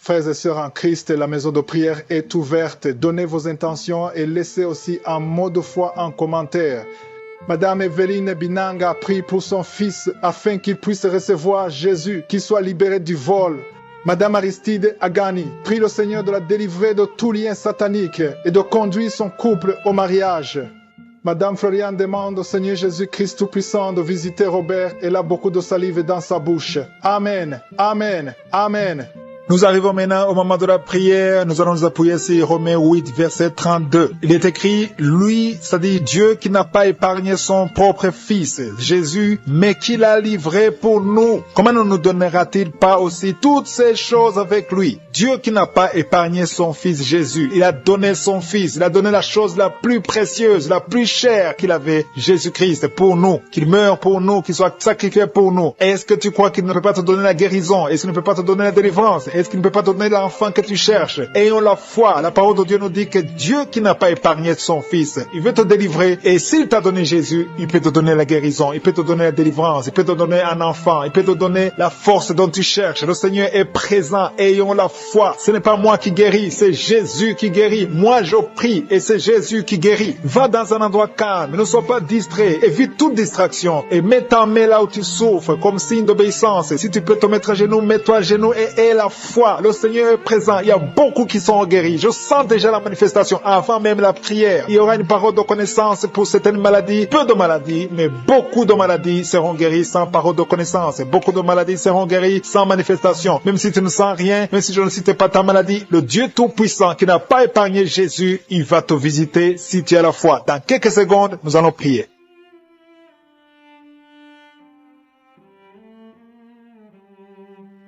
Frères et sœurs en Christ, la maison de prière est ouverte. Donnez vos intentions et laissez aussi un mot de foi en commentaire. Madame Evelyne Binanga prie pour son fils afin qu'il puisse recevoir Jésus, qu'il soit libéré du vol. Madame Aristide Agani prie le Seigneur de la délivrer de tout lien satanique et de conduire son couple au mariage. Madame Floriane demande au Seigneur Jésus-Christ Tout-Puissant de visiter Robert. Elle a beaucoup de salive dans sa bouche. Amen, amen, amen. Nous arrivons maintenant au moment de la prière. Nous allons nous appuyer sur Romains 8, verset 32. Il est écrit, lui, c'est-à-dire Dieu qui n'a pas épargné son propre fils, Jésus, mais qui l'a livré pour nous. Comment ne nous donnera-t-il pas aussi toutes ces choses avec lui? Dieu qui n'a pas épargné son fils Jésus. Il a donné son fils. Il a donné la chose la plus précieuse, la plus chère qu'il avait, Jésus-Christ, pour nous. Qu'il meure pour nous, qu'il soit sacrifié pour nous. Est-ce que tu crois qu'il ne peut pas te donner la guérison? Est-ce qu'il ne peut pas te donner la délivrance? Est-ce qu'il ne peut pas te donner l'enfant que tu cherches? Ayons la foi. La parole de Dieu nous dit que Dieu qui n'a pas épargné son fils, il veut te délivrer. Et s'il t'a donné Jésus, il peut te donner la guérison, il peut te donner la délivrance, il peut te donner un enfant, il peut te donner la force dont tu cherches. Le Seigneur est présent. Ayons la foi. Ce n'est pas moi qui guéris, c'est Jésus qui guérit. Moi, je prie et c'est Jésus qui guérit. Va dans un endroit calme, ne sois pas distrait, évite toute distraction et mets ta main là où tu souffres comme signe d'obéissance. Si tu peux te mettre à genoux, mets-toi à genoux et aie la foi. Le Seigneur est présent. Il y a beaucoup qui sont guéris. Je sens déjà la manifestation avant même la prière. Il y aura une parole de connaissance pour certaines maladies. Peu de maladies, mais beaucoup de maladies seront guéries sans parole de connaissance. Beaucoup de maladies seront guéries sans manifestation. Même si tu ne sens rien, même si je ne cite pas ta maladie, le Dieu Tout-Puissant qui n'a pas épargné Jésus, il va te visiter si tu as la foi. Dans quelques secondes, nous allons prier.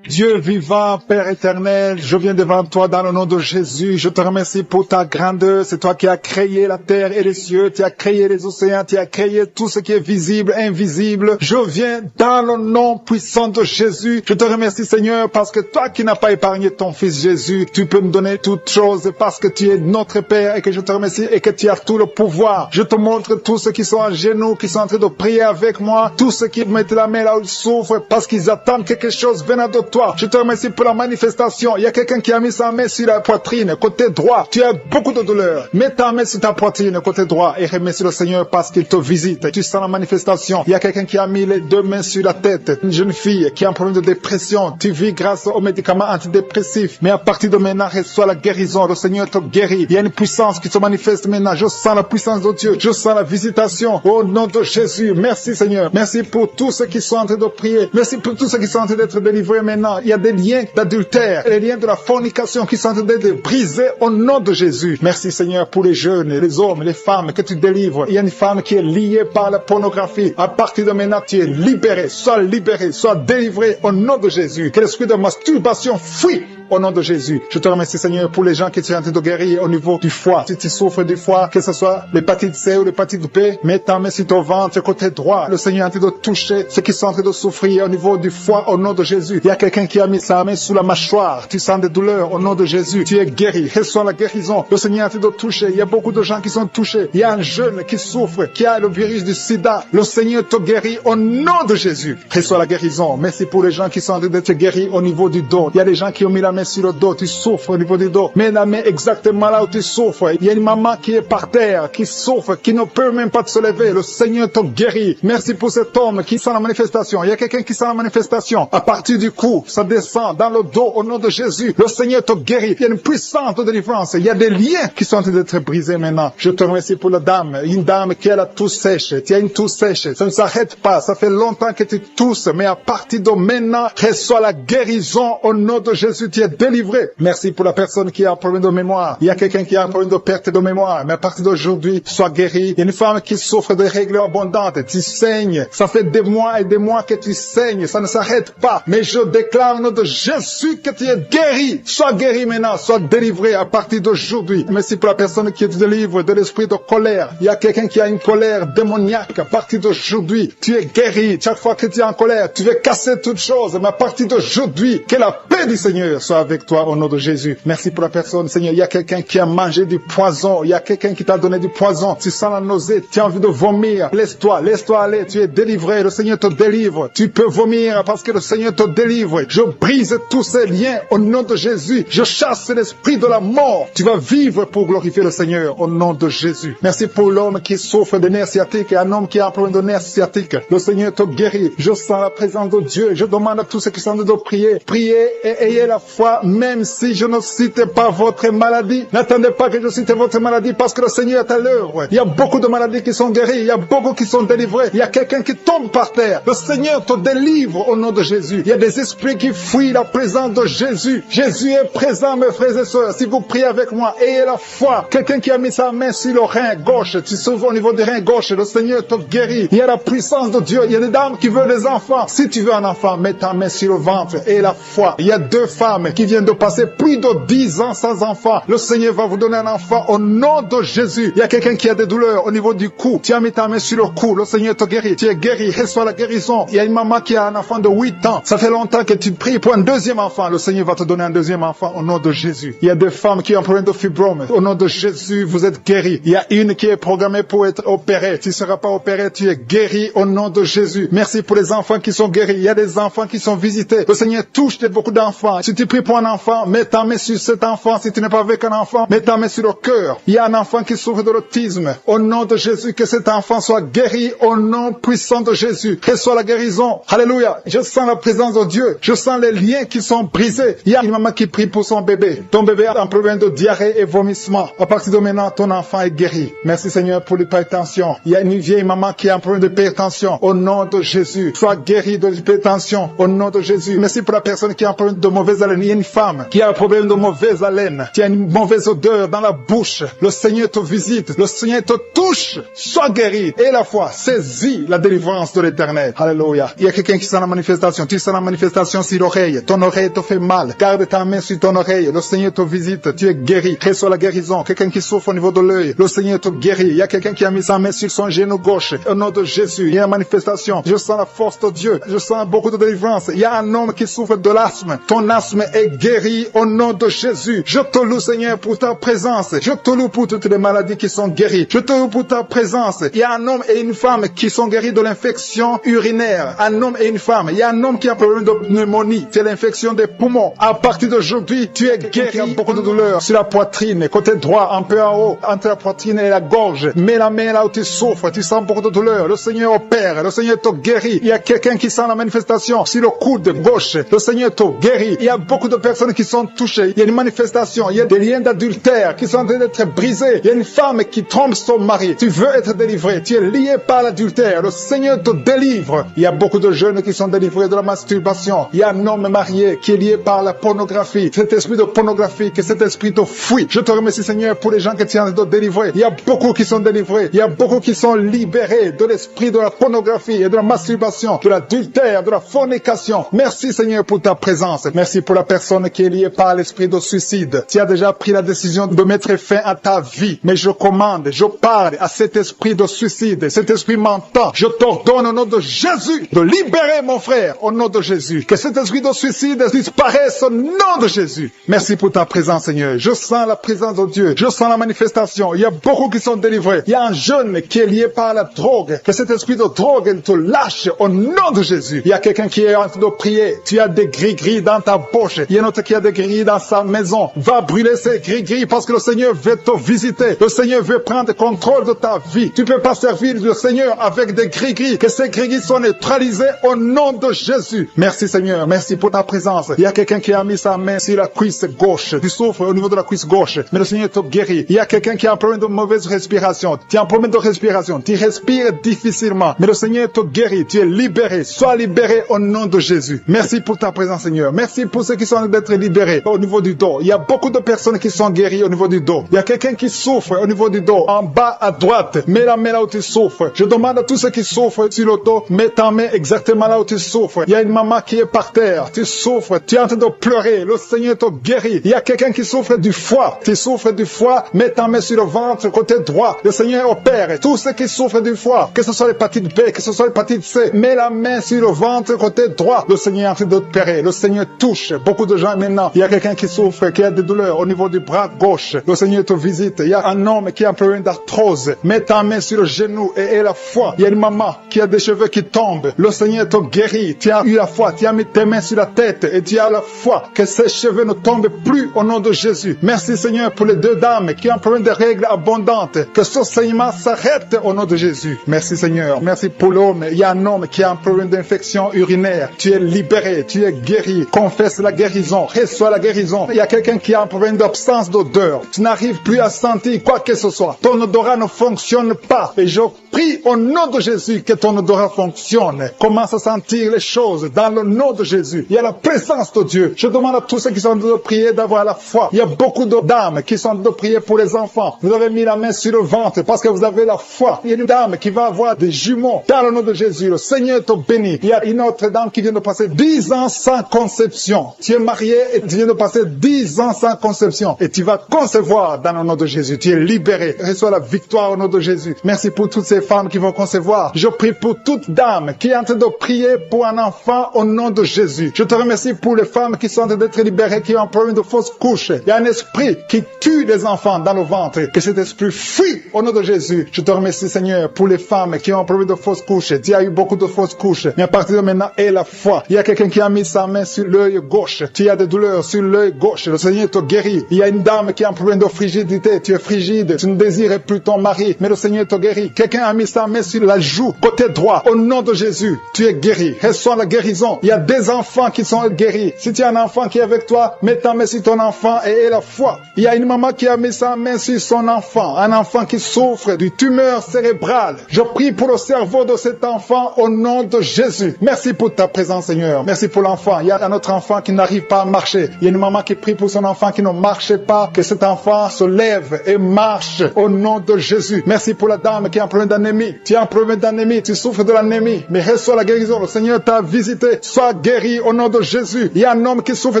Dieu vivant, Père éternel, je viens devant toi dans le nom de Jésus. Je te remercie pour ta grandeur. C'est toi qui as créé la terre et les cieux. Tu as créé les océans. Tu as créé tout ce qui est visible, invisible. Je viens dans le nom puissant de Jésus. Je te remercie, Seigneur, parce que toi qui n'as pas épargné ton Fils Jésus, tu peux me donner toutes choses parce que tu es notre Père et que je te remercie et que tu as tout le pouvoir. Je te montre tous ceux qui sont à genoux, qui sont en train de prier avec moi, tous ceux qui mettent la main là où ils souffrent parce qu'ils attendent quelque chose venant de toi. Je te remercie pour la manifestation. Il y a quelqu'un qui a mis sa main sur la poitrine, côté droit. Tu as beaucoup de douleur. Mets ta main sur ta poitrine, côté droit, et remercie le Seigneur parce qu'il te visite. Tu sens la manifestation. Il y a quelqu'un qui a mis les deux mains sur la tête. Une jeune fille qui a un problème de dépression. Tu vis grâce aux médicaments antidépressifs. Mais à partir de maintenant, reçois la guérison. Le Seigneur te guérit. Il y a une puissance qui se manifeste maintenant. Je sens la puissance de Dieu. Je sens la visitation. Au nom de Jésus. Merci, Seigneur. Merci pour tous ceux qui sont en train de prier. Merci pour tous ceux qui sont en train d'être délivrés maintenant. Il y a des liens d'adultère, les liens de la fornication qui sont en train d'être brisés au nom de Jésus. Merci Seigneur pour les jeunes, les hommes, les femmes que tu délivres. Il y a une femme qui est liée par la pornographie. À partir de maintenant, tu es libéré, sois délivré au nom de Jésus. Que l'esprit de masturbation fuit au nom de Jésus. Je te remercie Seigneur pour les gens qui sont en train de guérir au niveau du foie. Si tu souffres du foie, que ce soit l'hépatite C ou l'hépatite B, mets ta main sur ton ventre, côté droit. Le Seigneur est en train de toucher ceux qui sont en train de souffrir au niveau du foie au nom de Jésus. Il y a quelqu'un qui a mis sa main sous la mâchoire. Tu sens des douleurs au nom de Jésus. Tu es guéri. Reçois la guérison. Le Seigneur est en train de toucher. Il y a beaucoup de gens qui sont touchés. Il y a un jeune qui souffre, qui a le virus du sida. Le Seigneur te guérit au nom de Jésus. Reçois la guérison. Merci pour les gens qui sont en train d'être guéris au niveau du dos. Il y a des gens qui ont mis la main sur le dos, tu souffres au niveau du dos. Mets la main exactement là où tu souffres. Il y a une maman qui est par terre, qui souffre, qui ne peut même pas se lever. Le Seigneur te guérit. Merci pour cet homme qui sent la manifestation. Il y a quelqu'un qui sent la manifestation. À partir du cou, ça descend dans le dos au nom de Jésus. Le Seigneur te guérit. Il y a une puissance de délivrance. Il y a des liens qui sont en train d'être brisés maintenant. Je te remercie pour la dame. Une dame qui a la toux sèche. Tu as une toux sèche. Ça ne s'arrête pas. Ça fait longtemps que tu tousses. Mais à partir de maintenant, reçois la guérison au nom de Jésus. Tu es délivré. Merci pour la personne qui a un problème de mémoire. Il y a quelqu'un qui a un problème de perte de mémoire. Mais à partir d'aujourd'hui, sois guéri. Il y a une femme qui souffre de règles abondantes. Tu saignes. Ça fait des mois et des mois que tu saignes. Ça ne s'arrête pas. Mais je déclare au nom de Jésus que tu es guéri. Sois guéri maintenant. Sois délivré à partir d'aujourd'hui. Merci pour la personne qui te délivre de l'esprit de colère. Il y a quelqu'un qui a une colère démoniaque. À partir d'aujourd'hui, tu es guéri. Chaque fois que tu es en colère, tu veux casser toutes choses. Mais à partir d'aujourd'hui, que la paix du Seigneur soit soit avec toi au nom de Jésus. Merci pour la personne, Seigneur. Il y a quelqu'un qui a mangé du poison. Il y a quelqu'un qui t'a donné du poison. Tu sens la nausée, tu as envie de vomir. Laisse-toi aller. Tu es délivré. Le Seigneur te délivre. Tu peux vomir parce que le Seigneur te délivre. Je brise tous ces liens au nom de Jésus. Je chasse l'esprit de la mort. Tu vas vivre pour glorifier le Seigneur au nom de Jésus. Merci pour l'homme qui souffre de nerfs sciatiques et un homme qui a un problème de nerfs sciatiques. Le Seigneur te guérit. Je sens la présence de Dieu. Je demande à tous ceux qui sont de prier. Priez et ayez la foi, même si je ne cite pas votre maladie. N'attendez pas que je cite votre maladie parce que le Seigneur est à l'œuvre. Il y a beaucoup de maladies qui sont guéries. Il y a beaucoup qui sont délivrés. Il y a quelqu'un qui tombe par terre. Le Seigneur te délivre au nom de Jésus. Il y a des esprits qui fuient la présence de Jésus. Jésus est présent, mes frères et sœurs. Si vous priez avec moi, ayez la foi. Quelqu'un qui a mis sa main sur le rein gauche, tu s'ouvres au niveau du rein gauche, le Seigneur te guérit. Il y a la puissance de Dieu. Il y a des dames qui veulent des enfants. Si tu veux un enfant, mets ta main sur le ventre et la foi. Il y a 2 femmes qui viennent de passer plus de 10 ans sans enfant. Le Seigneur va vous donner un enfant au nom de Jésus. Il y a quelqu'un qui a des douleurs au niveau du cou. Tu as mis ta main sur le cou. Le Seigneur te guérit. Tu es guéri. Reçois la guérison. Il y a une maman qui a un enfant de 8 ans. Ça fait longtemps que tu pries pour un deuxième enfant. Le Seigneur va te donner un deuxième enfant au nom de Jésus. Il y a 2 femmes qui ont un problème de fibrome. Au nom de Jésus, vous êtes guéris. Il y a une qui est programmée pour être opérée. Tu ne seras pas opéré. Tu es guéri au nom de Jésus. Merci pour les enfants qui sont guéris. Il y a des enfants qui sont visités. Le Seigneur touche beaucoup d'enfants. Si tu pries pour un enfant, mets ta main sur cet enfant. Si tu n'es pas avec un enfant, mets ta main sur le cœur. Il y a un enfant qui souffre de l'autisme. Au nom de Jésus, que cet enfant soit guéri au nom puissant de Jésus. Reçois la guérison. Alléluia. Je sens la présence de Dieu. Je sens les liens qui sont brisés. Il y a une maman qui prie pour son bébé. Ton bébé a un problème de diarrhée et vomissement. À partir de maintenant, ton enfant est guéri. Merci Seigneur pour l'hypertension. Il y a une vieille maman qui a un problème d'hypertension. Au nom de Jésus, sois guéri de l'hypertension. Au nom de Jésus. Merci pour la personne qui a un problème de mauvaise haleine. Il y a une femme qui a un problème de mauvaise haleine. Qui a une mauvaise odeur dans la bouche. Le Seigneur te visite. Le Seigneur te touche. Sois guéri. Et la foi, saisis la délivrance de l'Éternel. Alléluia. Il y a quelqu'un qui sent la manifestation. Tu sens la manifestation sur l'oreille. Ton oreille te fait mal. Garde ta main sur ton oreille. Le Seigneur te visite. Tu es guéri. Reçois la guérison. Quelqu'un qui souffre au niveau de l'œil. Le Seigneur te guérit. Il y a quelqu'un qui a mis sa main sur son genou gauche. Au nom de Jésus, il y a une manifestation. Je sens la force de Dieu. Je sens beaucoup de délivrance. Il y a un homme qui souffre de l'asthme. Ton asthme est guéri au nom de Jésus. Je te loue, Seigneur, pour ta présence. Je te loue pour toutes les maladies qui sont guéries. Je te loue pour ta présence. Il y a un homme et une femme qui sont guéris de l'infection urinaire. Un homme et une femme. Il y a un homme qui a un problème de pneumonie. C'est l'infection des poumons. À partir d'aujourd'hui, tu es guéri. Il y a beaucoup de douleurs sur la poitrine, côté droit, un peu en haut, entre la poitrine et la gorge. Mets la main là où tu souffres. Tu sens beaucoup de douleurs. Le Seigneur opère. Le Seigneur te guérit. Il y a quelqu'un qui sent la manifestation sur le coude gauche. Le Seigneur te guérit. Il y a beaucoup de personnes qui sont touchées. Il y a une manifestation. Il y a des liens d'adultère qui sont en train d'être brisés. Il y a une femme qui trompe son mari. Tu veux être délivré. Tu es lié par l'adultère. Le Seigneur te délivre. Il y a beaucoup de jeunes qui sont délivrés de la masturbation. Il y a un homme marié qui est lié par la pornographie. Cet esprit de pornographie, que cet esprit te fuit. Je te remercie, Seigneur, pour les gens que tu es en train de délivrer. Il y a beaucoup qui sont délivrés. Il y a beaucoup qui sont libérés de l'esprit de la pornographie et de la masturbation, de l'adultère, de la fornication. Merci, Seigneur, pour ta présence. Merci pour la personne qui est liée par l'esprit de suicide. Tu as déjà pris la décision de mettre fin à ta vie. Mais je commande, je parle à cet esprit de suicide, cet esprit mentant. Je t'ordonne au nom de Jésus de libérer mon frère au nom de Jésus. Que cet esprit de suicide disparaisse au nom de Jésus. Merci pour ta présence, Seigneur. Je sens la présence de Dieu. Je sens la manifestation. Il y a beaucoup qui sont délivrés. Il y a un jeune qui est lié par la drogue. Que cet esprit de drogue te lâche au nom de Jésus. Il y a quelqu'un qui est en train de prier. Tu as des gris-gris dans ta bouche. Il y a un autre qui a des gris-gris dans sa maison. Va brûler ces gris-gris parce que le Seigneur veut te visiter. Le Seigneur veut prendre contrôle de ta vie. Tu ne peux pas servir le Seigneur avec des gris-gris. Que ces gris-gris soient neutralisés au nom de Jésus. Merci, Seigneur. Merci pour ta présence. Il y a quelqu'un qui a mis sa main sur la cuisse gauche. Tu souffres au niveau de la cuisse gauche. Mais le Seigneur te guérit. Il y a quelqu'un qui a un problème de mauvaise respiration. Tu as un problème de respiration. Tu respires difficilement. Mais le Seigneur te guérit. Tu es libéré. Sois libéré au nom de Jésus. Merci pour ta présence, Seigneur. Merci pour ceux qui sont en train d'être libérés au niveau du dos. Il y a beaucoup de personnes qui sont guéries au niveau du dos. Il y a quelqu'un qui souffre au niveau du dos. En bas à droite. Mets la main là où tu souffres. Je demande à tous ceux qui souffrent sur le dos, mets ta main exactement là où tu souffres. Il y a une maman qui est par terre. Tu souffres. Tu es en train de pleurer. Le Seigneur te guérit. Il y a quelqu'un qui souffre du foie. Tu souffres du foie. Mets ta main sur le ventre côté droit. Le Seigneur opère. Tous ceux qui souffrent du foie, que ce soit l'hépatite B, que ce soit l'hépatite C, mets la main sur le ventre côté droit. Le Seigneur est en train d'opérer. Le Seigneur touche beaucoup beaucoup de gens maintenant. Il y a quelqu'un qui souffre, qui a des douleurs au niveau du bras gauche. Le Seigneur te visite. Il y a un homme qui a un problème d'arthrose. Mets ta main sur le genou et aie la foi. Il y a une maman qui a des cheveux qui tombent. Le Seigneur te guérit. Tu as eu la foi. Tu as mis tes mains sur la tête et tu as la foi que ces cheveux ne tombent plus au nom de Jésus. Merci Seigneur pour les deux dames qui ont un problème de règles abondantes. Que ce saignement s'arrête au nom de Jésus. Merci Seigneur. Merci pour l'homme. Il y a un homme qui a un problème d'infection urinaire. Tu es libéré. Tu es guéri. Confesse la guérison. Reçois la guérison. Il y a quelqu'un qui a un problème d'absence d'odeur. Tu n'arrives plus à sentir quoi que ce soit. Ton odorat ne fonctionne pas. Et je prie au nom de Jésus que ton odorat fonctionne. Commence à sentir les choses dans le nom de Jésus. Il y a la présence de Dieu. Je demande à tous ceux qui sont en train de prier d'avoir la foi. Il y a beaucoup de dames qui sont en train de prier pour les enfants. Vous avez mis la main sur le ventre parce que vous avez la foi. Il y a une dame qui va avoir des jumeaux dans le nom de Jésus. Le Seigneur te bénit. Il y a une autre dame qui vient de passer 10 ans sans conception. Tu es marié et tu viens de passer 10 ans sans conception. Et tu vas concevoir dans le nom de Jésus. Tu es libéré. Reçois la victoire au nom de Jésus. Merci pour toutes ces femmes qui vont concevoir. Je prie pour toute dame qui est en train de prier pour un enfant au nom de Jésus. Je te remercie pour les femmes qui sont en train d'être libérées, qui ont un problème de fausse couche. Il y a un esprit qui tue les enfants dans le ventre. Que cet esprit fuit au nom de Jésus. Je te remercie Seigneur pour les femmes qui ont un problème de fausse couche. Tu as eu beaucoup de fausses couches. Mais à partir de maintenant, aie la foi. Il y a quelqu'un qui a mis sa main sur l'œil gauche. Tu as des douleurs sur l'œil gauche. Le Seigneur te guérit. Il y a une dame qui a un problème de frigidité. Tu es frigide. Tu ne désires plus ton mari. Mais le Seigneur te guérit. Quelqu'un a mis sa main sur la joue, côté droit. Au nom de Jésus, tu es guéri. Reçois la guérison. Il y a des enfants qui sont guéris. Si tu as un enfant qui est avec toi, mets ta main sur ton enfant et aie la foi. Il y a une maman qui a mis sa main sur son enfant. Un enfant qui souffre d'une tumeur cérébrale. Je prie pour le cerveau de cet enfant au nom de Jésus. Merci pour ta présence, Seigneur. Merci pour l'enfant. Il y a un autre enfant qui n'arrive pas à marcher. Il y a une maman qui prie pour son enfant qui ne marche pas. Que cet enfant se lève et marche au nom de Jésus. Merci pour la dame qui a un problème d'anémie. Tu as un problème d'anémie. Tu souffres de l'anémie. Mais reçois la guérison. Le Seigneur t'a visité. Sois guéri au nom de Jésus. Il y a un homme qui souffre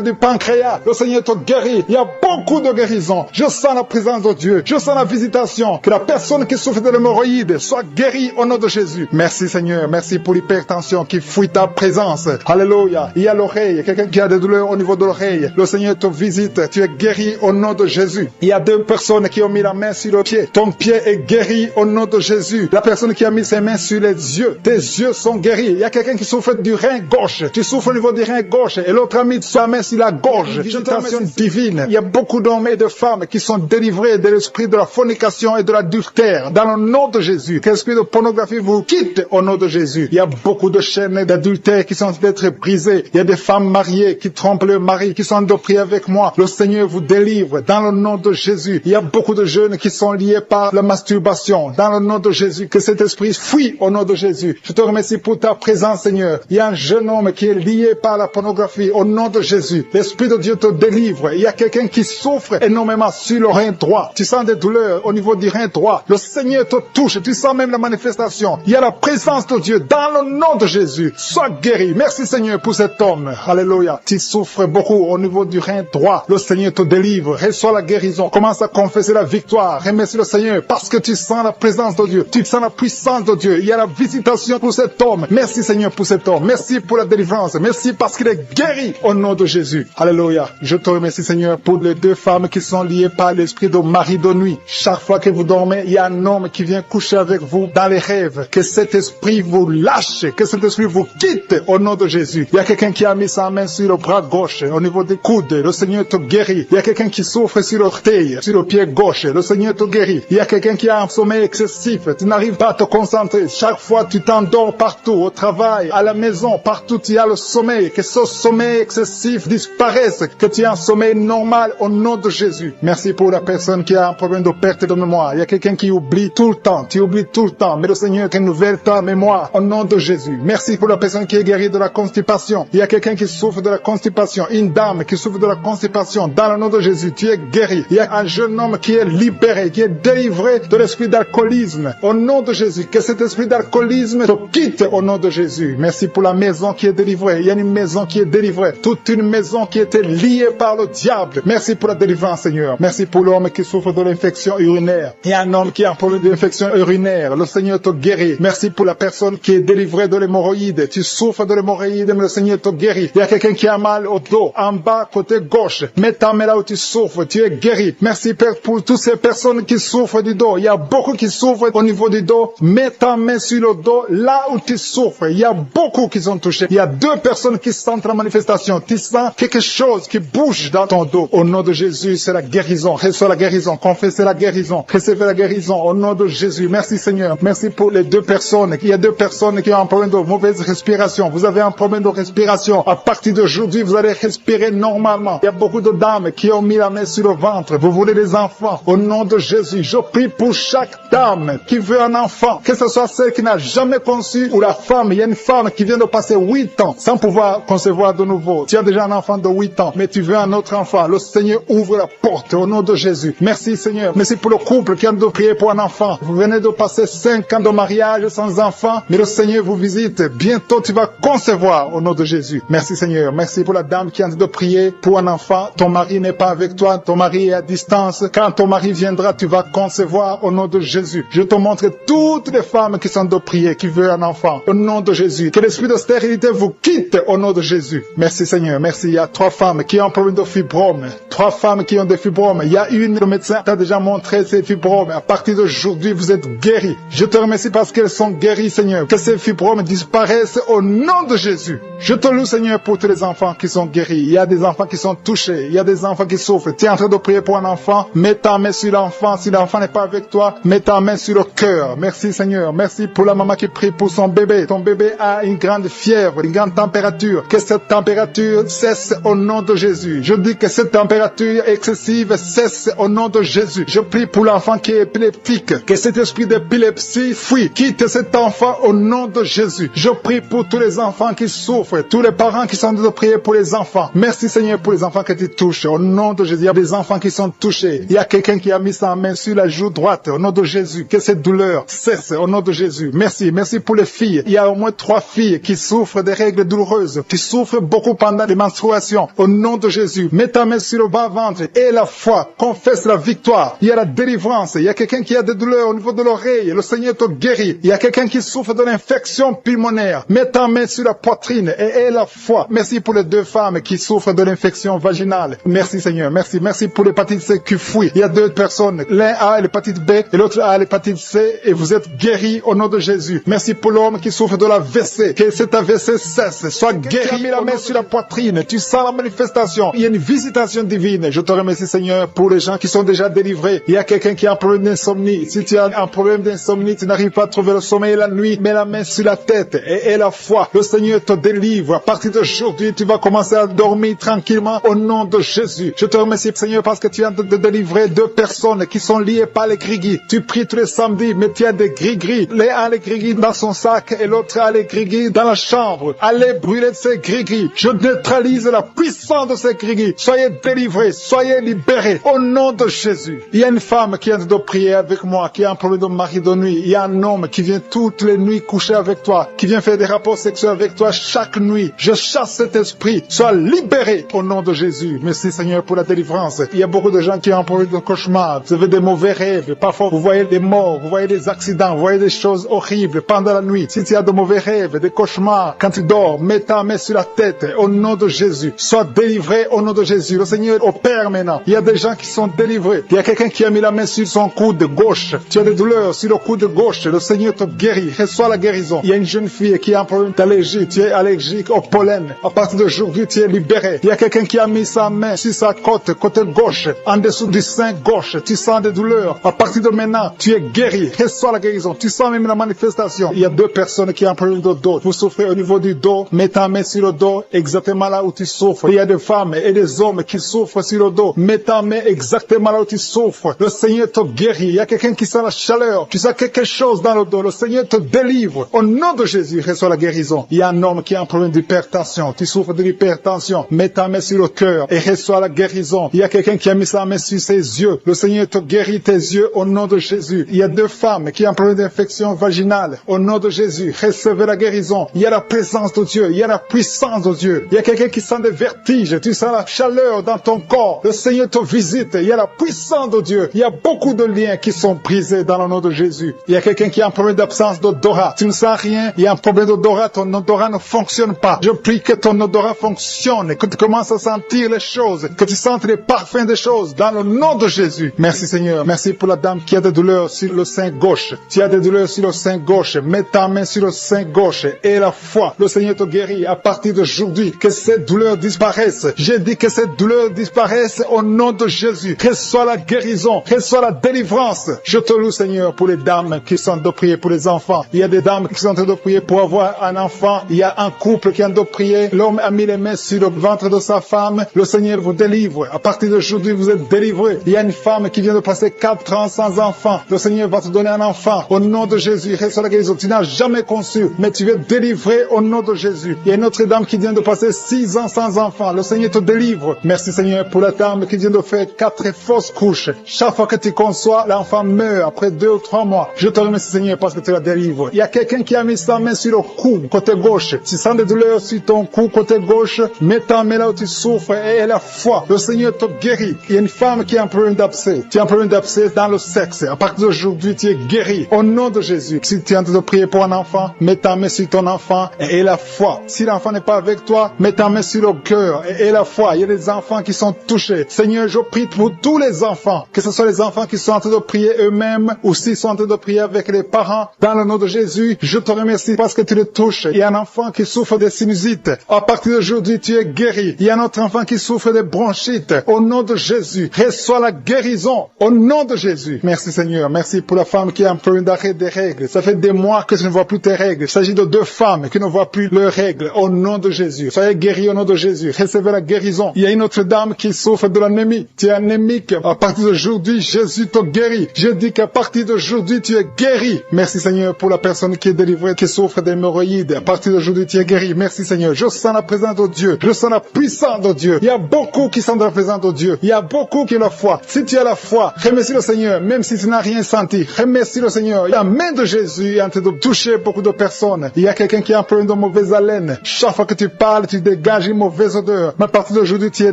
du pancréas. Le Seigneur te guérit. Il y a beaucoup de guérisons. Je sens la présence de Dieu. Je sens la visitation. Que la personne qui souffre de l'hémorroïde soit guérie au nom de Jésus. Merci Seigneur. Merci pour l'hypertension qui fuit ta présence. Alléluia. Il y a l'oreille. Quelqu'un qui a des douleurs au niveau de l'oreille. Le Seigneur te visite. Tu es guéri au nom de Jésus. Il y a deux personnes qui ont mis la main sur le pied. Ton pied est guéri au nom de Jésus. La personne qui a mis ses mains sur les yeux. Tes yeux sont guéris. Il y a quelqu'un qui souffre du rein gauche. Tu souffres au niveau du rein gauche. Et l'autre a mis sa main sur la gorge. Visitation divine. Il y a beaucoup d'hommes et de femmes qui sont délivrés de l'esprit de la fornication et de l'adultère. Dans le nom de Jésus. Que l'esprit de pornographie vous quitte au nom de Jésus. Il y a beaucoup de chaînes d'adultère qui sont d'être brisées. Il y a des femmes mariées qui trompent leur mari, qui sont de prier avec moi. Le Seigneur vous délivre dans le nom de Jésus. Il y a beaucoup de jeunes qui sont liés par la masturbation. Dans le nom de Jésus. Que cet esprit fuit au nom de Jésus. Je te remercie pour ta présence, Seigneur. Il y a un jeune homme qui est lié par la pornographie au nom de Jésus. L'Esprit de Dieu te délivre. Il y a quelqu'un qui souffre énormément sur le rein droit. Tu sens des douleurs au niveau du rein droit. Le Seigneur te touche. Tu sens même la manifestation. Il y a la présence de Dieu dans le nom de Jésus. Sois guéri. Merci Seigneur pour cet homme. Alléluia. Tu souffres beaucoup au niveau du rein droit. Le Seigneur te délivre. Reçois la guérison. Commence à confesser la victoire. Remercie le Seigneur parce que tu sens la présence de Dieu. Tu sens la puissance de Dieu. Il y a la visitation pour cet homme. Merci Seigneur pour cet homme. Merci pour la délivrance. Merci parce qu'il est guéri au nom de Jésus. Alléluia. Je te remercie Seigneur pour les deux femmes qui sont liées par l'esprit de mari de nuit. Chaque fois que vous dormez, il y a un homme qui vient coucher avec vous dans les rêves. Que cet esprit vous lâche. Que cet esprit vous quitte au nom de Jésus. Il y a quelqu'un qui a mis sa main sur le bras gauche, au niveau des coudes. Le Seigneur te guérit. Il y a quelqu'un qui souffre sur l'orteil, sur le pied gauche. Le Seigneur te guérit. Il y a quelqu'un qui a un sommeil excessif. Tu n'arrives pas à te concentrer. Chaque fois, tu t'endors partout, au travail, à la maison, partout tu as le sommeil. Que ce sommeil excessif disparaisse. Que tu aies un sommeil normal au nom de Jésus. Merci pour la personne qui a un problème de perte de mémoire. Il y a quelqu'un qui oublie tout le temps. Tu oublies tout le temps. Mais le Seigneur renouvelle ta mémoire au nom de Jésus. Merci pour la personne qui est guérie de la constipation. Il y a quelqu'un qui souffre de la constipation. Une dame qui souffre de la constipation. Dans le nom de Jésus, tu es guéri. Il y a un jeune homme qui est libéré, qui est délivré de l'esprit d'alcoolisme. Au nom de Jésus. Que cet esprit d'alcoolisme te quitte au nom de Jésus. Merci pour la maison qui est délivrée. Il y a une maison qui est délivrée. Toute une maison qui était liée par le diable. Merci pour la délivrance, Seigneur. Merci pour l'homme qui souffre de l'infection urinaire. Il y a un homme qui a un problème d'infection urinaire. Le Seigneur te guérit. Merci pour la personne qui est délivrée de l'hémorroïde. Tu souffres de l'hémorroïde, mais le Seigneur te guérit. Il y a quelqu'un qui a mal au dos, en bas, côté gauche. Mets ta main là où tu souffres. Tu es guéri. Merci Père pour toutes ces personnes qui souffrent du dos. Il y a beaucoup qui souffrent au niveau du dos. Mets ta main sur le dos, là où tu souffres. Il y a beaucoup qui sont touchés. Il y a 2 personnes qui sentent la manifestation. Tu sens quelque chose qui bouge dans ton dos. Au nom de Jésus, c'est la guérison. Reçois la guérison. Confessez la guérison. Recevez la guérison. Au nom de Jésus. Merci Seigneur. Merci pour les 2 personnes. Il y a 2 personnes qui ont un problème de mauvaise respiration. Vous avez un problème de respiration. À partir d'aujourd'hui, vous allez respirer normalement. Il y a beaucoup de dames qui ont mis la main sur le ventre. Vous voulez des enfants. Au nom de Jésus, je prie pour chaque dame qui veut un enfant. Que ce soit celle qui n'a jamais conçu ou la femme. Il y a une femme qui vient de passer 8 ans sans pouvoir concevoir de nouveau. Tu as déjà un enfant de 8 ans, mais tu veux un autre enfant. Le Seigneur ouvre la porte au nom de Jésus. Merci Seigneur. Merci pour le couple qui a de prier pour un enfant. Vous venez de passer 5 ans de mariage sans enfant, mais le Seigneur vous visite. Bientôt tu vas concevoir au nom de Jésus. Merci Seigneur. Merci pour la dame qui a de prier pour un enfant. Ton mari n'est pas avec toi. Ton mari est à distance. Quand ton mari viendra, tu vas concevoir au nom de Jésus. Je te montre toutes les femmes qui sont de prier, qui veulent un enfant. Au nom de Jésus. Que l'esprit de stérilité vous quitte au nom de Jésus. Merci Seigneur. Merci. Il y a 3 femmes qui ont un problème de fibrome. 3 femmes qui ont des fibromes. Il y a une, le médecin t'a déjà montré ces fibromes. À partir d'aujourd'hui, vous êtes guéris. Je te remercie parce qu'elles sont guéries, Seigneur. Que ces fibromes disparaissent au nom de Jésus. Je te loue, Seigneur, pour tous les enfants qui sont guéris. Il y a des enfants qui sont touchés. Il y a des enfants qui souffrent. Tu es en train de prier pour un enfant. Mets ta main sur l'enfant. Si l'enfant n'est pas avec toi, mets ta main sur le cœur. Merci, Seigneur. Merci pour la maman qui prie pour son bébé. Ton bébé a une grande fièvre, une grande température. Que cette température cesse au nom de Jésus. Je dis que cette température excessive cesse au nom de Jésus. Je prie pour l'enfant qui est épileptique. Que cet esprit d'épilepsie fuit. Quitte cet enfant au nom de Jésus. Je prie pour tous les enfants qui souffrent. Tous les parents qui sont de prier pour les enfants. Merci Seigneur pour les enfants que tu touches. Au nom de Jésus. Il y a des enfants qui sont touchés. Il y a quelqu'un qui a mis sa main sur la joue droite. Au nom de Jésus. Que cette douleur cesse au nom de Jésus. Merci. Merci pour les filles. Il y a au moins 3 filles qui souffrent des règles douloureuses. Qui souffrent beaucoup pendant les menstruations. Au nom de Jésus. Mets ta main sur le bas-ventre et la foi. Confesse la victoire. Il y a la délivrance. Il y a quelqu'un qui a des douleurs au niveau de l'oreille. Le Seigneur te guérit. Il y a quelqu'un qui souffre de l'infection pulmonaire. Mets ta main sur la poitrine et aie la foi. Merci pour les 2 femmes qui souffrent de l'infection vaginale. Merci Seigneur. Merci. Merci pour l'hépatite C qui fuit. Il y a 2 personnes. L'un a l'hépatite B et l'autre a l'hépatite C et vous êtes guéris au nom de Jésus. Merci pour l'homme qui souffre de l'AVC. Que cet AVC cesse. Sois guéri. Tu as mis la main sur la poitrine. Tu sens la manifestation. Il y a une visitation divine. Je te remercie Seigneur pour les gens qui sont déjà délivrés. Il y a quelqu'un qui a un problème d'insomnie. Si tu as un problème d'insomnie, tu n'arrives pas à trouver le sommeil la nuit, mets la main sur la tête et aie la foi. Le Seigneur te délivre. À partir d'aujourd'hui, tu vas commencer à dormir tranquillement au nom de Jésus. Je te remercie Seigneur parce que tu viens de délivrer 2 personnes qui sont liées par les gris-gris. Tu pries tous les samedis, mais tu as des gris-gris. L'un a les gris-gris dans son sac et l'autre a les gris-gris dans la chambre. Allez brûler ces gris-gris. Je neutralise la puissance de ces gris-gris. Soyez délivrés, soyez libérés au nom de Jésus. Il y a une femme qui vient de prier avec moi, qui a un problème de mari de nuit. Il y a un homme qui vient toutes les nuits coucher avec toi, qui vient faire des rapports sexuels avec toi chaque nuit. Je chasse cet esprit. Sois libéré au nom de Jésus. Merci Seigneur pour la délivrance. Il y a beaucoup de gens qui ont un problème de cauchemar. Vous avez des mauvais rêves. Parfois vous voyez des morts, vous voyez des accidents, vous voyez des choses horribles pendant la nuit. Si tu as de mauvais rêves, des cauchemars, quand tu dors, mets ta main sur la tête au nom de Jésus. Sois délivré au nom de Jésus. Le Seigneur opère maintenant. Il y a des gens qui sont délivrés. Il y a quelqu'un qui a mis la main sur son coude gauche. Tu as des douleurs sur le coude gauche. Le Seigneur te guérit. Reçois la guérison. Il y a une jeune fille qui a un problème d'allergie. Tu es allergique au pollen. À partir d'aujourd'hui, tu es libéré. Il y a quelqu'un qui a mis sa main sur sa côte, côté gauche, en dessous du sein gauche. Tu sens des douleurs. À partir de maintenant, tu es guéri. Reçois la guérison. Tu sens même la manifestation. Il y a 2 personnes qui ont un problème de dos. Vous souffrez au niveau du dos. Mets ta main sur le dos, exactement là où tu souffres. Il y a des femmes et des hommes qui souffrent sur le dos. Mets ta main exactement là où tu souffres. Le Seigneur te guérit. Il y a quelqu'un qui sent la chaleur. Tu sens quelque chose dans le dos. Le Seigneur te délivre. Au nom de Jésus, reçois la guérison. Il y a un homme qui a un problème d'hypertension. Tu souffres de l'hypertension. Mets ta main sur le cœur et reçois la guérison. Il y a quelqu'un qui a mis sa main sur ses yeux. Le Seigneur te guérit tes yeux au nom de Jésus. Il y a 2 femmes dame qui a un problème d'infection vaginale. Au nom de Jésus, recevez la guérison. Il y a la présence de Dieu. Il y a la puissance de Dieu. Il y a quelqu'un qui sent des vertiges. Tu sens la chaleur dans ton corps. Le Seigneur te visite. Il y a la puissance de Dieu. Il y a beaucoup de liens qui sont brisés dans le nom de Jésus. Il y a quelqu'un qui a un problème d'absence d'odorat. Tu ne sens rien. Il y a un problème d'odorat. Ton odorat ne fonctionne pas. Je prie que ton odorat fonctionne. Que tu commences à sentir les choses. Que tu sentes les parfums des choses dans le nom de Jésus. Merci Seigneur. Merci pour la dame qui a des douleurs sur le sein gauche. Tu as des douleurs sur le sein gauche. Mets ta main sur le sein gauche et la foi. Le Seigneur te guérit à partir d'aujourd'hui. Que ces douleurs disparaissent. J'ai dit que ces douleurs disparaissent au nom de Jésus. Reçois la guérison. Reçois la délivrance. Je te loue Seigneur pour les dames qui sont en train de prier pour les enfants. Il y a des dames qui sont en train de prier pour avoir un enfant. Il y a un couple qui est en train de prier. L'homme a mis les mains sur le ventre de sa femme. Le Seigneur vous délivre. À partir d'aujourd'hui, vous êtes délivrés. Il y a une femme qui vient de passer 4 ans sans enfant. Le Seigneur va te donner un enfant. Au nom de Jésus, reçois la guérison. Tu n'as jamais conçu, mais tu es délivré au nom de Jésus. Il y a une autre dame qui vient de passer 6 ans sans enfant. Le Seigneur te délivre. Merci Seigneur pour la dame qui vient de faire 4 fausses couches. Chaque fois que tu conçois, l'enfant meurt après 2 ou 3 mois. Je te remercie Seigneur parce que tu la délivres. Il y a quelqu'un qui a mis sa main sur le cou, côté gauche. Tu sens des douleurs sur ton cou, côté gauche. Mets ta main là où tu souffres et la foi. Le Seigneur te guérit. Il y a une femme qui a un problème d'abcès. Tu as un problème d'abcès dans le sexe. À partir d'aujourd'hui, tu es guéri. Au nom de Jésus. Si tu es en train de prier pour un enfant, mets ta main sur ton enfant et la foi. Si l'enfant n'est pas avec toi, mets ta main sur le cœur et la foi. Il y a des enfants qui sont touchés. Seigneur, je prie pour tous les enfants. Que ce soit les enfants qui sont en train de prier eux-mêmes ou s'ils sont en train de prier avec les parents. Dans le nom de Jésus, je te remercie parce que tu les touches. Il y a un enfant qui souffre de sinusite. À partir d'aujourd'hui, tu es guéri. Il y a un autre enfant qui souffre de bronchite. Au nom de Jésus, reçois la guérison. Au nom de Jésus. Merci Seigneur. Merci pour la femme qui a un problème d'arrêt des règles. Ça fait des mois que tu ne vois plus tes règles. Il s'agit de 2 femmes qui ne voient plus leurs règles. Au nom de Jésus. Soyez guéris au nom de Jésus. Recevez la guérison. Il y a une autre dame qui souffre de l'anémie. Tu es anémique. À partir d'aujourd'hui, Jésus te guérit. Je dis qu'à partir d'aujourd'hui, tu es guéri. Merci Seigneur pour la personne qui est délivrée, qui souffre d'hémorroïdes. À partir d'aujourd'hui, tu es guéri. Merci Seigneur. Je sens la présence de Dieu. Je sens la puissance de Dieu. Il y a beaucoup qui sont dans la présence de Dieu. Il y a beaucoup qui ont la foi. Si tu as la foi, remercie le Seigneur, même si tu n'as rien senti. Remercie le Seigneur. La main de Jésus est en train de toucher beaucoup de personnes. Il y a quelqu'un qui a un problème de mauvaise haleine. Chaque fois que tu parles, tu dégages une mauvaise odeur. Mais à partir d'aujourd'hui, tu es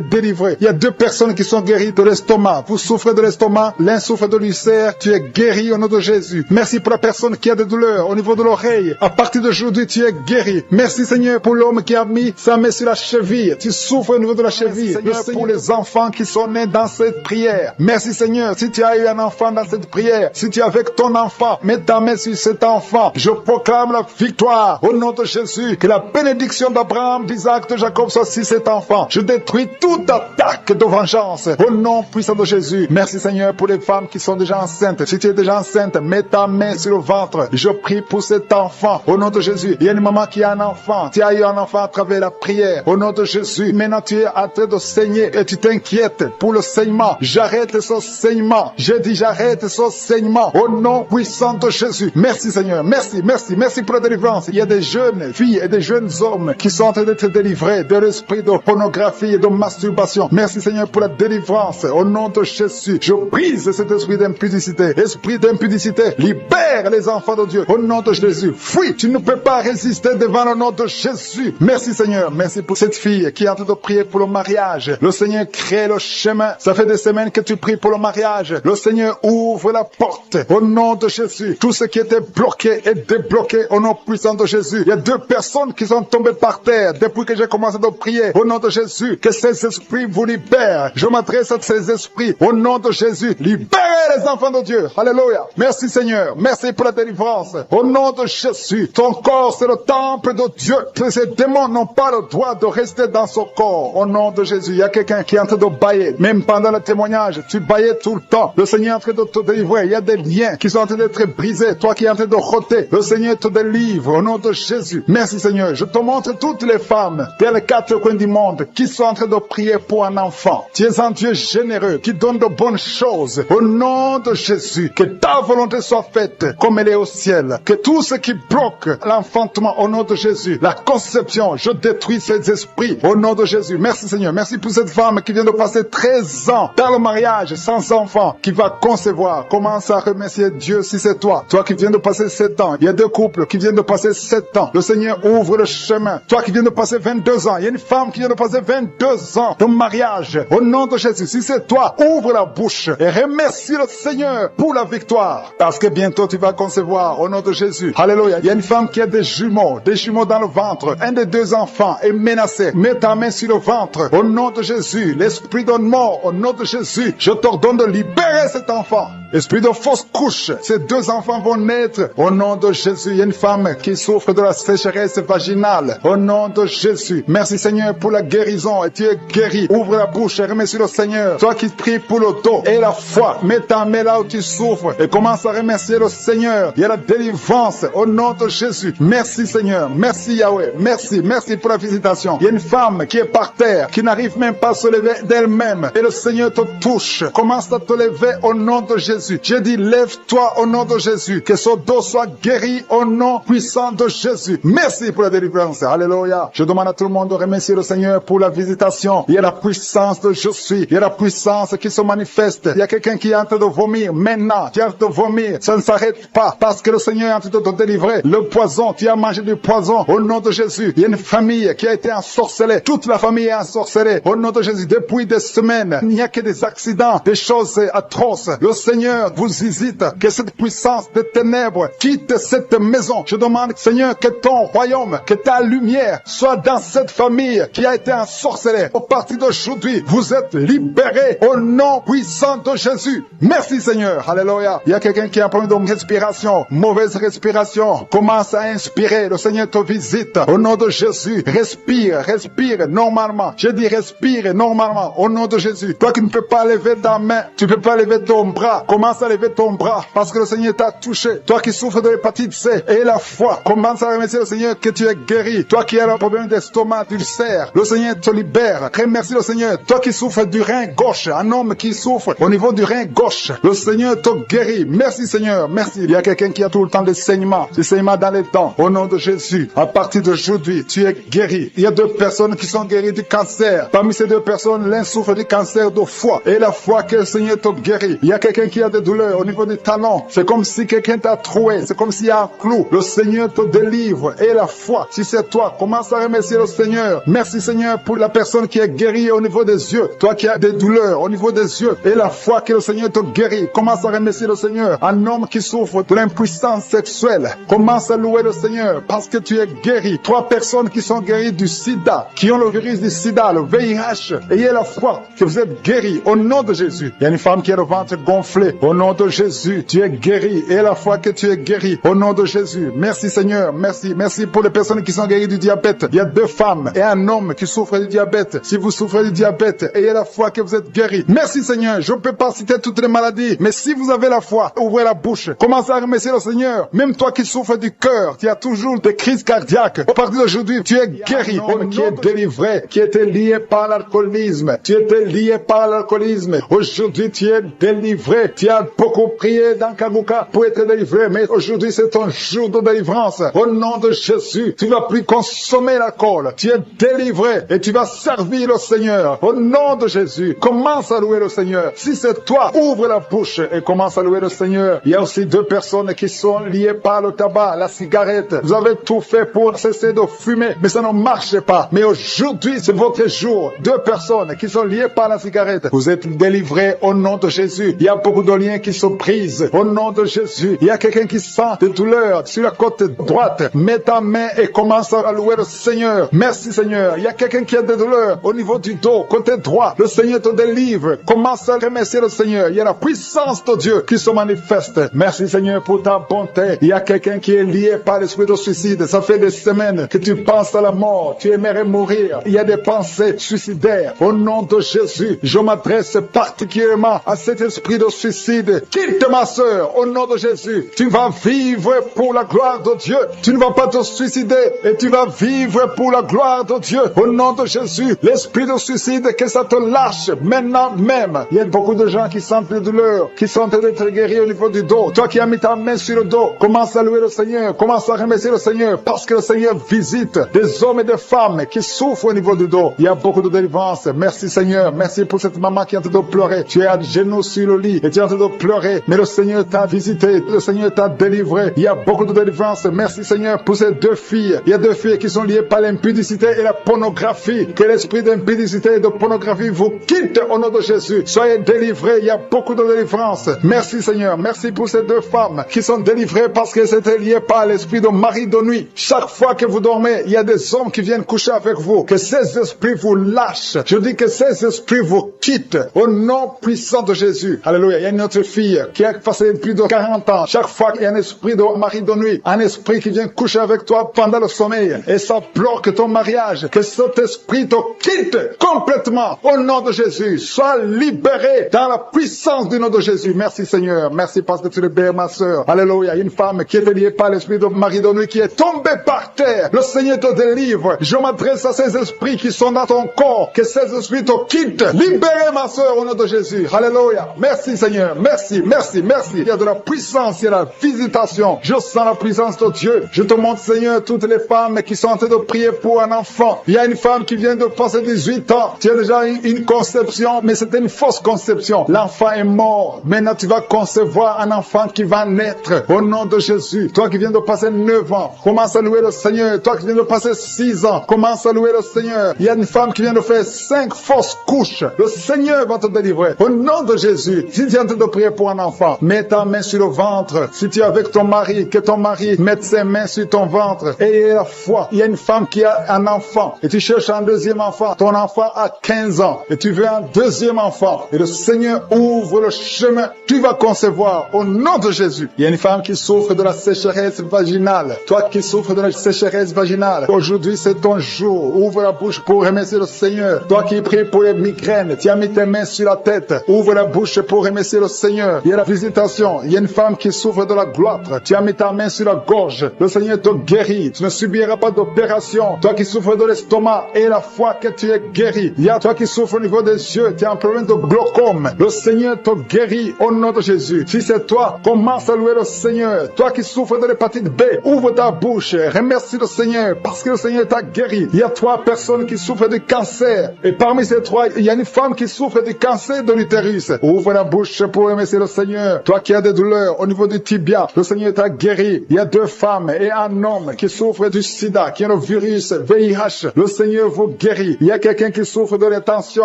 délivré. Il y a 2 personnes qui sont guéries de l'estomac. Vous souffrez de l'estomac, l'un souffre de l'ulcère. Tu es guéri au nom de Jésus. Merci pour la personne qui a des douleurs au niveau de l'oreille. À partir d'aujourd'hui, tu es guéri. Merci Seigneur pour l'homme qui a mis sa main sur la cheville. Tu souffres au niveau de la cheville. Merci pour les enfants qui sont nés dans cette prière. Merci Seigneur. Si tu as eu un enfant dans cette prière, si tu es avec ton enfant, mets ta main sur cet enfant. Je proclame la victoire au nom de Jésus. Que la bénédiction d'Abraham, d'Isaac, de Jacob soit sur cet enfant. Je détruis toute attaque de vengeance au nom puissant de Jésus. Merci Seigneur pour les femmes qui sont déjà enceintes. Si tu es déjà enceinte, mets ta main sur le ventre. Je prie pour cet enfant au nom de Jésus. Il y a une maman qui a un enfant. Tu as eu un enfant à travers la prière au nom de Jésus. Maintenant tu es en train de saigner et tu t'inquiètes pour le saignement. J'arrête ce saignement. J'ai dit j'arrête ce saignement au nom puissant de Jésus. Merci Seigneur. Merci, merci, merci pour la délivrance. Il y a des jeunes filles et des jeunes hommes qui sont en train d'être délivrés de l'esprit de pornographie et de masturbation. Merci Seigneur pour la délivrance au nom de Jésus. Je brise cet esprit d'impudicité. Esprit d'impudicité, libère les enfants de Dieu au nom de Jésus. Fuis, tu ne peux pas résister devant le nom de Jésus. Merci Seigneur. Merci pour cette fille qui est en train de prier pour le mariage. Le Seigneur crée le chemin. Ça fait des semaines que tu pries pour le mariage. Le Seigneur ouvre la porte au nom de Jésus. Tout ce qui était bloqué est débloqué au nom puissant de Jésus. Il y a 2 personnes qui sont tombées par terre depuis que j'ai commencé de prier au nom de Jésus. Que ces esprits vous libèrent. Je m'adresse à ces esprits au nom de Jésus. Libérez les enfants de Dieu. Alléluia. Merci Seigneur. Merci pour la délivrance. Au nom de Jésus. Ton corps c'est le temple de Dieu. Que ces démons n'ont pas le droit de rester dans son corps. Au nom de Jésus. Il y a quelqu'un qui est en train de bailler. Même pendant le témoignage, tu baillais tout le temps. Le Seigneur est en train de te délivrer. Il y a des liens qui sont en train d'être brisés. Toi qui es en train de rôter. Le Seigneur te délivre. Au nom de Jésus. Merci Seigneur. Je te montre toutes les femmes dans les 4 coins du monde qui sont en train de prier pour un enfant. Tu es un Dieu généreux qui donne de bonnes choses. Au nom de Jésus. Que ta volonté soit faite comme elle est au ciel. Que tout ce qui bloque l'enfantement au nom de Jésus, la conception, je détruis ces esprits au nom de Jésus. Merci Seigneur. Merci pour cette femme qui vient de passer 13 ans dans le mariage sans enfant, qui va concevoir. Commence à remercier es Dieu, si c'est toi. Toi qui viens de passer 7 ans. Il y a 2 couples qui viennent de passer 7 ans. Le Seigneur ouvre le chemin. Toi qui viens de passer 22 ans. Il y a une femme qui vient de passer 22 ans de mariage. Au nom de Jésus, si c'est toi, ouvre la bouche et remercie le Seigneur pour la victoire. Parce que bientôt tu vas concevoir au nom de Jésus. Alléluia. Il y a une femme qui a des jumeaux dans le ventre. Un des 2 enfants est menacé. Mets ta main sur le ventre. Au nom de Jésus, l'esprit de mort, au nom de Jésus, je t'ordonne de libérer cet enfant. Esprit de fausse couche, ces 2 enfants vont naître. Au nom de Jésus, il y a une femme qui souffre de la sécheresse vaginale. Au nom de Jésus, merci Seigneur pour la guérison. Et tu es guéri. Ouvre la bouche et remercie le Seigneur. Toi qui pries pour le dos et la foi, mets ta main là où tu souffres et commence à remercier le Seigneur. Il y a la délivrance au nom de Jésus. Merci Seigneur. Merci Yahweh. Merci pour la visitation. Il y a une femme qui est par terre, qui n'arrive même pas à se lever d'elle-même. Et le Seigneur te touche. Commence à te lever au nom de Jésus. J'ai dit, lève-toi au nom de Jésus. Que son dos soit guéri au nom puissant de Jésus. Merci pour la délivrance. Alléluia. Je demande à tout le monde de remercier le Seigneur pour la visitation. Il y a la puissance de je suis. Il y a la puissance qui se manifeste. Il y a quelqu'un qui est en train de vomir. Maintenant, tu es en train de vomir. Ça ne s'arrête pas parce que le Seigneur est en train de te délivrer. Le poison, tu as mangé du poison au nom de Jésus. Il y a une famille qui a été ensorcelée. Toute la famille est ensorcelée au nom de Jésus. Depuis des semaines, il n'y a que des accidents, des choses atroces. Le Seigneur vous visite. Que cette puissance de ténèbres quitte cette maison. Je demande, Seigneur, que ton royaume, que ta lumière soit dans cette famille qui a été ensorcelée. Au partir d'aujourd'hui, vous êtes libérés au nom puissant de Jésus. Merci Seigneur. Alléluia. Il y a quelqu'un qui a un problème de respiration, mauvaise respiration. Commence à inspirer. Le Seigneur te visite. Au nom de Jésus, respire normalement. Je dis respire normalement au nom de Jésus. Toi qui ne peux pas lever ta main, tu ne peux pas lever ton bras. Commence à lever ton bras parce que le Seigneur t'a touché. Toi qui souffres de l'hépatite C et la foi, commence à remercier le Seigneur que tu es guéri. Toi qui as un problème d'estomac, d'ulcère, le Seigneur te libère. Remercie le Seigneur. Toi qui souffres du rein gauche, un homme qui souffre au niveau du rein gauche, le Seigneur te guérit. Merci Seigneur, merci. Il y a quelqu'un qui a tout le temps des saignements dans les dents. Au nom de Jésus, à partir d'aujourd'hui, tu es guéri. Il y a 2 personnes qui sont guéries du cancer. Parmi ces 2 personnes, l'un souffre du cancer de foie et la foi que le Seigneur te guérit. Il y a quelqu'un qui a des douleurs au niveau des talons. C'est comme si quelqu'un t'a troué. C'est comme s'il y a un clou. Le Seigneur te délivre. Et la foi, si c'est toi, commence à remercier le Seigneur. Merci Seigneur pour la personne qui est guérie au niveau des yeux. Toi qui as des douleurs au niveau des yeux. Et la foi que le Seigneur te guérit. Commence à remercier le Seigneur. Un homme qui souffre de l'impuissance sexuelle. Commence à louer le Seigneur parce que tu es guéri. 3 personnes qui sont guéries du sida, qui ont le virus du sida, le VIH. Ayez la foi que vous êtes guéris au nom de Jésus. Il y a une femme qui a le ventre gonflé. Au nom de Jésus, tu es guéri. Et la foi que tu es guéri au nom de Jésus. Merci Seigneur, merci pour les personnes qui sont guéries du diabète. Il y a 2 femmes et un homme qui souffrent du diabète. Si vous souffrez du diabète, ayez la foi que vous êtes guéri. Merci Seigneur, je ne peux pas citer toutes les maladies, mais si vous avez la foi, ouvrez la bouche. Commencez à remercier le Seigneur. Même toi qui souffres du cœur, tu as toujours des crises cardiaques. À partir d'aujourd'hui, tu es guéri. Homme qui est délivré, qui était lié par l'alcoolisme. Tu étais lié par l'alcoolisme. Aujourd'hui, tu es délivré. Tu as beaucoup prié dans Kaguka pour être délivré, mais aujourd'hui, c'est ton jour de délivrance. Au nom de Jésus, tu ne vas plus consommer l'alcool. Tu es délivré et tu vas servir le Seigneur. Au nom de Jésus, commence à louer le Seigneur. Si c'est toi, ouvre la bouche et commence à louer le Seigneur. Il y a aussi 2 personnes qui sont liées par le tabac, la cigarette. Vous avez tout fait pour cesser de fumer, mais ça ne marche pas. Mais aujourd'hui, c'est votre jour. 2 personnes qui sont liées par la cigarette. Vous êtes délivrés au nom de Jésus. Il y a beaucoup de liens qui se brisent au nom de Jésus. Il y a quelqu'un qui sent des douleurs sur la côte droite. Mets ta main et commence à louer le Seigneur. Merci Seigneur. Il y a quelqu'un qui a des douleurs au niveau du dos, côté droit. Le Seigneur te délivre. Commence à remercier le Seigneur. Il y a la puissance de Dieu qui se manifeste. Merci Seigneur pour ta bonté. Il y a quelqu'un qui est lié par l'esprit de suicide. Ça fait des semaines que tu penses à la mort. Tu aimerais mourir. Il y a des pensées suicidaires. Au nom de Jésus, je m'adresse particulièrement à cet esprit de suicide. Quitte ma sœur. Au nom de Jésus, tu vas vivre pour la gloire de Dieu. Tu ne vas pas te suicider et tu vas vivre pour la gloire de Dieu. Au nom de Jésus, l'esprit de suicide, que ça te lâche maintenant même. Il y a beaucoup de gens qui sentent des douleurs, qui sont en train d'être guéris au niveau du dos. Toi qui as mis ta main sur le dos, commence à louer le Seigneur, commence à remercier le Seigneur, parce que le Seigneur visite des hommes et des femmes qui souffrent au niveau du dos. Il y a beaucoup de délivrance. Merci Seigneur, merci pour cette maman qui est en train de pleurer. Tu es à genoux sur le lit et tu es en train train de pleurer, mais le Seigneur t'a visité, le Seigneur t'a délivré. Il y a beaucoup de délivrance. Merci Seigneur pour ces 2 filles. Il y a 2 filles qui sont liées par l'impudicité et la pornographie. Que l'esprit d'impudicité et de pornographie vous quitte au nom de Jésus. Soyez délivrés. Il y a beaucoup de délivrance. Merci Seigneur. Merci pour ces 2 femmes qui sont délivrées parce qu'elles étaient liées par l'esprit de mari de nuit. Chaque fois que vous dormez, il y a des hommes qui viennent coucher avec vous. Que ces esprits vous lâchent. Je dis que ces esprits vous quittent au nom puissant de Jésus. Alléluia. Il y a une autre fille qui a passé plus de 40 ans. Chaque fois qu'il y a un esprit de mari de nuit, un esprit qui vient coucher avec toi pendant le sommeil et ça bloque ton mariage, que cet esprit te quitte complètement au nom de Jésus. Sois libéré dans la puissance du nom de Jésus. Merci Seigneur. Merci parce que tu libères ma sœur. Alléluia. Il y a une femme qui est liée par l'esprit de mari de nuit qui est tombée par terre. Le Seigneur te délivre. Je m'adresse à ces esprits qui sont dans ton corps. Que ces esprits te quittent. Libérez ma sœur au nom de Jésus. Alléluia. Merci Seigneur. Merci, merci, merci. Il y a de la puissance, il y a la visitation. Je sens la puissance de Dieu. Je te montre Seigneur toutes les femmes qui sont en train de prier pour un enfant. Il y a une femme qui vient de passer 18 ans. Tu as déjà une conception, mais c'était une fausse conception. L'enfant est mort. Maintenant tu vas concevoir un enfant qui va naître au nom de Jésus. Toi qui viens de passer 9 ans, commence à louer le Seigneur. Toi qui viens de passer 6 ans, commence à louer le Seigneur. Il y a une femme qui vient de faire 5 fausses couches. Le Seigneur va te délivrer au nom de Jésus. Si tu es en train de prier pour un enfant, mets ta main sur le ventre. Si tu es avec ton mari, que ton mari mette ses mains sur ton ventre. Et la foi. Il y a une femme qui a un enfant et tu cherches un deuxième enfant. Ton enfant a 15 ans et tu veux un deuxième enfant. Et le Seigneur ouvre le chemin. Tu vas concevoir au nom de Jésus. Il y a une femme qui souffre de la sécheresse vaginale. Toi qui souffres de la sécheresse vaginale, aujourd'hui c'est ton jour. Ouvre la bouche pour remercier le Seigneur. Toi qui pries pour les migraines, tu as mis tes mains sur la tête. Ouvre la bouche pour remercier le Seigneur. Il y a la visitation. Il y a une femme qui souffre de la gloître. Tu as mis ta main sur la gorge. Le Seigneur te guérit. Tu ne subiras pas d'opération. Toi qui souffres de l'estomac et la foi que tu es guéri. Il y a toi qui souffres au niveau des yeux. Tu as un problème de glaucome. Le Seigneur te guérit au nom de Jésus. Si c'est toi, commence à louer le Seigneur. Toi qui souffres de l'hépatite B, ouvre ta bouche. Remercie le Seigneur parce que le Seigneur t'a guéri. Il y a 3 personnes qui souffrent de cancer. Et parmi ces 3, il y a une femme qui souffre du cancer de l'utérus. Ouvre la bouche pour remercier le Seigneur. Toi qui as des douleurs au niveau du tibia, le Seigneur t'a guéri. Il y a 2 femmes et un homme qui souffrent du sida, qui a le virus VIH. Le Seigneur vous guérit. Il y a quelqu'un qui souffre de la tension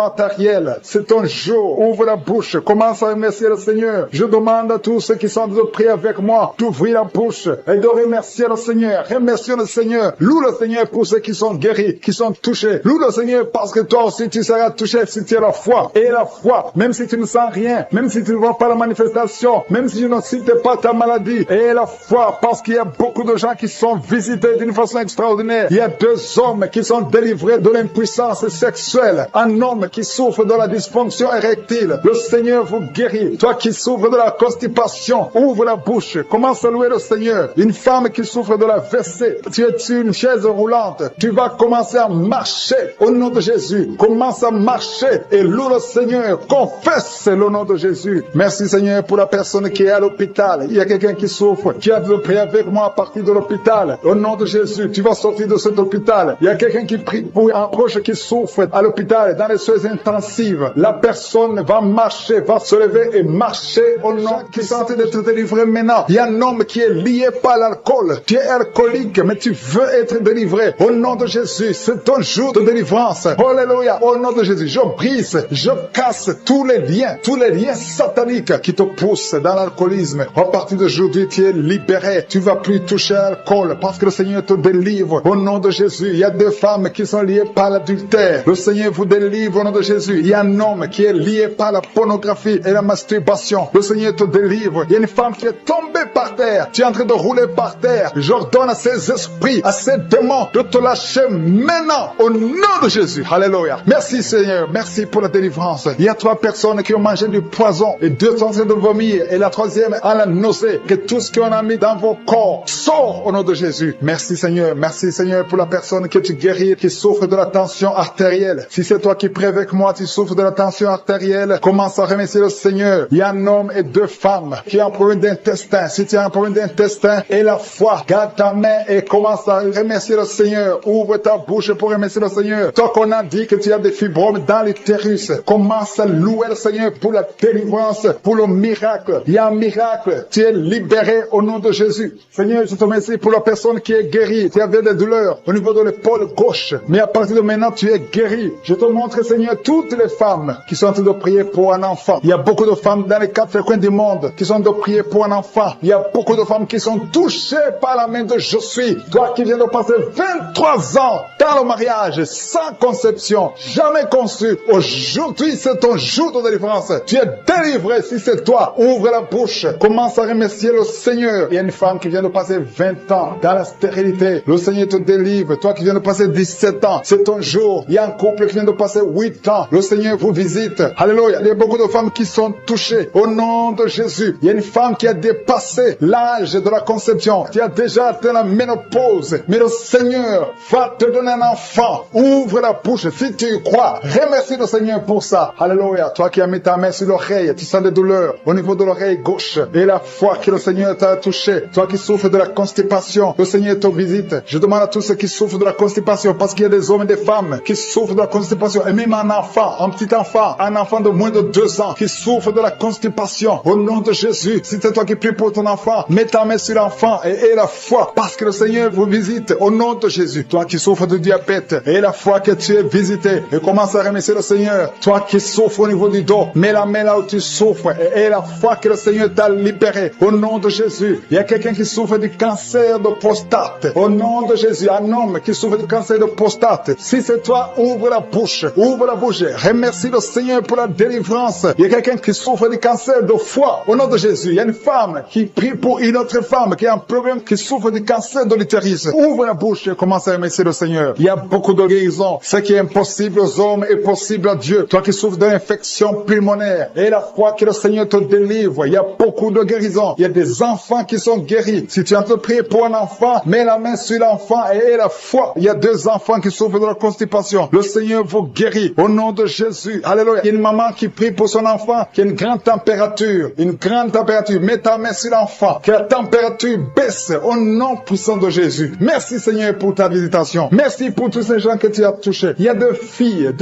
artérielle. C'est ton jour. Ouvre la bouche. Commence à remercier le Seigneur. Je demande à tous ceux qui sont de prier avec moi d'ouvrir la bouche et de remercier le Seigneur. Remercie le Seigneur. Loue le Seigneur pour ceux qui sont guéris, qui sont touchés. Loue le Seigneur parce que toi aussi tu seras touché si tu as la foi. Et la foi, même si tu ne sens rien, même si tu ne vois pas la manifestation, même si tu ne cites pas ta maladie. Et la foi, parce qu'il y a beaucoup de gens qui sont visités d'une façon extraordinaire. Il y a 2 hommes qui sont délivrés de l'impuissance sexuelle. Un homme qui souffre de la dysfonction érectile. Le Seigneur vous guérit. Toi qui souffres de la constipation, ouvre la bouche. Commence à louer le Seigneur. Une femme qui souffre de la WC, tu es sur une chaise roulante. Tu vas commencer à marcher au nom de Jésus. Commence à marcher et loue le Seigneur. Confesse le nom de Jésus. Merci Seigneur pour la personne qui est à l'hôpital. Il y a quelqu'un qui souffre, qui a de prier avec moi à partir de l'hôpital. Au nom de Jésus, tu vas sortir de cet hôpital. Il y a quelqu'un qui prie pour un proche qui souffre à l'hôpital, dans les soins intensives. La personne va marcher, va se lever et marcher au nom qui sont en train d'être délivré maintenant. Il y a un homme qui est lié par l'alcool. Tu es alcoolique, mais tu veux être délivré. Au nom de Jésus, c'est ton jour de délivrance. Alléluia. Au nom de Jésus, je brise, je casse tous les liens sataniques qui te poussent dans l'alcoolisme. À partir d'aujourd'hui, tu es libéré. Tu vas plus toucher à l'alcool parce que le Seigneur te délivre. Au nom de Jésus, il y a 2 femmes qui sont liées par l'adultère. Le Seigneur vous délivre au nom de Jésus. Il y a un homme qui est lié par la pornographie et la masturbation. Le Seigneur te délivre. Il y a une femme qui est tombée par terre. Tu es en train de rouler par terre. J'ordonne à ces esprits, à ces démons de te lâcher maintenant au nom de Jésus. Alléluia. Merci Seigneur. Merci pour la délivrance. Il y a 3 personnes qui ont mangé du poison et 2 sont en train de vomir et la 3e a la nausée. Que tout ce qu'on a mis dans vos corps sort au nom de Jésus. Merci Seigneur. Merci Seigneur pour la personne que tu guéris, qui souffre de la tension artérielle. Si c'est toi qui pries avec moi, tu souffres de la tension artérielle, commence à remercier le Seigneur. Il y a un homme et 2 femmes qui ont un problème d'intestin. Si tu as un problème d'intestin et la foi, garde ta main et commence à remercier le Seigneur. Ouvre ta bouche pour remercier le Seigneur. Toi qu'on a dit que tu as des fibromes dans l'utérus, commence à louer le Seigneur pour la délivrance délivrance, pour le miracle. Il y a un miracle. Tu es libéré au nom de Jésus. Seigneur, je te remercie pour la personne qui est guérie. Tu avais des douleurs au niveau de l'épaule gauche. Mais à partir de maintenant, tu es guéri. Je te montre, Seigneur, toutes les femmes qui sont en train de prier pour un enfant. Il y a beaucoup de femmes dans les 4 coins du monde qui sont en train de prier pour un enfant. Il y a beaucoup de femmes qui sont touchées par la main de Je suis. Toi qui viens de passer 23 ans dans le mariage, sans conception, jamais conçu. Aujourd'hui, c'est ton jour de délivrance. Tu es délivré si c'est toi. Ouvre la bouche. Commence à remercier le Seigneur. Il y a une femme qui vient de passer 20 ans dans la stérilité. Le Seigneur te délivre. Toi qui viens de passer 17 ans, c'est ton jour. Il y a un couple qui vient de passer 8 ans. Le Seigneur vous visite. Alléluia. Il y a beaucoup de femmes qui sont touchées au nom de Jésus. Il y a une femme qui a dépassé l'âge de la conception, qui a déjà atteint la ménopause. Mais le Seigneur va te donner un enfant. Ouvre la bouche si tu y crois. Remercie le Seigneur pour ça. Alléluia. Toi qui as mis ta main sur l'oreille, tu sens des douleurs au niveau de l'oreille gauche. Et la foi que le Seigneur t'a touché. Toi qui souffres de la constipation, le Seigneur te visite. Je demande à tous ceux qui souffrent de la constipation, parce qu'il y a des hommes et des femmes qui souffrent de la constipation. Et même un enfant, un petit enfant, un enfant de moins de 2 ans qui souffre de la constipation. Au nom de Jésus, si c'est toi qui pries pour ton enfant, mets ta main sur l'enfant et aie la foi, parce que le Seigneur vous visite. Au nom de Jésus, toi qui souffres de diabète, aie la foi que tu es visité et commence à remercier le Seigneur. Toi qui souffres au niveau du dos, mets la main là où tu souffres et aie la foi que le Seigneur t'a libéré. Au nom de Jésus, il y a quelqu'un qui souffre du cancer de prostate. Au nom de Jésus, un homme qui souffre du cancer de prostate. Si c'est toi, ouvre la bouche. Ouvre la bouche. Remercie le Seigneur pour la délivrance. Il y a quelqu'un qui souffre du cancer de foie. Au nom de Jésus, il y a une femme qui prie pour une autre femme qui a un problème, qui souffre du cancer de l'utérus. Ouvre la bouche et commence à remercier le Seigneur. Il y a beaucoup de guérisons. Ce qui est impossible aux hommes est possible à Dieu. Toi qui souffres d'une infection pulmonaire, et la foi que le Seigneur te délivre. Il y a beaucoup de guérisons. Il y a des enfants qui sont guéris. Si tu es en train de prier pour un enfant, mets la main sur l'enfant et aie la foi. Il y a 2 enfants qui souffrent de la constipation. Le Seigneur vous guérit au nom de Jésus. Alléluia. Il y a une maman qui prie pour son enfant qui a une grande température. Une grande température. Mets ta main sur l'enfant. Que la température baisse au nom puissant de Jésus. Merci Seigneur pour ta visitation. Merci pour tous ces gens que tu as touchés. Il y a 2 filles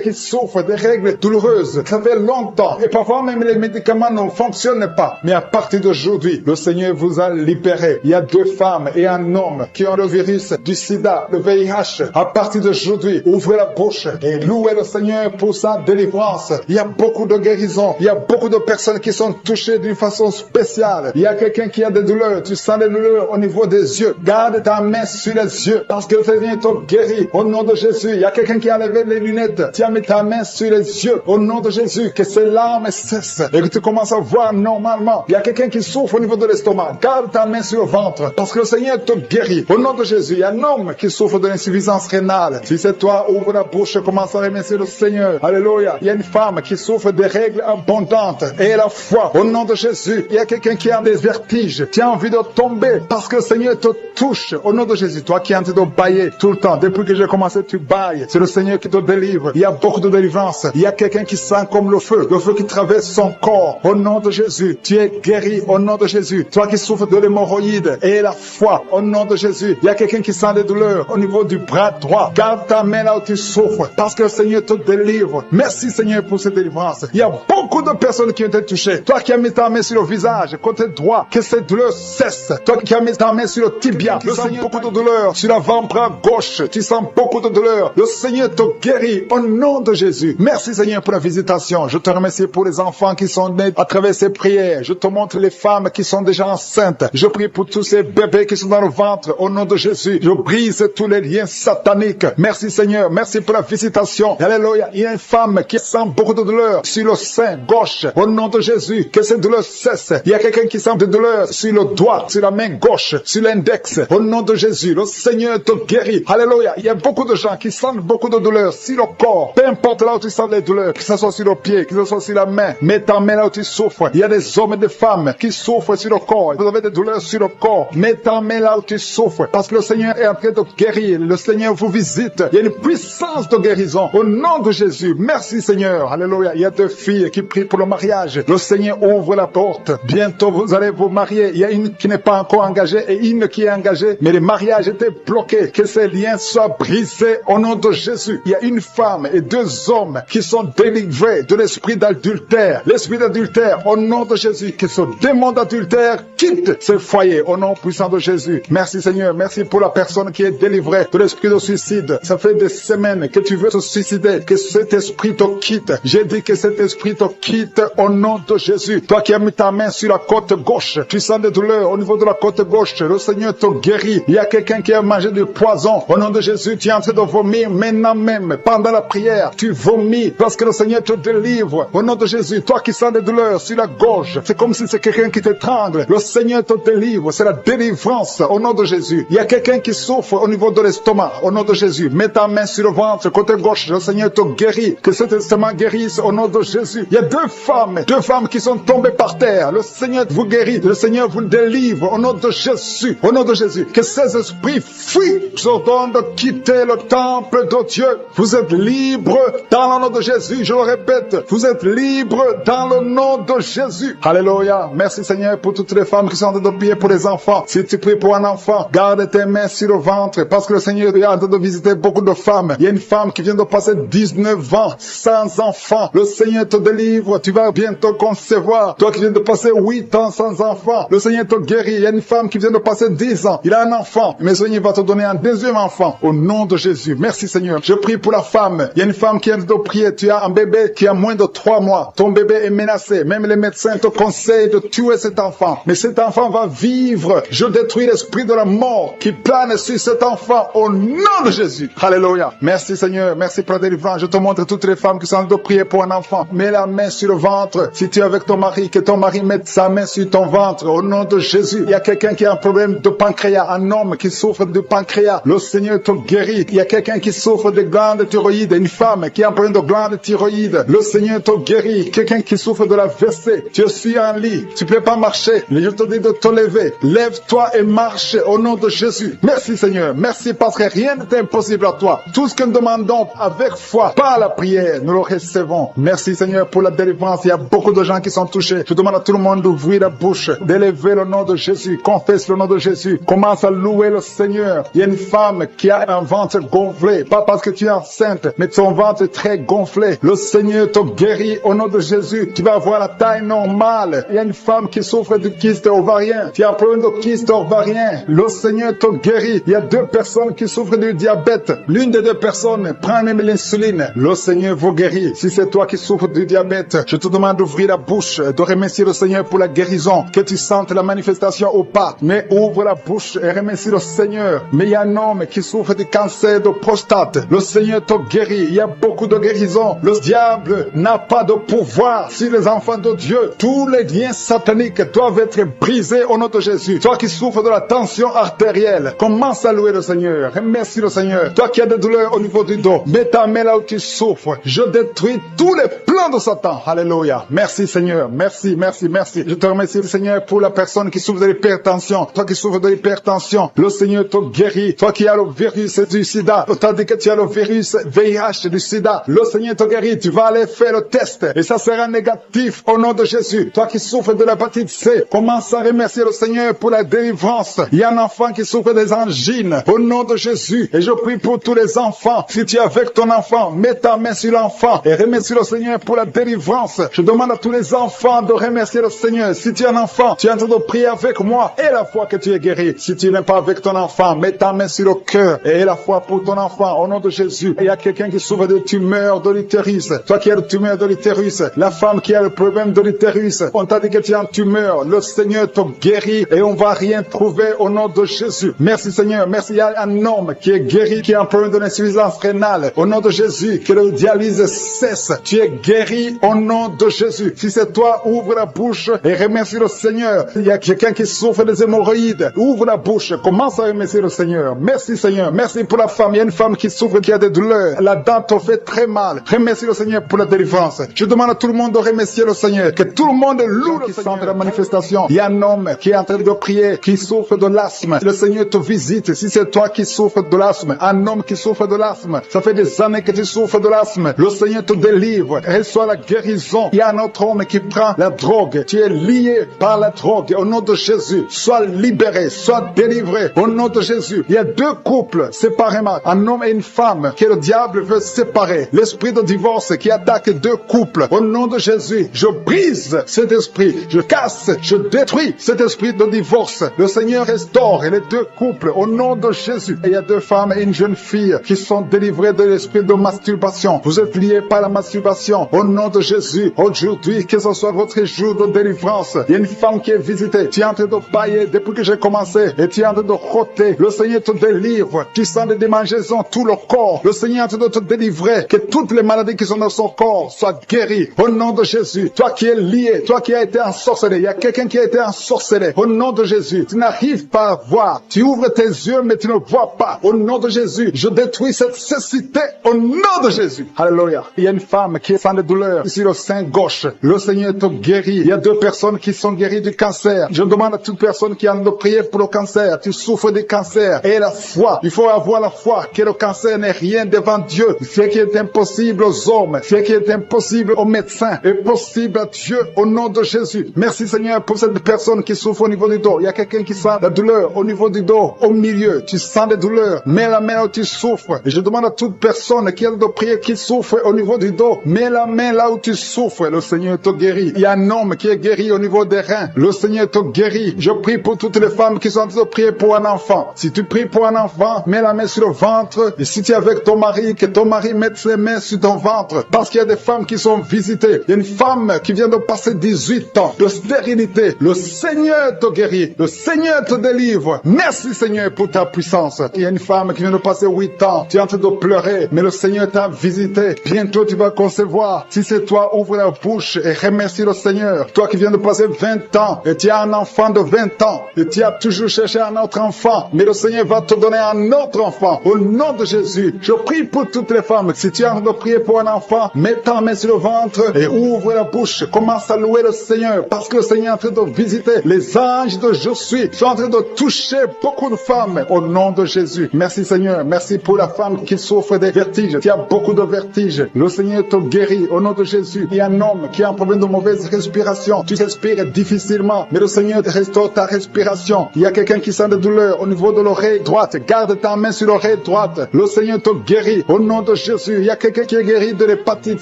qui souffrent des règles douloureuses. Ça fait longtemps. Et parfois même les médicaments ne fonctionnent pas. Mais à partir d'aujourd'hui, le Seigneur vous a libéré. Il y a 2 femmes et un homme qui ont le virus du sida, le VIH. À partir d'aujourd'hui, ouvrez la bouche et louez le Seigneur pour sa délivrance. Il y a beaucoup de guérisons. Il y a beaucoup de personnes qui sont touchées d'une façon spéciale. Il y a quelqu'un qui a des douleurs. Tu sens des douleurs au niveau des yeux. Garde ta main sur les yeux parce que le Seigneur te guérit. Au nom de Jésus, il y a quelqu'un qui a levé les lunettes. Tu as mis ta main sur les yeux. Au nom de Jésus, que ces larmes cessent et que tu commences à voir normalement. Il y a quelqu'un qui souffre au niveau de l'estomac. Garde ta main sur le ventre parce que le Seigneur te guérit. Au nom de Jésus, il y a un homme qui souffre de l'insuffisance rénale. Si c'est toi, ouvre la bouche et commence à remercier le Seigneur. Alléluia. Il y a une femme qui souffre de règles abondantes et la foi. Au nom de Jésus, il y a quelqu'un qui a des vertiges. Tu as envie de tomber parce que le Seigneur te touche. Au nom de Jésus, toi qui es en train de bailler tout le temps. Depuis que j'ai commencé, tu bailles. C'est le Seigneur qui te délivre. Il y a beaucoup de délivrance. Il y a quelqu'un qui sent comme le feu qui traverse son corps. Au nom de Jésus, tu es guéri. Au nom de Jésus, toi qui souffres de l'hémorroïde et la foi. Au nom de Jésus, il y a quelqu'un qui sent des douleurs au niveau du bras droit. Garde ta main là où tu souffres parce que le Seigneur te délivre. Merci Seigneur pour cette délivrance. Il y a beaucoup de personnes qui ont été touchées. Toi qui as mis ta main sur le visage, côté droit, que cette douleur cesse. Toi qui as mis ta main sur le tibia, le Seigneur beaucoup de douleurs. Sur l'avant-bras gauche, tu sens beaucoup de douleurs. Le Seigneur te guérit au nom de Jésus. Merci Seigneur pour la visitation. Je te remercie pour les enfants qui sont nés à travers ces prières. Je te montre les femmes qui sont déjà enceintes. Je prie pour tous ces bébés qui sont dans le ventre. Au nom de Jésus, je brise tous les liens sataniques. Merci Seigneur. Merci pour la visitation. Alléluia. Il y a une femme qui sent beaucoup de douleur sur le sein gauche. Au nom de Jésus, que cette douleur cesse. Il y a quelqu'un qui sent de douleur sur le doigt, sur la main gauche, sur l'index. Au nom de Jésus, le Seigneur te guérit. Alléluia. Il y a beaucoup de gens qui sentent beaucoup de douleur sur le corps. Peu importe là où tu sens les douleurs, que ce soit sur le pied, que ce soit sur la main. Mets ta main là où tu souffres. Il y a des hommes et des femmes qui souffrent sur le corps. Vous avez des douleurs sur le corps. Mets ta main là où tu souffres. Parce que le Seigneur est en train de guérir. Le Seigneur vous visite. Il y a une puissance de guérison. Au nom de Jésus. Merci Seigneur. Alléluia. Il y a 2 filles qui prient pour le mariage. Le Seigneur ouvre la porte. Bientôt vous allez vous marier. Il y a une qui n'est pas encore engagée et une qui est engagée. Mais le mariage était bloqué. Que ces liens soient brisés au nom de Jésus. Il y a une femme et 2 hommes qui sont délivrés de l'esprit d'adultère. d'adultère, l'esprit d'adultère, au nom de Jésus, que ce démon d'adultère quitte ce foyer, au nom puissant de Jésus. Merci Seigneur, merci pour la personne qui est délivrée de l'esprit de suicide. Ça fait des semaines que tu veux te suicider, que cet esprit te quitte. J'ai dit que cet esprit te quitte au nom de Jésus. Toi qui as mis ta main sur la côte gauche, tu sens des douleurs au niveau de la côte gauche, le Seigneur te guérit. Il y a quelqu'un qui a mangé du poison, au nom de Jésus, tu es en train de vomir maintenant même, pendant la prière, tu vomis parce que le Seigneur te délivre, au nom de Jésus. Toi qui sens des douleurs sur la gorge, c'est comme si c'est quelqu'un qui t'étrangle, le Seigneur te délivre, c'est la délivrance, au nom de Jésus. Il y a quelqu'un qui souffre au niveau de l'estomac, au nom de Jésus, mets ta main sur le ventre, côté gauche, le Seigneur te guérit, que cet estomac guérisse au nom de Jésus. Il y a deux femmes qui sont tombées par terre, le Seigneur vous guérit, le Seigneur vous délivre, au nom de Jésus, au nom de Jésus. Que ces esprits fuient, j'ordonne de quitter le temple de Dieu. Vous êtes libres dans le nom de Jésus, je le répète, vous êtes libres dans le nom de Jésus. Alléluia. Merci Seigneur pour toutes les femmes qui sont en train de prier pour les enfants. Si tu pries pour un enfant, garde tes mains sur le ventre, parce que le Seigneur est en train de visiter beaucoup de femmes. Il y a une femme qui vient de passer 19 ans sans enfant. Le Seigneur te délivre, tu vas bientôt concevoir. Toi qui viens de passer 8 ans sans enfant, le Seigneur te guérit. Il y a une femme qui vient de passer 10 ans, il a un enfant, mais le Seigneur va te donner un deuxième enfant, au nom de Jésus. Merci Seigneur. Je prie pour la femme. Il y a une femme qui vient de prier, tu as un bébé qui a moins de 3 mois. Ton bébé est menacé, même les médecins te conseillent de tuer cet enfant. Mais cet enfant va vivre. Je détruis l'esprit de la mort qui plane sur cet enfant, au nom de Jésus. Alléluia. Merci Seigneur, merci pour la délivrance. Je te montre toutes les femmes qui sont en train de prier pour un enfant. Mets la main sur le ventre. Si tu es avec ton mari, que ton mari mette sa main sur ton ventre, au nom de Jésus. Il y a quelqu'un qui a un problème de pancréas, un homme qui souffre de pancréas, le Seigneur te guérit. Il y a quelqu'un qui souffre de glande thyroïde, une femme qui a un problème de glande thyroïde, le Seigneur te guérit. Quelqu'un qui souffre de la WC, tu suis en lit, tu ne peux pas marcher, je te dis de te lever, lève-toi et marche au nom de Jésus. Merci Seigneur, merci parce que rien n'est impossible à toi. Tout ce que nous demandons avec foi, par la prière, nous le recevons. Merci Seigneur pour la délivrance. Il y a beaucoup de gens qui sont touchés. Je demande à tout le monde d'ouvrir la bouche, d'élever le nom de Jésus, confesse le nom de Jésus, commence à louer le Seigneur. Il y a une femme qui a un ventre gonflé, pas parce que tu es enceinte, mais ton ventre est très gonflé. Le Seigneur te guérit au nom de Jésus. Tu vas avoir la taille normale. Il y a une femme qui souffre de kyste ovarien. Tu as un problème de kyste ovarien. Le Seigneur te guérit. Il y a 2 personnes qui souffrent du diabète. L'une des 2 personnes prend même l'insuline. Le Seigneur vous guérit. Si c'est toi qui souffres du diabète, je te demande d'ouvrir la bouche, de remercier le Seigneur pour la guérison, que tu sentes la manifestation au pas. Mais ouvre la bouche et remercie le Seigneur. Mais il y a un homme qui souffre du cancer de prostate. Le Seigneur te guérit. Il y a beaucoup de guérisons. Le diable n'a pas de pouvoir sur les enfants de Dieu. Tous les liens sataniques doivent être brisés au nom de Jésus. Toi qui souffres de la tension artérielle, commence à louer le Seigneur. Remercie le Seigneur. Toi qui as des douleurs au niveau du dos, mets ta main là où tu souffres. Je détruis tous les plans de Satan. Alléluia. Merci Seigneur. Merci, merci, merci. Je te remercie Seigneur pour la personne qui souffre de l'hypertension. Toi qui souffres de l'hypertension, le Seigneur te guérit. Toi qui as le virus du sida, tandis que tu as le virus VIH du sida, le Seigneur te guérit. Tu vas aller faire le test et ça sera négatif au nom de Jésus. Toi qui souffres de l'hépatite C, commence à remercier le Seigneur pour la délivrance. Il y a un enfant qui souffre des angines au nom de Jésus. Et je prie pour tous les enfants. Si tu es avec ton enfant, mets ta main sur l'enfant et remercie le Seigneur pour la délivrance. Je demande à tous les enfants de remercier le Seigneur. Si tu es un enfant, tu es en train de prier avec moi et la foi que tu es guéri. Si tu n'es pas avec ton enfant, mets ta main sur le cœur et la foi pour ton enfant au nom de Jésus. Et il y a quelqu'un qui souffre de tumeur de l'utérus. Toi qui as le tumeur de l'utérus, la femme qui a le problème de l'utérus, on t'a dit que tu es en tumeur. Le Seigneur te guérit et on va rien trouver au nom de Jésus. Merci Seigneur. Merci. Il y a un homme qui est guéri, qui a un problème de l'insuffisance rénale. Au nom de Jésus, que le dialyse cesse. Tu es guéri au nom de Jésus. Si c'est toi, ouvre la bouche et remercie le Seigneur. Il y a quelqu'un qui souffre des hémorroïdes. Ouvre la bouche. Commence à remercier le Seigneur. Merci Seigneur. Merci pour la femme. Il y a une femme qui souffre, qui a des douleurs. La dent te fait très mal. Remercie le Seigneur pour la délivrance. Je demande à tout le monde de remercier le Seigneur. Que tout le monde loue le Seigneur. De la manifestation. Il y a un homme qui est en train de prier, qui souffre de l'asthme. Le Seigneur te visite. Si c'est toi qui souffres de l'asthme, un homme qui souffre de l'asthme, ça fait des années que tu souffres de l'asthme. Le Seigneur te délivre. Reçois la guérison. Il y a un autre homme qui prend la drogue. Tu es lié par la drogue. Au nom de Jésus, sois libéré, sois délivré. Au nom de Jésus. Il y a 2 couples séparément, un homme et une femme, que le diable veut séparer. L'esprit de divorce qui attaque 2 couples. Au nom nom de Jésus, je brise cet esprit, je casse, je détruis cet esprit de divorce. Le Seigneur restaure les deux couples au nom de Jésus. Et il y a 2 femmes et une jeune fille qui sont délivrées de l'esprit de masturbation. Vous êtes liés par la masturbation. Au nom de Jésus, aujourd'hui, que ce soit votre jour de délivrance. Il y a une femme qui est visitée. Tu es en train de bailler depuis que j'ai commencé et tu es en train de roter. Le Seigneur te délivre. Tu sens des démangeaisons tout le corps. Le Seigneur est en train de te délivrer. Que toutes les maladies qui sont dans son corps soient guéries. Au nom de Jésus, toi qui es lié, toi qui as été ensorcelé, il y a quelqu'un qui a été ensorcelé. Au nom de Jésus, tu n'arrives pas à voir. Tu ouvres tes yeux mais tu ne vois pas. Au nom de Jésus, je détruis cette cécité au nom de Jésus. Alléluia. Il y a une femme qui est sans de douleur sur le sein gauche. Le Seigneur te guérit. Il y a 2 personnes qui sont guéries du cancer. Je demande à toute personne qui a de prier pour le cancer. Tu souffres du cancer. Et la foi. Il faut avoir la foi que le cancer n'est rien devant Dieu. Ce qui est impossible aux hommes, ce qui est impossible aux médecins, est possible à Dieu au nom de Jésus. Merci Seigneur pour cette personne qui souffre au niveau du dos. Il y a quelqu'un qui sent la douleur au niveau du dos, au milieu. Tu sens des douleurs. Mets la main où tu souffres. Et je demande à toute personne qui a de prier, qui souffre au niveau du dos, mets la main là où tu souffres. Le Seigneur te guérit. Il y a un homme qui est guéri au niveau des reins. Le Seigneur te guérit. Je prie pour toutes les femmes qui sont en train de prier pour un enfant. Si tu pries pour un enfant, mets la main sur le ventre. Et si tu es avec ton mari, que ton mari mette ses mains sur ton ventre. Parce qu'il y a des femmes qui sont visitées. Il y a une femme qui vient de passer 18 ans de stérilité. Le Seigneur te guérit. Le Seigneur te délivre. Merci Seigneur pour ta puissance. Il y a une femme qui vient de passer 8 ans. Tu es en train de pleurer, mais le Seigneur t'a visité. Bientôt tu vas concevoir. Si c'est toi, ouvre la bouche et remercie le Seigneur. Toi qui viens de passer 20 ans et tu as un enfant de 20 ans et tu as toujours cherché un autre enfant, mais le Seigneur va te donner un autre enfant. Au nom de Jésus, je prie pour toutes les femmes. Si tu es en train de prier pour un enfant, mets ta main sur le ventre et ouvre la bouche. Commence à louer le Seigneur parce que le Seigneur est en train de visiter. Les anges de Je suis sont en train de toucher beaucoup de femmes au nom de Jésus. Merci Seigneur. Merci pour la femme qui souffre des vertiges. Tu as beaucoup de vertiges. Le Seigneur te guérit au nom de Jésus. Il y a un homme qui a un problème de mauvaise respiration. Tu respires difficilement, mais le Seigneur te restaure ta respiration. Il y a quelqu'un qui sent des douleurs au niveau de l'oreille droite. Garde ta main sur l'oreille droite. Le Seigneur te guérit au nom de Jésus. Il y a quelqu'un qui est guéri de l'hépatite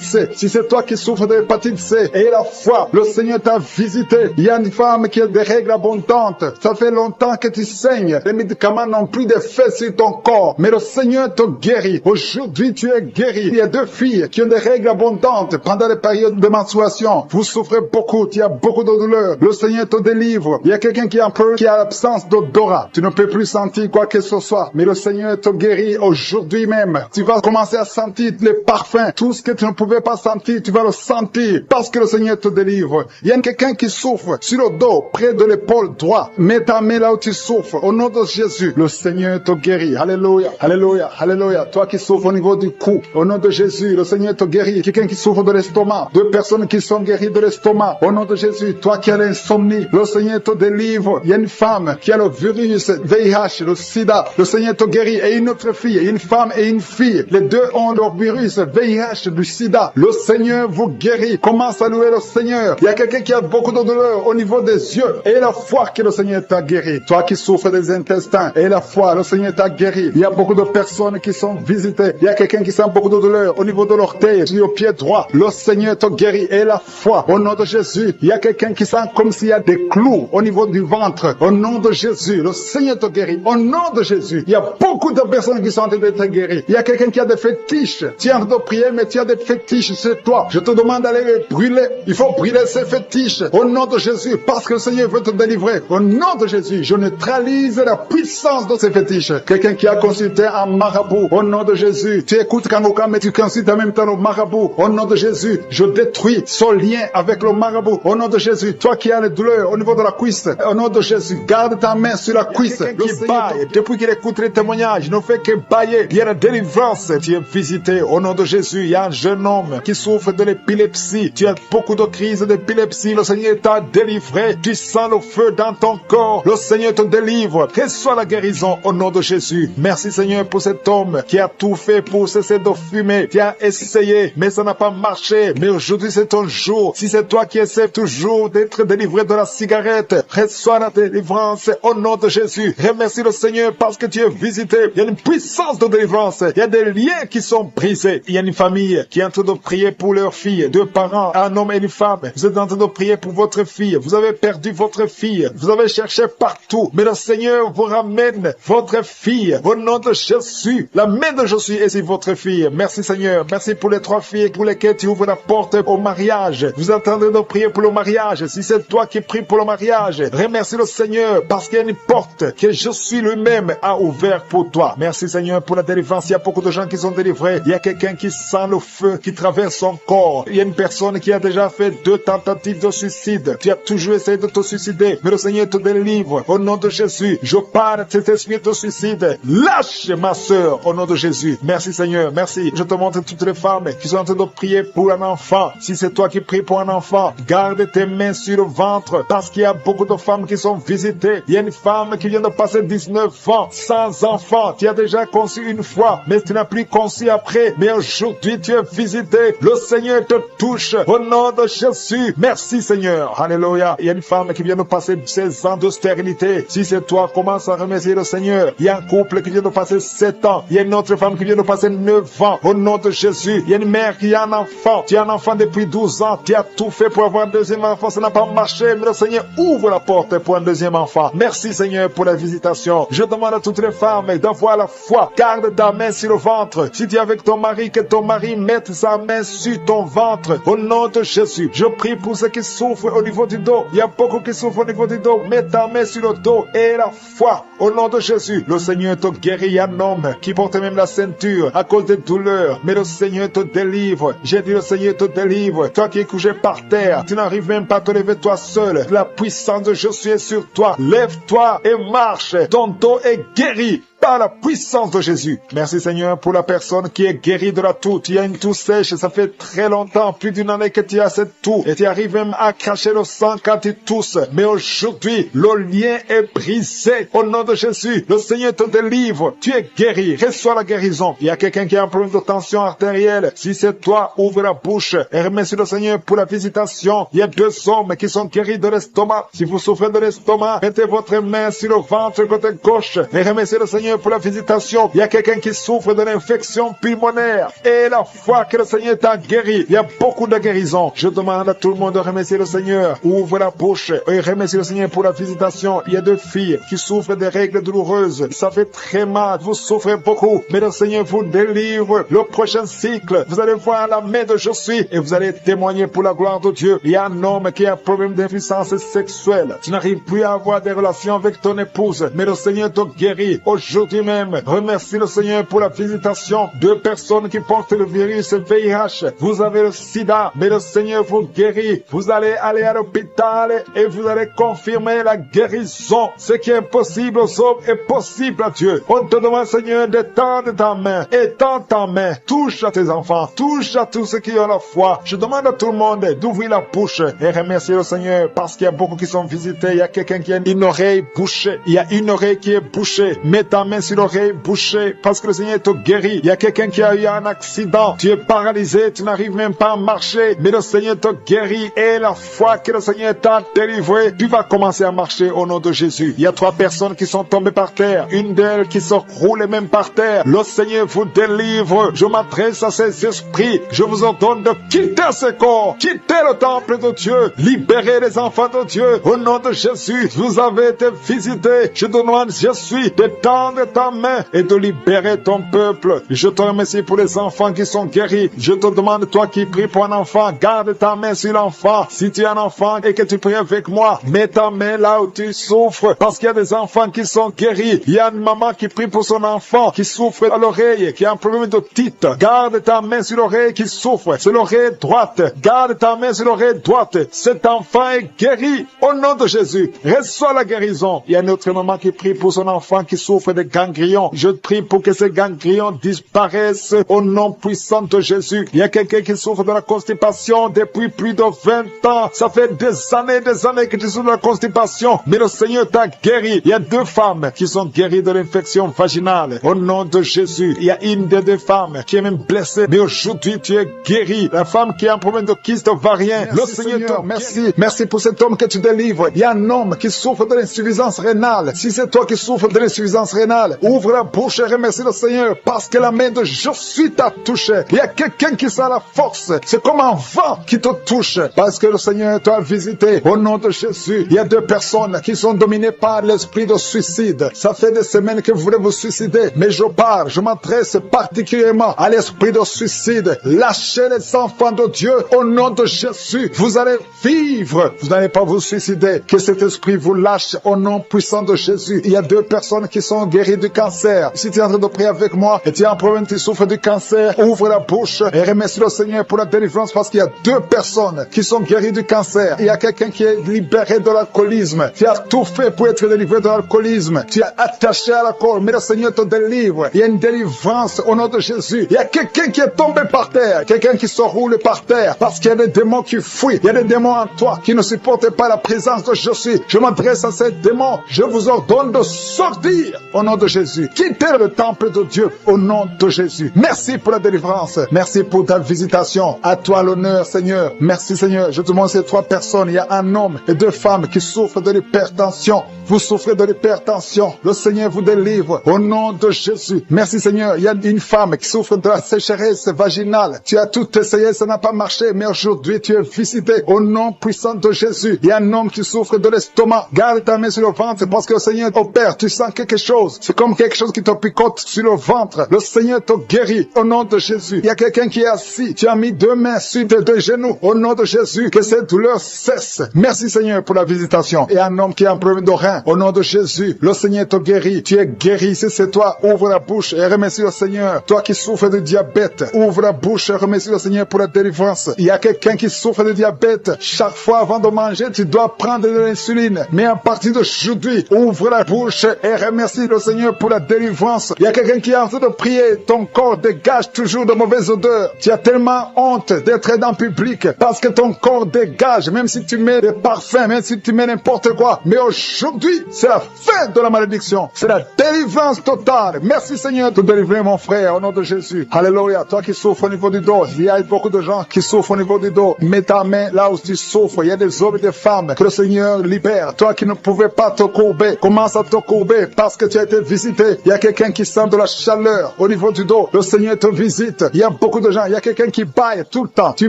C. Si c'est toi qui souffres de l'hépatite C, et la foi, le Seigneur t'a visité. Il y a une femme qui a des règles abondantes. Ça fait longtemps que tu saignes. Les médicaments n'ont plus d'effet sur ton corps, mais le Seigneur te guérit. Aujourd'hui, tu es guéri. Il y a 2 filles qui ont des règles abondantes pendant les périodes de menstruation. Vous souffrez beaucoup, tu as beaucoup de douleurs. Le Seigneur te délivre. Il y a quelqu'un qui a l'absence d'odorat. Tu ne peux plus sentir quoi que ce soit, mais le Seigneur te guérit aujourd'hui même. Tu vas commencer à sentir les parfums. Tout ce que tu ne pouvais pas sentir, tu vas le sentir parce que le Seigneur te délivre. Il y a quelqu'un qui souffre sur le dos, près de l'épaule droite. Mets ta main là où tu souffres. Au nom de Jésus, le Seigneur te guérit. Alléluia, alléluia, alléluia. Toi qui souffres au niveau du cou, au nom de Jésus, le Seigneur te guérit. Quelqu'un qui souffre de l'estomac, 2 personnes qui sont guéries de l'estomac. Au nom de Jésus, toi qui as l'insomnie, le Seigneur te délivre. Il y a une femme qui a le virus VIH, le sida. Le Seigneur te guérit. Et une autre fille, une femme et une fille. Les 2 ont le virus VIH, du sida. Le Seigneur vous guérit. Commence à louer le Seigneur. Il y a quelqu'un qui a beaucoup de douleur au niveau des yeux. Et la foi que le Seigneur t'a guéri. Toi qui souffres des intestins. Et la foi, le Seigneur t'a guéri. Il y a beaucoup de personnes qui sont visitées. Il y a quelqu'un qui sent beaucoup de douleur au niveau de l'orteil, sur le pied droit. Le Seigneur te guérit. Et la foi, au nom de Jésus. Il y a quelqu'un qui sent comme s'il y a des clous au niveau du ventre. Au nom de Jésus, le Seigneur te guérit. Au nom de Jésus, il y a beaucoup de personnes qui sont en train d'être guéries. Il y a quelqu'un qui a des fétiches. Tu es en train de prier, mais tu as des fétiches, c'est toi. Je te demande d'aller les brûler. Il faut brûler ces fétiches. Au nom de Jésus, parce que le Seigneur veut te délivrer. Au nom de Jésus, je neutralise la puissance de ces fétiches. Quelqu'un qui a consulté un marabout. Au nom de Jésus, tu écoutes Kangoka, mais tu consultes en même temps le marabout. Au nom de Jésus, je détruis son lien avec le marabout. Au nom de Jésus, toi qui as les douleurs au niveau de la cuisse. Au nom de Jésus, garde ta main sur la cuisse. Qui baille. Depuis qu'il écoute les témoignages, il ne fait que bailler. Il y a la délivrance. Tu es visité. Au nom de Jésus, il y a un jeune homme qui souffre de l'épilepsie. Tu as beaucoup de crises d'épilepsie. Le Seigneur t'a délivré. Tu sens le feu dans ton corps. Le Seigneur te délivre. Reçois la guérison au nom de Jésus. Merci Seigneur pour cet homme qui a tout fait pour cesser de fumer. Tu as essayé, mais ça n'a pas marché. Mais aujourd'hui c'est ton jour. Si c'est toi qui essaies toujours d'être délivré de la cigarette, reçois la délivrance au nom de Jésus. Remercie le Seigneur parce que tu es visité. Il y a une puissance de délivrance. Il y a des liens qui sont brisés. Il y a une famille qui est en train de prier pour leur fille. deux parents, un homme et une femme. Vous êtes en train de prier pour votre fille. Vous avez perdu votre fille. Vous avez cherché partout. Mais le Seigneur vous ramène votre fille. Au nom de Jésus, la main de Jésus est sur votre fille. Merci Seigneur. Merci pour les 3 filles pour lesquelles tu ouvres la porte au mariage. Vous êtes en train de prier pour le mariage. Si c'est toi qui pries pour le mariage, remercie le Seigneur parce qu'il y a une porte que Jésus lui-même a ouverte pour toi. Merci Seigneur pour la délivrance. Il y a beaucoup de gens qui sont délivrés. Il y a quelqu'un qui sent le feu qui traverse son corps. Il y a une personne qui a déjà fait 2 tentatives de suicide. Tu as toujours essayé de te suicider, mais le Seigneur te délivre. Au nom de Jésus, je parle de cet esprit de suicide. Lâche ma sœur, au nom de Jésus. Merci Seigneur, merci. Je te montre toutes les femmes qui sont en train de prier pour un enfant. Si c'est toi qui pries pour un enfant, garde tes mains sur le ventre parce qu'il y a beaucoup de femmes qui sont visitées. Il y a une femme qui vient de passer 19 ans sans enfant. Tu as déjà conçu une fois, mais tu n'as plus conçu après. Mais aujourd'hui, tu es visité. Le Seigneur te touche au nom de Jésus. Merci Seigneur. Alléluia. Il y a une femme qui vient de passer 16 ans de stérilité. Si c'est toi, commence à remercier le Seigneur. Il y a un couple qui vient de passer 7 ans. Il y a une autre femme qui vient de passer 9 ans. Au nom de Jésus. Il y a une mère qui a un enfant. Tu as un enfant depuis 12 ans. Tu as tout fait pour avoir un deuxième enfant. Ça n'a pas marché. Mais le Seigneur ouvre la porte pour un deuxième enfant. Merci Seigneur pour la visitation. Je demande à toutes les femmes d'avoir la foi. Garde ta main sur le ventre. Si tu es avec ton mari, que ton mari mette sa main sur ton ventre. Au nom de Jésus. Je prie pour ceux qui souffrent au niveau du dos. Il y a beaucoup qui souffrent au niveau du dos. Mets ta main sur le dos et la foi. Au nom de Jésus. Le Seigneur te guérit. Il y a un homme qui porte même la ceinture à cause des douleurs. Mais le Seigneur te délivre. J'ai dit le Seigneur te délivre. Toi qui es couché par terre, tu n'arrives même pas à te lever toi seul. La puissance de Jésus est sur toi. Lève-toi et marche. Ton dos est guéri par la puissance de Jésus. Merci Seigneur pour la personne qui est guérie de la toux. Tu as une toux sèche, ça fait très longtemps, plus d'une année que tu as cette toux. Et tu arrives même à cracher le sang quand tu tousses. Mais aujourd'hui, le lien est brisé. Au nom de Jésus, le Seigneur te délivre. Tu es guéri. Reçois la guérison. Il y a quelqu'un qui a un problème de tension artérielle. Si c'est toi, ouvre la bouche et remercie le Seigneur pour la visitation. Il y a 2 hommes qui sont guéris de l'estomac. Si vous souffrez de l'estomac, mettez votre main sur le ventre côté gauche et remerciez le Seigneur pour la visitation. Il y a quelqu'un qui souffre de l'infection pulmonaire et la foi que le Seigneur t'a guéri. Il y a beaucoup de guérisons. Je demande à tout le monde de remercier le Seigneur. Ouvre la bouche et remercie le Seigneur pour la visitation. Il y a 2 filles qui souffrent des règles douloureuses. Ça fait très mal. Vous souffrez beaucoup. Mais le Seigneur vous délivre. Le prochain cycle, vous allez voir la main de Jésus et vous allez témoigner pour la gloire de Dieu. Il y a un homme qui a un problème d'impuissance sexuelle. Tu n'arrives plus à avoir des relations avec ton épouse. Mais le Seigneur te guérit. Aujourd'hui même, remercie le Seigneur pour la visitation. 2 personnes qui portent le virus VIH. Vous avez le sida, mais le Seigneur vous guérit. Vous allez aller à l'hôpital et vous allez confirmer la guérison. Ce qui est impossible aux hommes est possible à Dieu. On te demande, Seigneur, d'étendre ta main. Étends ta main. Touche à tes enfants. Touche à tous ceux qui ont la foi. Je demande à tout le monde d'ouvrir la bouche et remercier le Seigneur parce qu'il y a beaucoup qui sont visités. Il y a quelqu'un qui a une oreille bouchée. Il y a une oreille qui est bouchée. Mets ta main sur l'oreille bouchée parce que le Seigneur te guérit. Il y a quelqu'un qui a eu un accident. Tu es paralysé. Tu n'arrives même pas à marcher. Mais le Seigneur te guérit et la foi que le Seigneur t'a délivré, tu vas commencer à marcher au nom de Jésus. Il y a 3 personnes qui sont tombées par terre. Une d'elles qui se roule même par terre. Le Seigneur vous délivre. Je m'adresse à ces esprits. Je vous ordonne de quitter ce corps. Quitter le temple de Dieu. Libérez les enfants de Dieu. Au nom de Jésus, vous avez été visités. Je demande, Jésus, d'étendre ta main et de libérer ton peuple. Je te remercie pour les enfants qui sont guéris. Je te demande, toi qui pries pour un enfant, garde ta main sur l'enfant. Si tu as un enfant et que tu pries avec moi, mets ta main là où tu souffres parce qu'il y a des enfants qui sont guéris. Il y a une maman qui prie pour son enfant qui souffre à l'oreille, qui a un problème d'otite. Garde ta main sur l'oreille qui souffre. C'est l'oreille droite. Garde ta main sur l'oreille droite. Cet enfant est guéri au nom de Jésus. Reçois la guérison. Il y a une autre maman qui prie pour son enfant qui souffre de ganglions. Je prie pour que ces ganglions disparaissent au nom puissant de Jésus. Il y a quelqu'un qui souffre de la constipation depuis plus de 20 ans. Ça fait des années que tu souffres de la constipation. Mais le Seigneur t'a guéri. Il y a 2 femmes qui sont guéries de l'infection vaginale. Au nom de Jésus. Il y a une des 2 femmes qui est même blessée. Mais aujourd'hui, tu es guéri. La femme qui a un problème de kyste ovarien. Le Seigneur, merci. Merci pour cet homme que tu délivres. Il y a un homme qui souffre de l'insuffisance rénale. Si c'est toi qui souffres de l'insuffisance rénale, vaginale. Ouvre la bouche et remercie le Seigneur parce que la main de Jésus t'a touché. Il y a quelqu'un qui sent la force. C'est comme un vent qui te touche parce que le Seigneur t'a visité. Au nom de Jésus, il y a 2 personnes qui sont dominées par l'esprit de suicide. Ça fait des semaines que vous voulez vous suicider, mais je m'adresse particulièrement à l'esprit de suicide. Lâchez les enfants de Dieu au nom de Jésus. Vous allez vivre. Vous n'allez pas vous suicider. Que cet esprit vous lâche au nom puissant de Jésus. Il y a 2 personnes qui sont guéries du cancer. Si tu es en train de prier avec moi et tu as un problème, tu souffres du cancer, ouvre la bouche et remercie le Seigneur pour la délivrance parce qu'il y a 2 personnes qui sont guéries du cancer. Il y a quelqu'un qui est libéré de l'alcoolisme. Tu as tout fait pour être délivré de l'alcoolisme. Tu es attaché à l'alcool, mais le Seigneur te délivre. Il y a une délivrance au nom de Jésus. Il y a quelqu'un qui est tombé par terre, quelqu'un qui se roule par terre parce qu'il y a des démons qui fuient. Il y a des démons en toi qui ne supportent pas la présence de Jésus. Je m'adresse à ces démons. Je vous ordonne de sortir au nom de Jésus. Quittez le temple de Dieu au nom de Jésus. Merci pour la délivrance. Merci pour ta visitation. À toi l'honneur, Seigneur. Merci, Seigneur. Je te demande ces 3 personnes. Il y a un homme et 2 femmes qui souffrent de l'hypertension. Vous souffrez de l'hypertension. Le Seigneur vous délivre au nom de Jésus. Merci, Seigneur. Il y a une femme qui souffre de la sécheresse vaginale. Tu as tout essayé, ça n'a pas marché, mais aujourd'hui tu es visité au nom puissant de Jésus. Il y a un homme qui souffre de l'estomac. Garde ta main sur le ventre parce que le Seigneur opère. Tu sens quelque chose. C'est comme quelque chose qui te picote sur le ventre. Le Seigneur te guérit au nom de Jésus. Il y a quelqu'un qui est assis. Tu as mis 2 mains sur tes 2 genoux au nom de Jésus. Que cette douleur cesse. Merci, Seigneur, pour la visitation. Et un homme qui a un problème de rein au nom de Jésus. Le Seigneur te guérit. Tu es guéri. Si c'est toi, ouvre la bouche et remercie le Seigneur. Toi qui souffres de diabète, ouvre la bouche et remercie le Seigneur pour la délivrance. Il y a quelqu'un qui souffre de diabète. Chaque fois avant de manger, tu dois prendre de l'insuline. Mais à partir d'aujourd'hui, ouvre la bouche et remercie le Seigneur pour la délivrance. Il y a quelqu'un qui est en train de prier. Ton corps dégage toujours de mauvaises odeurs. Tu as tellement honte d'être dans le public parce que ton corps dégage, même si tu mets des parfums, même si tu mets n'importe quoi. Mais aujourd'hui, c'est la fin de la malédiction. C'est la délivrance totale. Merci, Seigneur, de délivrer mon frère au nom de Jésus. Alléluia. Toi qui souffres au niveau du dos, il y a beaucoup de gens qui souffrent au niveau du dos. Mets ta main là où tu souffres. Il y a des hommes et des femmes que le Seigneur libère. Toi qui ne pouvais pas te courber, commence à te courber parce que tu as été visité. Il y a quelqu'un qui sent de la chaleur au niveau du dos. Le Seigneur te visite. Il y a beaucoup de gens. Il y a quelqu'un qui baille tout le temps. Tu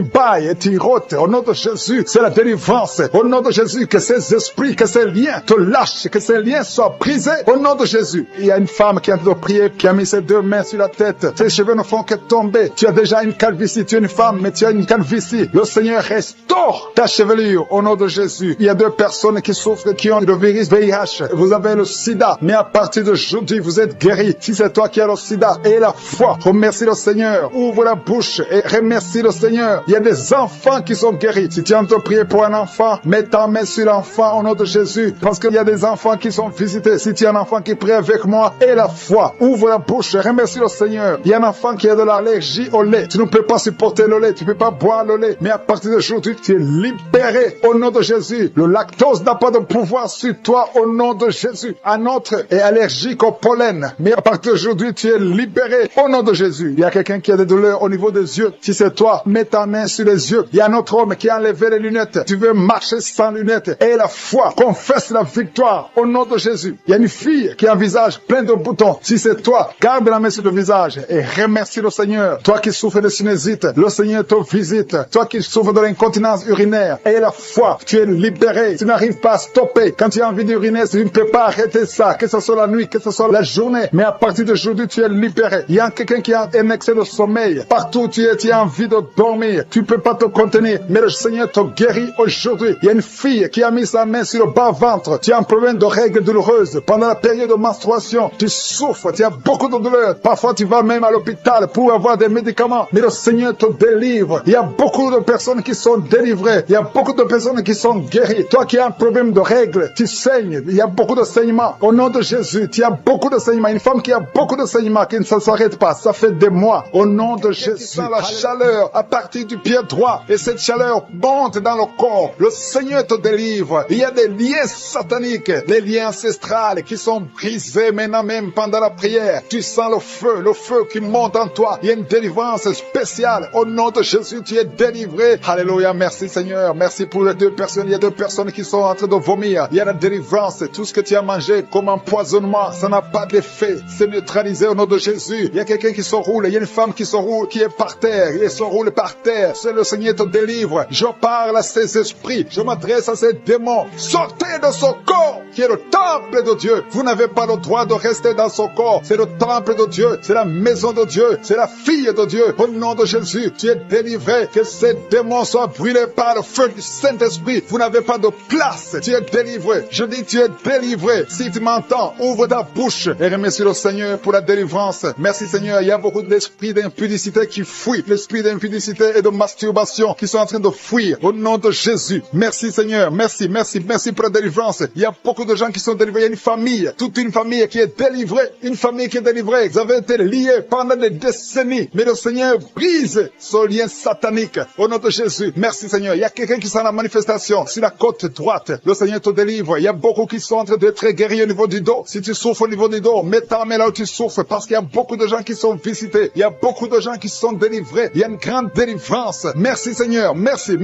bailles et tu rôtes. Au nom de Jésus, c'est la délivrance. Au nom de Jésus, que ces esprits, que ces liens te lâchent, que ces liens soient brisés. Au nom de Jésus. Il y a une femme qui est en train de prier, qui a mis ses 2 mains sur la tête. Ses cheveux ne font que tomber. Tu as déjà une calvitie. Tu es une femme, mais tu as une calvitie. Le Seigneur restaure ta chevelure au nom de Jésus. Il y a 2 personnes qui souffrent, qui ont le virus VIH. Vous avez le sida, mais à partir d'aujourd'hui, vous êtes guéris. Si c'est toi qui as le sida, et la foi, remercie le Seigneur. Ouvre la bouche et remercie le Seigneur. Il y a des enfants qui sont guéris. Si tu es en train de prier pour un enfant, mets ta main sur l'enfant au nom de Jésus, parce qu'il y a des enfants qui sont visités. Si tu es un enfant qui prie avec moi, et la foi, ouvre la bouche et remercie le Seigneur. Il y a un enfant qui a de l'allergie au lait. Tu ne peux pas supporter le lait, tu ne peux pas boire le lait, mais à partir d'aujourd'hui, tu es libéré au nom de Jésus. Le lactose n'a pas de pouvoir sur toi au nom de Jésus. Un autre est allergique au pollen, mais à partir d'aujourd'hui, tu es libéré au nom de Jésus. Il y a quelqu'un qui a des douleurs au niveau des yeux. Si c'est toi, mets ta main sur les yeux. Il y a un autre homme qui a enlevé les lunettes. Tu veux marcher sans lunettes. Et la foi, confesse la victoire au nom de Jésus. Il y a une fille qui a un visage plein de boutons. Si c'est toi, garde la main sur le visage et remercie le Seigneur. Toi qui souffres de sinusite, le Seigneur te visite. Toi qui souffres de l'incontinence urinaire, et la foi, tu es libéré. Tu n'arrives pas à stopper. Quand tu as envie d'uriner, tu ne peux pas arrêter ça, que ce soit la nuit, que ce soit la journée. Mais à partir d'aujourd'hui, tu es libéré. Il y a quelqu'un qui a un excès de sommeil. Partout tu as envie de dormir. Tu ne peux pas te contenir. Mais le Seigneur te guérit aujourd'hui. Il y a une fille qui a mis sa main sur le bas-ventre. Tu as un problème de règles douloureuses. Pendant la période de menstruation, tu souffres. Tu as beaucoup de douleurs. Parfois, tu vas même à l'hôpital pour avoir des médicaments. Mais le Seigneur te délivre. Il y a beaucoup de personnes qui sont délivrées. Il y a beaucoup de personnes qui sont guéries. Toi qui as un problème de règles, tu saignes. Il y a beaucoup de saignements. Au nom de Jésus, tu as beaucoup de saignements. Une femme qui a beaucoup de saignements, qui ne s'arrête pas. Ça fait des mois. Au nom de Jésus, la chaleur à partir du pied droit. Et cette chaleur monte dans le corps. Le Seigneur te délivre. Il y a des liens sataniques, des liens ancestrales qui sont brisés maintenant même pendant la prière. Tu sens le feu qui monte en toi. Il y a une délivrance spéciale. Au nom de Jésus, tu es délivré. Alléluia, merci Seigneur. Merci pour les 2 personnes. Il y a 2 personnes qui sont en train de vomir. Il y a la délivrance. Tout ce que tu as mangé comme empoisonnement, ça n'a pas d'effet. C'est neutralisé au nom de Jésus. Il y a quelqu'un qui se roule, il y a une femme qui se roule, qui est par terre, il se roule par terre. C'est le Seigneur te délivre. Je parle à ces esprits, je m'adresse à ces démons. Sortez de son corps, qui est le temple de Dieu. Vous n'avez pas le droit de rester dans son corps. C'est le temple de Dieu, c'est la maison de Dieu, c'est la fille de Dieu. Au nom de Jésus, tu es délivré. Que ces démons soient brûlés par le feu du Saint-Esprit. Vous n'avez pas de place. Tu es délivré. Je dis tu es délivré. Si tu m'entends, ouvre ta bouche et remercie le Seigneur pour la délivrance. Merci Seigneur. Il y a beaucoup d'esprits d'impudicité qui fuient. L'esprit d'impudicité et de masturbation qui sont en train de fuir. Au nom de Jésus. Merci Seigneur. Merci pour la délivrance. Il y a beaucoup de gens qui sont délivrés. Il y a une famille, toute une famille qui est délivrée. Une famille qui est délivrée. Vous avez été liés pendant des décennies. Mais le Seigneur brise ce lien satanique. Au nom de Jésus. Merci Seigneur. Il y a quelqu'un qui est en la manifestation sur la côte droite. Le Seigneur te délivre. Il y a beaucoup qui sont en train d'être guéris au niveau du dos. Si tu souffres au niveau du dos, mets ta main là où tu souffres parce qu'il y a beaucoup de gens qui sont visités. Il y a beaucoup de gens qui sont délivrés. Il y a une grande délivrance. Merci Seigneur. Merci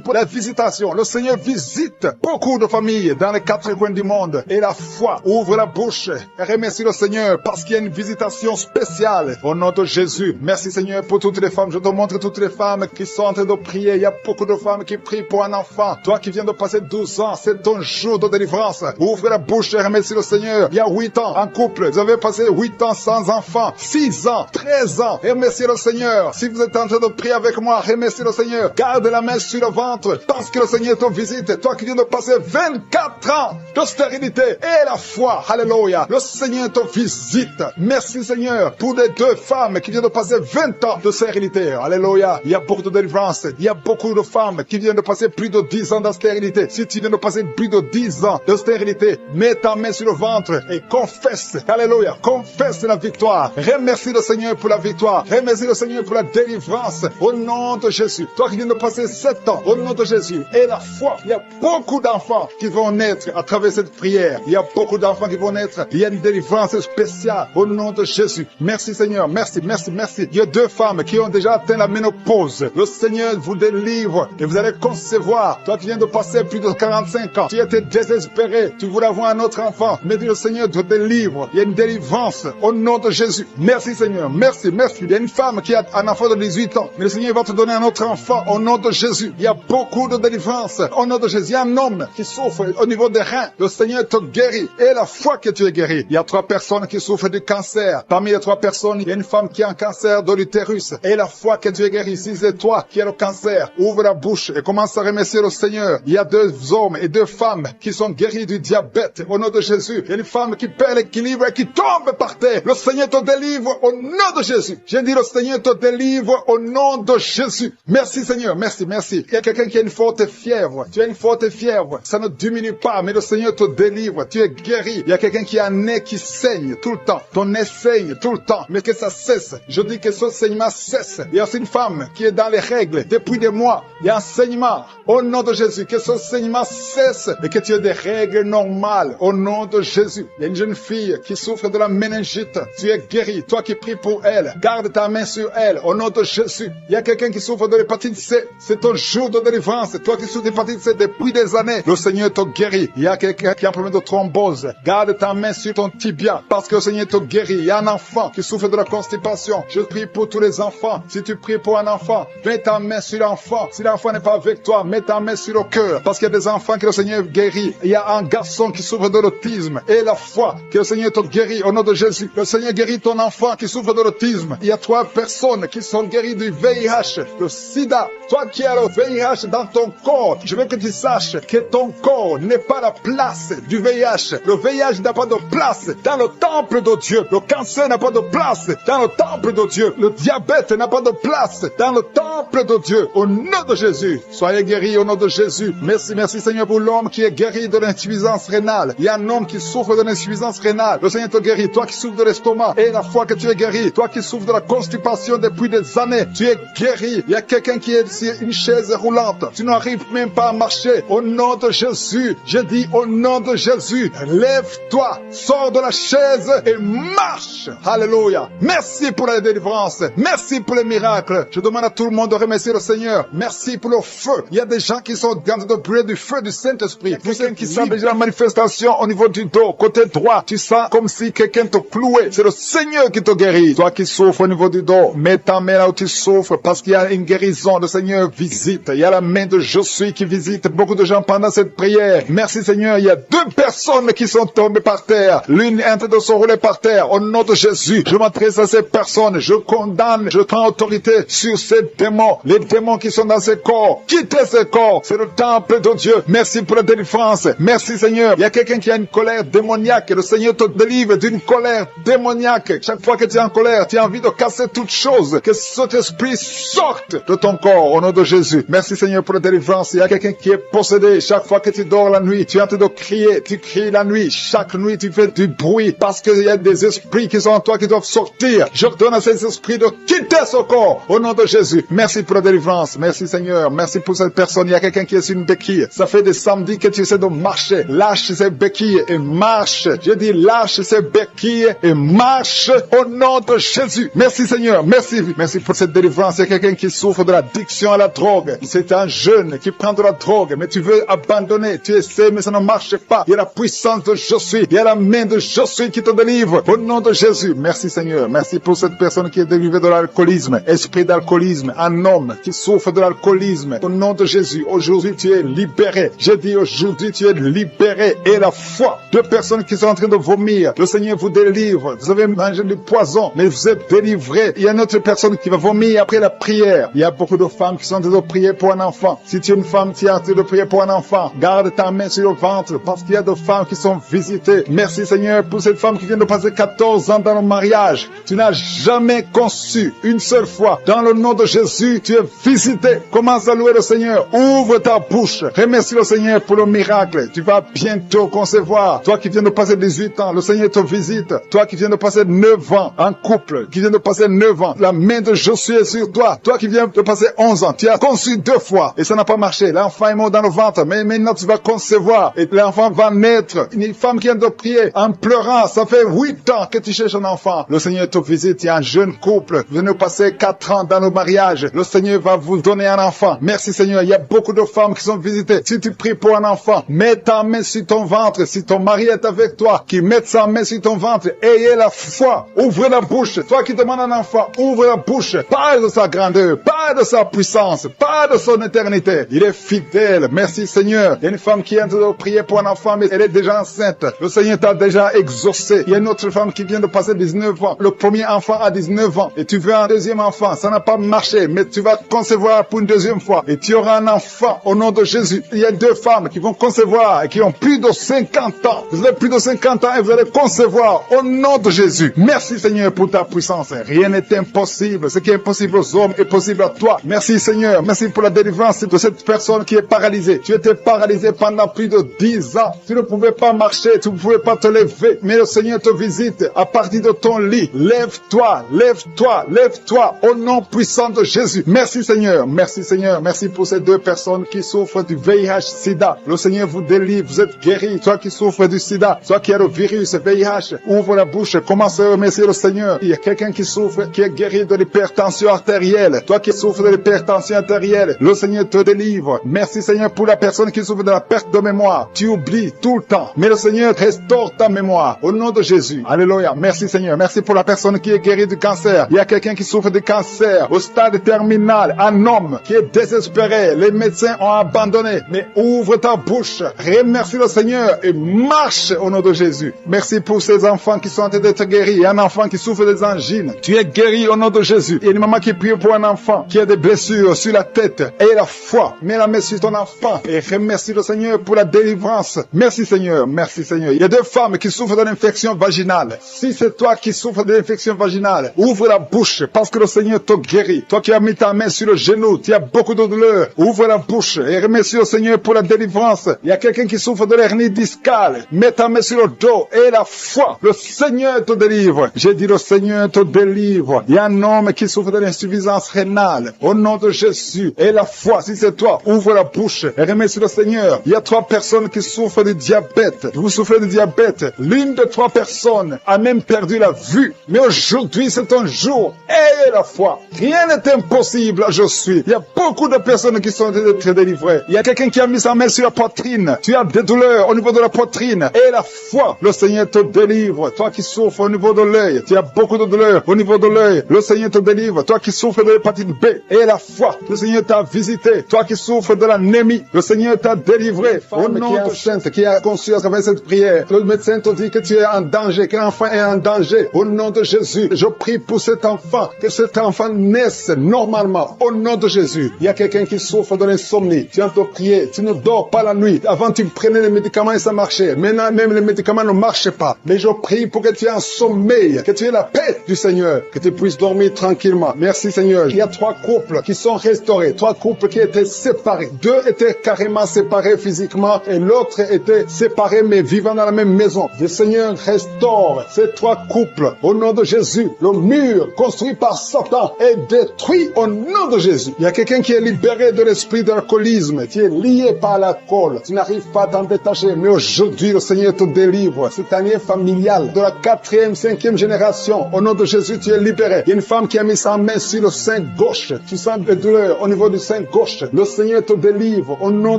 pour la visitation. Le Seigneur visite beaucoup de familles dans les 4 coins du monde. Et la foi ouvre la bouche et remercie le Seigneur parce qu'il y a une visitation spéciale au nom de Jésus. Merci Seigneur pour toutes les femmes. Je te montre toutes les femmes qui sont en train de prier. Il y a beaucoup de femmes qui prient pour un enfant. Toi qui viens de passer 12 ans, c'est ton jour de délivrance. Ouvre la bouche et remercie le Seigneur. Il y a 8 ans en couple. Vous avez passé 8 ans sans enfant. 6 ans, 13 ans. Remerciez le Seigneur. Si vous êtes en train de prier avec moi, remerciez le Seigneur. Garde la main sur le ventre parce que le Seigneur te visite. Toi qui viens de passer 24 ans de stérilité et la foi. Alléluia. Le Seigneur te visite. Merci Seigneur pour les 2 femmes qui viennent de passer 20 ans de stérilité. Alléluia. Il y a beaucoup de délivrance. Il y a beaucoup de femmes qui viennent de passer plus de 10 ans de stérilité. Si tu viens de passer plus de 10 ans de stérilité, mets ta main sur le ventre et confesse. Alléluia. Confesse la victoire. Remercie le Seigneur pour la victoire. Remercie le Seigneur pour la délivrance. Au nom de Jésus. Toi qui viens de passer 7 ans, au nom de Jésus. Et la foi. Il y a beaucoup d'enfants qui vont naître à travers cette prière. Il y a beaucoup d'enfants qui vont naître. Il y a une délivrance spéciale au nom de Jésus. Merci Seigneur. Merci. Il y a 2 femmes qui ont déjà atteint la ménopause. Le Seigneur vous délivre et vous allez concevoir. Toi qui viens de passer plus de 45 ans, tu étais désespéré. Tu voulais avoir un autre enfant. Mais le Seigneur te délivre. Il y a une délivrance au nom de Jésus. Merci Seigneur. Merci. Il y a une femme qui a un enfant de 18 ans. Mais le Seigneur va te donner un autre enfant au nom de Jésus. Il y a beaucoup de délivrance au nom de Jésus. Il y a un homme qui souffre au niveau des reins. Le Seigneur te guérit. Et la foi que tu es guéri. Il y a 3 personnes qui souffrent du cancer. Parmi les 3 personnes, il y a une femme qui a un cancer de l'utérus. Et la foi que tu es guéri. Si c'est toi qui as le cancer, ouvre la bouche et commence à remercier le Seigneur. Il y a 2 hommes et 2 femmes qui sont guéris du diabète au nom de Jésus. Il y a une femme qui perd l'équilibre et qui tombe par terre. Le Seigneur te délivre au nom de Jésus. J'ai dit le Seigneur te délivre au nom de Jésus. Merci Seigneur. Merci. Il y a quelqu'un qui a une forte fièvre. Tu as une forte fièvre. Ça ne diminue pas, mais le Seigneur te délivre. Tu es guéri. Il y a quelqu'un qui a un nez qui saigne tout le temps. Ton nez saigne tout le temps. Mais que ça cesse. Je dis que ce saignement cesse. Il y a aussi une femme qui est dans les règles depuis des mois. Il y a un saignement. Au nom de Jésus, que ce saignement cesse et que tu aies des règles normales. Au nom de Jésus. Il y a une jeune fille qui souffre de la méningite. Tu es guéri. Toi qui pries pour elle, garde ta main sur elle. Au nom de Jésus. Il y a quelqu'un qui souffre de l'hépatite C. C'est ton jour de délivrance. Toi qui souffres de l'hépatite C depuis des années, le Seigneur te guérit. Il y a quelqu'un qui a un problème de thrombose. Garde ta main sur ton tibia parce que le Seigneur te guérit. Il y a un enfant qui souffre de la constipation. Je prie pour tous les enfants. Si tu pries pour un enfant, mets ta main sur l'enfant. Si l'enfant n'est pas avec toi, mets ta main sur le cœur parce qu'il y a des enfants que le Seigneur guérit. Il y a un garçon qui souffre de l'autisme et la foi que le Seigneur te guérit au nom de Jésus. Le Seigneur guérit ton enfant qui souffre de l'autisme. Il y a 3 personnes qui sont guéries du VIH, le sida. Toi qui as le VIH dans ton corps, je veux que tu saches que ton corps n'est pas la place du VIH. Le VIH n'a pas de place dans le temple de Dieu. Le cancer n'a pas de place dans le temple de Dieu. Le diabète n'a pas de place dans le temple de Dieu. Au nom de Jésus, soyez guéris au nom de Jésus. Merci Seigneur pour l'homme qui est guéri de l'insuffisance rénale. Il y a un homme qui souffre de l'insuffisance rénale. Le Seigneur te guérit. Toi qui souffres de l'estomac et la foi que tu es guéri. Toi qui souffres de la constipation depuis des années, tu es guéri. Il y a quelqu'un qui est sur une chaise roulante. Tu n'arrives même pas à marcher. Au nom de Jésus, je dis au nom de Jésus, lève-toi, sors de la chaise et marche. Alléluia. Merci pour la délivrance. Merci pour les miracles. Je demande à tout le monde de remercier le Seigneur. Merci pour le feu. Il y a des gens qui sont en train de brûler du feu du Saint-Esprit. Vous savez qui savent déjà la manifestation au niveau du dos, côté droit. Tu sens comme si quelqu'un te clouait. C'est le Seigneur qui te guérit. Toi qui souffres au niveau du dos, mets ta main là où tu souffres parce qu'il y a une guérison. Le Seigneur visite. Il y a la main de Je suis qui visite beaucoup de gens pendant cette prière. Merci Seigneur. Il y a 2 personnes qui sont tombées par terre. L'une est en train de se rouler par terre. Au nom de Jésus, je m'adresse à ces personnes. Je condamne, je prends autorité sur ces démons. Les démons qui sont dans ces corps. Quittez ces corps. C'est le temple de Dieu. Merci pour la délivrance. Merci Seigneur. Il y a quelqu'un qui a une colère démoniaque. Le Seigneur te délivre d'une colère démoniaque. Chaque fois que tu es en colère, tu as envie de casser toute chose. Que cet esprit sorte de ton corps au nom de Jésus. Merci Seigneur pour la délivrance. Il y a quelqu'un qui est possédé. Chaque fois que tu dors la nuit, tu es en train de crier. Tu cries la nuit. Chaque nuit, tu fais du bruit parce qu'il y a des esprits qui sont en toi qui doivent sortir. J'ordonne à ces esprits de quitter ce corps au nom de Jésus. Merci pour la délivrance. Merci Seigneur. Merci pour cette personne. Il y a quelqu'un qui est sur une béquille. Ça fait des samedis que tu essaies de marcher. Lâche ces béquilles et marche. Je dis lâche ces béquilles et marche au nom de Jésus. Merci Seigneur. Merci. Merci pour cette délivrance. Il y a quelqu'un qui souffre de l'addiction à la drogue. C'est un jeune qui prend de la drogue, mais tu veux abandonner. Tu essaies, mais ça ne marche pas. Il y a la puissance de Je suis. Il y a la main de Je suis qui te délivre au nom de Jésus. Merci Seigneur. Merci pour cette personne qui est délivrée de l'alcoolisme. Esprit d'alcoolisme. Un homme qui souffre de l'alcoolisme. Au nom de Jésus. Aujourd'hui, tu es libéré. J'ai dit aujourd'hui, tu es libéré. Et la foi. 2 personnes qui sont en train de vomir. Le Seigneur vous délivre. Vous avez mangé du poison, mais vous êtes délivré. Il y a une autre personne qui va vomir après la prière. Il y a beaucoup de femmes qui sont en train de prier pour un enfant. Si tu es une femme qui est en train de prier pour un enfant, garde ta main sur le ventre parce qu'il y a des femmes qui sont visitées. Merci Seigneur pour cette femme qui vient de passer 14 ans dans le mariage. Tu n'as jamais conçu une seule fois. Dans le nom de Jésus, tu es visité. Commence à louer le Seigneur. Ouvre ta bouche. Remercie le Seigneur pour le miracle. Tu vas bientôt concevoir. Toi qui viens de passer 18 ans, le Seigneur te visite. Toi qui viens de passer 9 ans en couple, qui viens de passer 9 ans, la main de Josué est sur toi. Toi qui viens de passer 11 ans, tu as conçu 2 fois et ça n'a pas marché. L'enfant est mort dans le ventre, mais maintenant tu vas concevoir et l'enfant va naître. Une femme qui vient de prier en pleurant, ça fait 8 ans que tu cherches un enfant. Le Seigneur te visite. Il y a un jeune couple, vous venez de passer 4 ans dans le mariage. Le Seigneur va vous donner un enfant. Merci Seigneur. Il y a beaucoup de femmes qui sont visitées. Si tu pries pour un enfant, mets ta main sur ton ventre. Si ton mari est avec toi, qu'il mette sa main sur ton ventre. Ayez la foi. Ouvre la bouche. Toi qui demandes un enfant, ouvre la bouche. Parle de sa grandeur, parle de sa puissance, parle de son éternité. Il est fidèle. Merci Seigneur. Il y a une femme qui est en train de prier pour un enfant, mais elle est déjà enceinte. Le Seigneur t'a déjà exaucé. Il y a une autre femme qui vient de passer 19 ans. Le premier enfant a 19 ans. Et tu veux un deuxième enfant. Ça n'a pas marché, mais tu vas concevoir pour une deuxième fois. Et tu auras un enfant au nom de Jésus. Il y a 2 femmes qui vont concevoir et qui ont plus de 50 ans. Vous avez plus de 50 ans et vous allez concevoir au nom de Jésus. Merci Seigneur pour ta puissance. Rien n'est impossible. Ce qui est impossible aux hommes est possible à toi. Merci Seigneur. Merci pour la délivrance de cette personne qui est paralysée. Tu étais paralysé pendant plus de 10 ans. Tu ne pouvais pas marcher. Tu ne pouvais pas te lever. Mais le Seigneur te visite à partir de ton lit. Lève-toi, lève-toi, lève-toi au nom puissant de Jésus. Merci Seigneur. Merci Seigneur. Merci pour ces 2 personnes qui souffrent du VIH-Sida. Le Seigneur vous délivre. Vous êtes guéris. Toi qui souffres du Sida, toi qui as le virus VIH, ouvre la bouche. Commence à remercier le Seigneur. Il y a quelqu'un qui souffre, qui est guéri de l'hypertension artérielle. Toi qui souffres de l'hypertension artérielle, le Seigneur te délivre. Merci Seigneur pour la personne qui souffre de la perte de mémoire. Tu oublies tout le temps. Mais le Seigneur restaure ta mémoire. Au nom de Jésus. Alléluia. Merci Seigneur. Merci pour la personne qui est guérie du cancer. Il y a quelqu'un qui souffre de cancer au stade terminal. Un homme qui est désespéré. Les médecins ont abandonné. Mais ouvre ta bouche. Remercie le Seigneur et marche au nom de Jésus. Merci pour ces enfants qui sont en train d'être guéris. Il y a un enfant qui souffre des angines. Tu es guéri au nom de Jésus. Il y a une maman qui prie pour un enfant qui a des blessures sur la tête. Aie la foi. Mets la main sur ton enfant et remercie le Seigneur pour la délivrance. Merci Seigneur. Merci Seigneur. Il y a 2 femmes qui souffrent de l'infection vaginale. Si c'est toi qui souffres de l'infection vaginale, ouvre la bouche parce que le Seigneur te guérit. Toi qui as mis ta main sur le genou, tu as beaucoup de douleur. Ouvre la bouche et remercie le Seigneur pour la délivrance. Il y a quelqu'un qui souffre de l'hernie discale. Mets ta main sur le dos et la foi. Le Seigneur te délivre. J'ai dit le Seigneur te délivre. Il y a un homme qui souffre de l'insuffisance rénale. Au nom de Jésus. Et la foi, si c'est toi, ouvre la bouche et remercie le Seigneur. Il y a 3 personnes qui souffrent de diabète. Vous souffrez de diabète. L'une de 3 personnes a même perdu la vue. Mais aujourd'hui, c'est un jour. Ayez la foi. Rien n'est impossible. Je suis. Il y a beaucoup de personnes qui sont très délivrées. Il y a quelqu'un qui a mis sa main sur la poitrine. Tu as des douleurs au niveau de la poitrine. Et la foi, le Seigneur te délivre. Toi qui souffres au niveau de l'œil, tu as beaucoup de douleur au niveau de l'œil, le Seigneur te délivre. Toi qui souffres de l'hépatite B, et la foi, le Seigneur t'a visité. Toi qui souffres de l'anémie, le Seigneur t'a délivré. Au nom de Sainte qui a conçu à travers cette prière, le médecin te dit que tu es en danger, que l'enfant est en danger. Au nom de Jésus, je prie pour cet enfant, que cet enfant naisse normalement. Au nom de Jésus, il y a quelqu'un qui souffre de l'insomnie. Tu viens te prier, tu ne dors pas la nuit. Avant, tu prenais les médicaments et ça marchait. Maintenant, même les médicaments ne marchent pas. Mais je prie pour que tu aies un sommeil, que tu aies la paix du Seigneur, que tu puisses dormir tranquillement. Merci Seigneur. Il y a 3 couples qui sont restaurés, 3 couples qui étaient séparés. 2 étaient carrément séparés physiquement et l'autre était séparé mais vivant dans la même maison. Le Seigneur restaure ces 3 couples. Au nom de Jésus, le mur construit par Satan est détruit au nom de Jésus. Il y a quelqu'un qui est libéré de l'esprit d'alcoolisme. Tu es lié par l'alcool. Tu n'arrives pas à t'en détacher. Mais aujourd'hui, le Seigneur te délivre. C'est un lien familial de la 4e, 5e génération. Au nom de Jésus, tu es libéré. Il y a une femme qui a mis sa main sur le sein gauche. Tu sens des douleurs au niveau du sein gauche. Le Seigneur te délivre au nom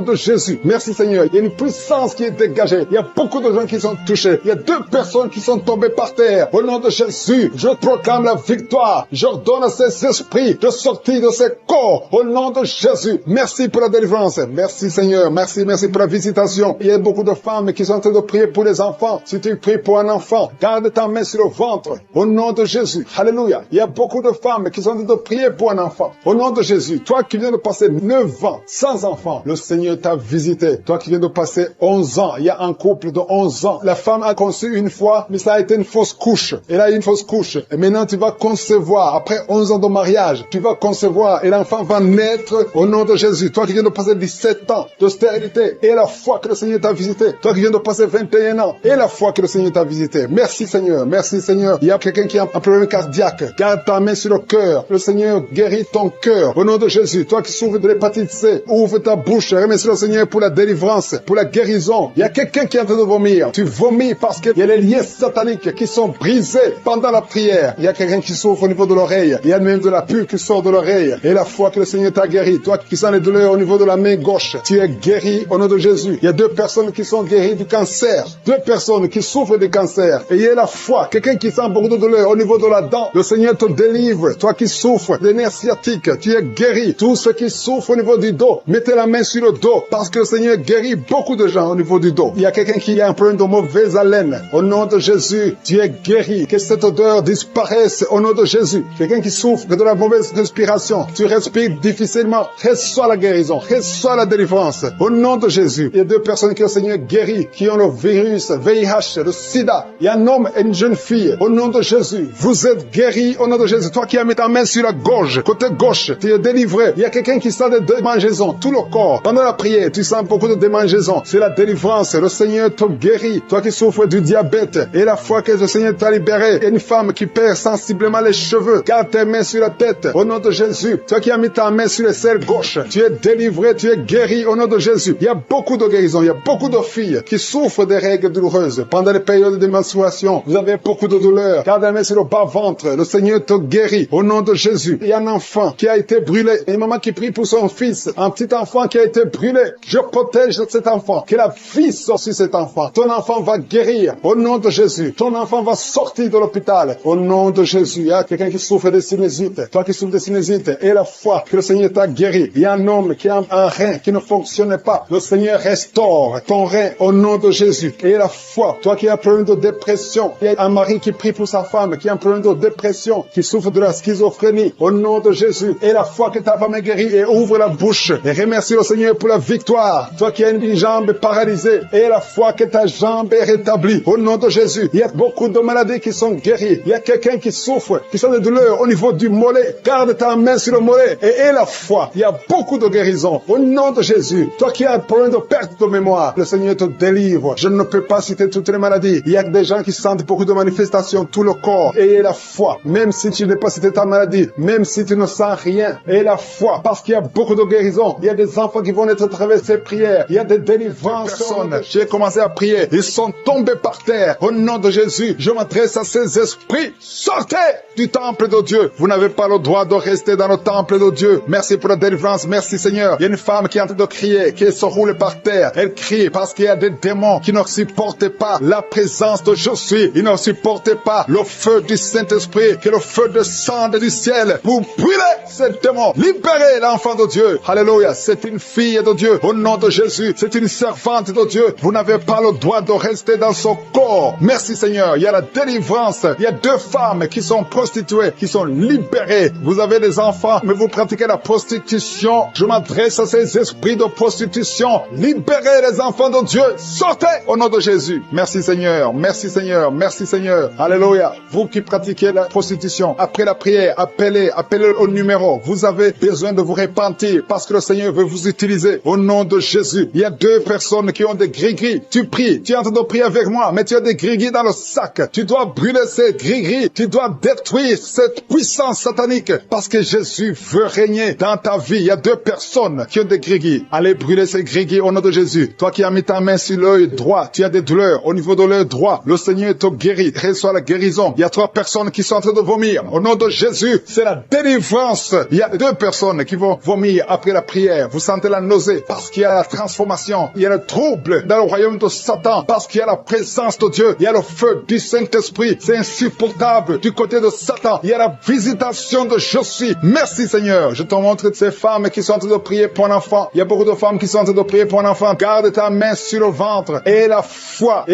de Jésus. Merci Seigneur. Il y a une puissance qui est dégagée. Il y a beaucoup de gens qui sont touchés. Il y a 2 personnes qui sont tombées par terre. Au nom de Jésus, je proclame la victoire. J'ordonne à ces esprits de sortir de ces corps. Au nom de Jésus. Merci pour la délivrance. Merci Seigneur. Merci pour la visitation. Il y a beaucoup de femmes qui sont en train de prier pour les enfants. Si tu pries pour un enfant, garde ta main sur le ventre. Au nom de Jésus. Alléluia. Il y a beaucoup de femmes qui sont en train de prier pour un enfant. Au nom de Jésus. Toi qui viens de passer 9 ans sans enfant, le Seigneur t'a visité. Toi qui viens de passer 11 ans, il y a un couple de 11 ans. La femme a conçu une fois, mais ça a été une fausse couche. Elle a eu une fausse couche. Et maintenant tu vas concevoir. Après 11 ans de mariage, tu vas concevoir et l'enfant va naître au nom de Jésus. Toi qui viens de passer 17 ans de stérilité et la foi que le Seigneur t'a visité. Toi qui viens de passer 21 ans et la foi que le Seigneur t'a visité. Merci Seigneur. Merci Seigneur. Il y a quelqu'un qui a un problème cardiaque. Garde ta main sur le cœur. Le Seigneur guérit ton cœur. Au nom de Jésus. Toi qui souffres de l'hépatite C, ouvre ta bouche. Remercie le Seigneur pour la délivrance, pour la guérison. Il y a quelqu'un qui est en train de vomir. Tu vomis parce qu'il y a les liens sataniques qui sont brisés pendant la prière. Il y a quelqu'un qui souffre au niveau de l'oreille. Il y a même de la pus qui sort de l'oreille. Et la foi que le Seigneur t'a guéri. Toi qui sens les douleurs au niveau de la main gauche, tu es guéri au nom de Jésus. Il y a 2 personnes qui sont guéries du cancer. 2 personnes qui souffrent du cancer. Et il y a la foi. Quelqu'un qui sent beaucoup de douleur au niveau de la dent. Le Seigneur te délivre. Toi qui souffres des nerfs sciatiques, tu es guéri. Tous ceux qui souffrent au niveau du dos, mettez la main sur le dos parce que le Seigneur guérit beaucoup de gens au niveau du dos. Il y a quelqu'un qui a un problème de mauvaise haleine. Au nom de Jésus, tu es guéri. Que cette odeur disparaisse au nom de Jésus. Quelqu'un qui souffre de la mauvaise respiration, tu respires difficilement, reçois la guérison, reçois la délivrance. Au nom de Jésus, il y a 2 personnes que le Seigneur guérit, qui ont le virus, VIH, le sida. Il y a un homme et une jeune fille. Au nom de Jésus, vous êtes guéris au nom de Jésus. Toi qui as mis ta main sur la gorge, côté gauche, tu es délivré. Il y a quelqu'un qui sent des démangeaisons, tout le corps. Pendant la prière, tu sens beaucoup de démangeaisons. C'est la délivrance. Le Seigneur te guérit. Toi qui souffres du diabète, et la fois que le Seigneur t'a libéré, il y a une femme qui perd sensiblement les cheveux. Garde tes mains sur la tête. Au nom de Jésus. Toi qui as mis ta main sur le selle gauche, tu es délivré, tu es guéri au nom de Jésus. Il y a beaucoup de guérisons. Il y a beaucoup de filles qui souffrent des règles douloureuses. Pendant les périodes de menstruation, vous avez beaucoup de douleurs. Garde la main sur le bas-ventre. Le Seigneur te guérit au nom de Jésus. Il y a un enfant qui a été brûlé. Et une maman qui prie pour son fils. Un petit enfant qui a été brûlé. Je protège cet enfant. Que la vie sorte sur cet enfant. Ton enfant va guérir au nom de Jésus. Ton enfant va sortir de l'hôpital au nom de Jésus. Il y a quelqu'un qui souffre de sinusite. Toi qui souffres de sinusite et la foi que le Seigneur t'a guéri. Il y a un homme qui a un rein qui ne fonctionne pas. Le Seigneur restaure ton rein au nom de Jésus. Et la foi. Toi qui as un problème de dépression. Il y a un mari qui prie pour sa femme qui a un problème de dépression, qui souffre de la schizophrénie. Au nom de Jésus. Et la foi que ta femme est guérie et ouvre la bouche. Et remercie le Seigneur pour la victoire. Toi qui as une jambe paralysée. Et la foi que ta jambe est rétablie. Au nom de Jésus. Il y a beaucoup de maladies qui sont guéries. Il y a quelqu'un qui souffre, qui sent des douleurs au niveau du mollet. Garde ta main sur le mollet et la foi. Il y a beaucoup de guérisons. Au nom de Jésus. Toi qui as un problème de perte de mémoire, le Seigneur te délivre. Je ne peux pas citer toutes les maladies. Il y a des gens qui sentent beaucoup de manifestations, tout le corps. Et la foi. Même si tu n'as pas cité ta maladie, même si tu ne sens rien. Et la foi. Parce qu'il y a beaucoup de guérisons. Il y a des enfants qui vont être à travers ces prières. Il y a des délivrances. J'ai commencé à prier. Ils sont tombés par terre. Au nom de Jésus, je m'adresse à ces esprits. Sortez du temple de Dieu. Vous n'avez pas le droit de rester dans le temple de Dieu. Merci pour la délivrance. Merci Seigneur. Il y a une femme qui est en train de crier, qui se roule par terre. Elle crie parce qu'il y a des démons qui ne supportent supportaient pas la présence de je suis. Ils ne supportaient pas le feu du Saint-Esprit, que le feu descende du ciel pour brûler ces démons. Libérez l'enfant de Dieu. Alléluia. C'est une fille de Dieu. Au nom de Jésus, c'est une servante de Dieu. Vous n'avez pas le droit de rester dans son corps. Merci Seigneur. Il y a la délivrance. Il y a 2 femmes qui sont prostituées, qui sont libérées. Vous avez des enfants, mais vous pratiquez la prostitution. Je m'adresse à ces esprits de prostitution. Libérez les enfants de Dieu. Sortez au nom de Jésus. Merci Seigneur. Merci Seigneur. Merci Seigneur. Alléluia. Vous qui pratiquez la prostitution, après la prière, appelez au numéro. Vous avez besoin de vous repentir parce que le Seigneur veut vous utiliser au nom de Jésus. Il y a 2 personnes qui ont des gris-gris. Tu pries, tu es en train de prier avec moi, mais tu as des gris-gris dans le sac. Tu dois brûler ces gris-gris. Tu dois détruire cette puissance satanique parce que Jésus veut régner dans ta vie. Il y a 2 personnes qui ont des gris-gris. Allez brûler ces gris-gris au nom de Jésus. Toi qui as mis ta main sur l'œil droit, tu as des douleurs au niveau de l'œil droit. Le Seigneur te guérit. Reçois la guérison. Il y a 3 personnes qui sont en train de vomir. Au nom de Jésus, c'est la délivrance. Il y a 2 personnes qui vont vomir après la prière. Vous sentez la nausée parce qu'il y a la transformation. Il y a le trouble dans le royaume de Satan parce qu'il y a la présence de Dieu. Il y a le feu du Saint-Esprit. C'est insupportable du côté de Satan. Il y a la visitation de je suis. Merci Seigneur. Je te montre ces femmes qui sont en train de prier pour un enfant. Il y a beaucoup de femmes qui sont en train de prier pour un enfant. Garde ta main sur le ventre et la foi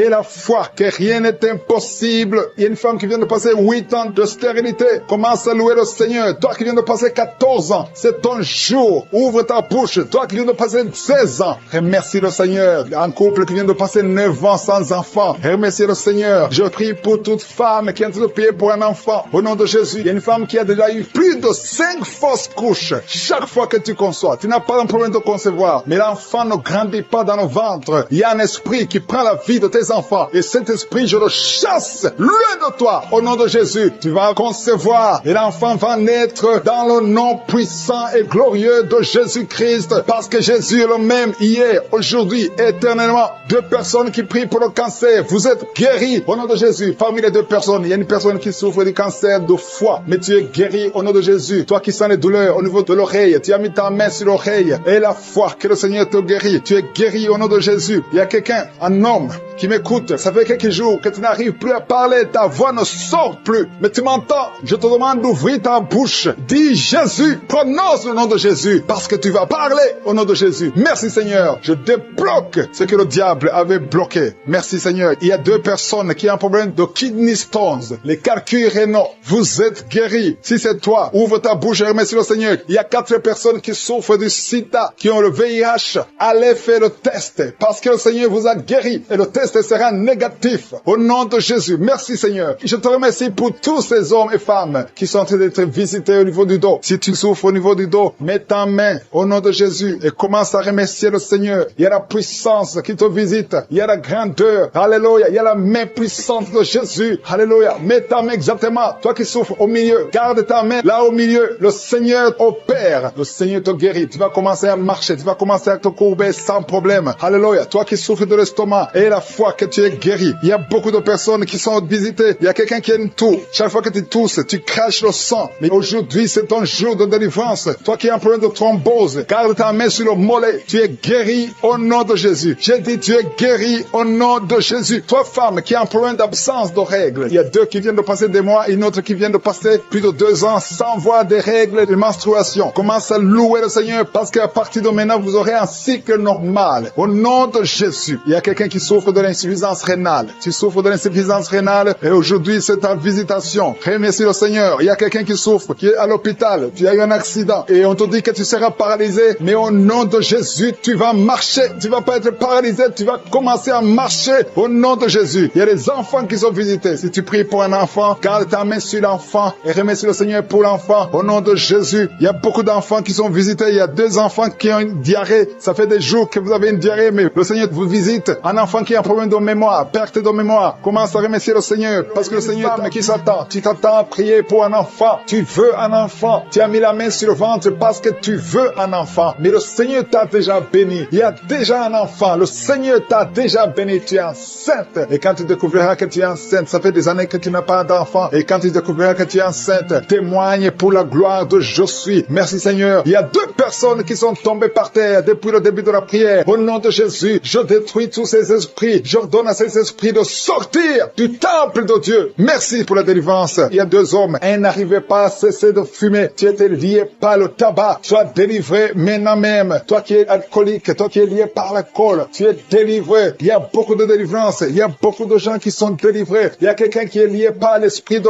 que rien n'est impossible. Il y a une femme qui vient de passer 8 ans de stérilité. Commence à louer le Seigneur. Toi qui viens de passer 14 ans, c'est ton jour. Ouvre ta bouche. Toi qui viens de passer 16 ans, remercie le Seigneur. Un couple qui vient de passer 9 ans sans enfant, remercie le Seigneur. Je prie pour toute femme qui est en train de prier pour un enfant. Au nom de Jésus, il y a une femme qui a déjà eu plus de 5 fausses couches. Chaque fois que tu conçois, tu n'as pas un problème de concevoir, mais l'enfant ne grandit pas dans le ventre. Il y a un esprit qui prend la vie de tes enfants et cet esprit, je le chasse loin de toi. Au nom de Jésus, tu vas concevoir et l'enfant va naître dans le nom puissant et glorieux de Jésus-Christ, parce que Jésus est le même hier, aujourd'hui, éternellement. 2 personnes qui prient pour le cancer, vous êtes guéris au nom de Jésus. Parmi les 2 personnes, il y a une personne qui souffre du cancer de foie, mais tu es guéri au nom de Jésus. Toi qui sens les douleurs au niveau de l'oreille, tu as mis ta main sur l'oreille et la foi que le Seigneur te guérit. Tu es guéri au nom de Jésus. Il y a quelqu'un, un homme qui m'écoute, ça fait quelques jours que tu n'arrives plus à parler, ta voix ne sort plus, mais tu m'entends. Je te demande d'ouvrir ta bouche. Dis Jésus, prononce le nom de Jésus, parce que tu vas parler au nom de Jésus. Merci Seigneur, je débloque ce que le diable avait bloqué. Merci Seigneur. Il y a 2 personnes qui ont un problème de kidney stones, les calculs rénaux. Vous êtes guéris. Si c'est toi, ouvre ta bouche et remercie le Seigneur. Il y a 4 personnes qui souffrent du sida, qui ont le VIH. Allez faire le test, parce que le Seigneur vous a guéri et le test sera négatif. Au nom de Jésus, merci Seigneur. Je te remercie pour tous ces hommes et femmes qui sont en train d'être visités au niveau du dos. Si tu souffres au niveau du dos, mets ta main au nom de Jésus et commence à remercier le Seigneur. Il y a la puissance qui te visite. Il y a la grandeur. Alléluia. Il y a la main puissante de Jésus. Alléluia. Mets ta main exactement. Toi qui souffres au milieu, garde ta main là au milieu. Le Seigneur opère. Le Seigneur te guérit. Tu vas commencer à marcher. Tu vas commencer à te courber sans problème. Alléluia. Toi qui souffres de l'estomac, et la foi que tu es guéri. Il y a beaucoup de personnes qui sont visitées. Il y a quelqu'un qui a une toux. Chaque fois que tu tousses, tu craches le sang. Mais aujourd'hui, c'est ton jour de délivrance. Toi qui as un problème de thrombose, garde ta main sur le mollet. Tu es guéri au nom de Jésus. J'ai dit, tu es guéri au nom de Jésus. Toi, femme, qui a un problème d'absence de règles. Il y a 2 qui viennent de passer des mois, une autre qui vient de passer plus de 2 ans sans voir des règles de menstruation. Commence à louer le Seigneur, parce qu'à partir de maintenant, vous aurez un cycle normal. Au nom de Jésus. Il y a quelqu'un qui souffre de l'insuffisance rénale. Tu souffres de l'insuffisance rénale et aujourd'hui, c'est ta visitation. Remercie le Seigneur. Il y a quelqu'un qui souffre, qui est à l'hôpital. Tu as eu un accident et on te dit que tu seras paralysé, mais au nom de Jésus, tu vas marcher. Tu vas pas être paralysé, tu vas commencer à marcher au nom de Jésus. Il y a des enfants qui sont visités. Si tu pries pour un enfant, garde ta main sur l'enfant et remercie le Seigneur pour l'enfant au nom de Jésus. Il y a beaucoup d'enfants qui sont visités. Il y a 2 enfants qui ont une diarrhée. Ça fait des jours que vous avez une diarrhée, mais le Seigneur vous visite. Un enfant qui a un problème de mémoire, perte de mémoire, commence à remercier le Seigneur, parce que le Seigneur qui s'attend. Tu t'attends à prier pour un enfant. Tu veux un enfant. Tu as mis la main sur le ventre parce que tu veux un enfant. Mais le Seigneur t'a déjà béni. Il y a déjà un enfant. Le Seigneur t'a déjà béni. Tu es enceinte. Et quand tu découvriras que tu es enceinte, ça fait des années que tu n'as pas d'enfant. Et quand tu découvriras que tu es enceinte, témoigne pour la gloire de je suis. Merci Seigneur. Il y a 2 personnes qui sont tombées par terre depuis le début de la prière. Au nom de Jésus, je détruis tous ces esprits esprits. J'ordonne à ces esprits de sortir du temple de Dieu. Merci pour la délivrance. Il y a 2 hommes. Un n'arrivait pas à cesser de fumer. Tu étais lié par le tabac. Sois délivré maintenant même. Toi qui es alcoolique, toi qui es lié par l'alcool, tu es délivré. Il y a beaucoup de délivrance. Il y a beaucoup de gens qui sont délivrés. Il y a quelqu'un qui est lié par l'esprit de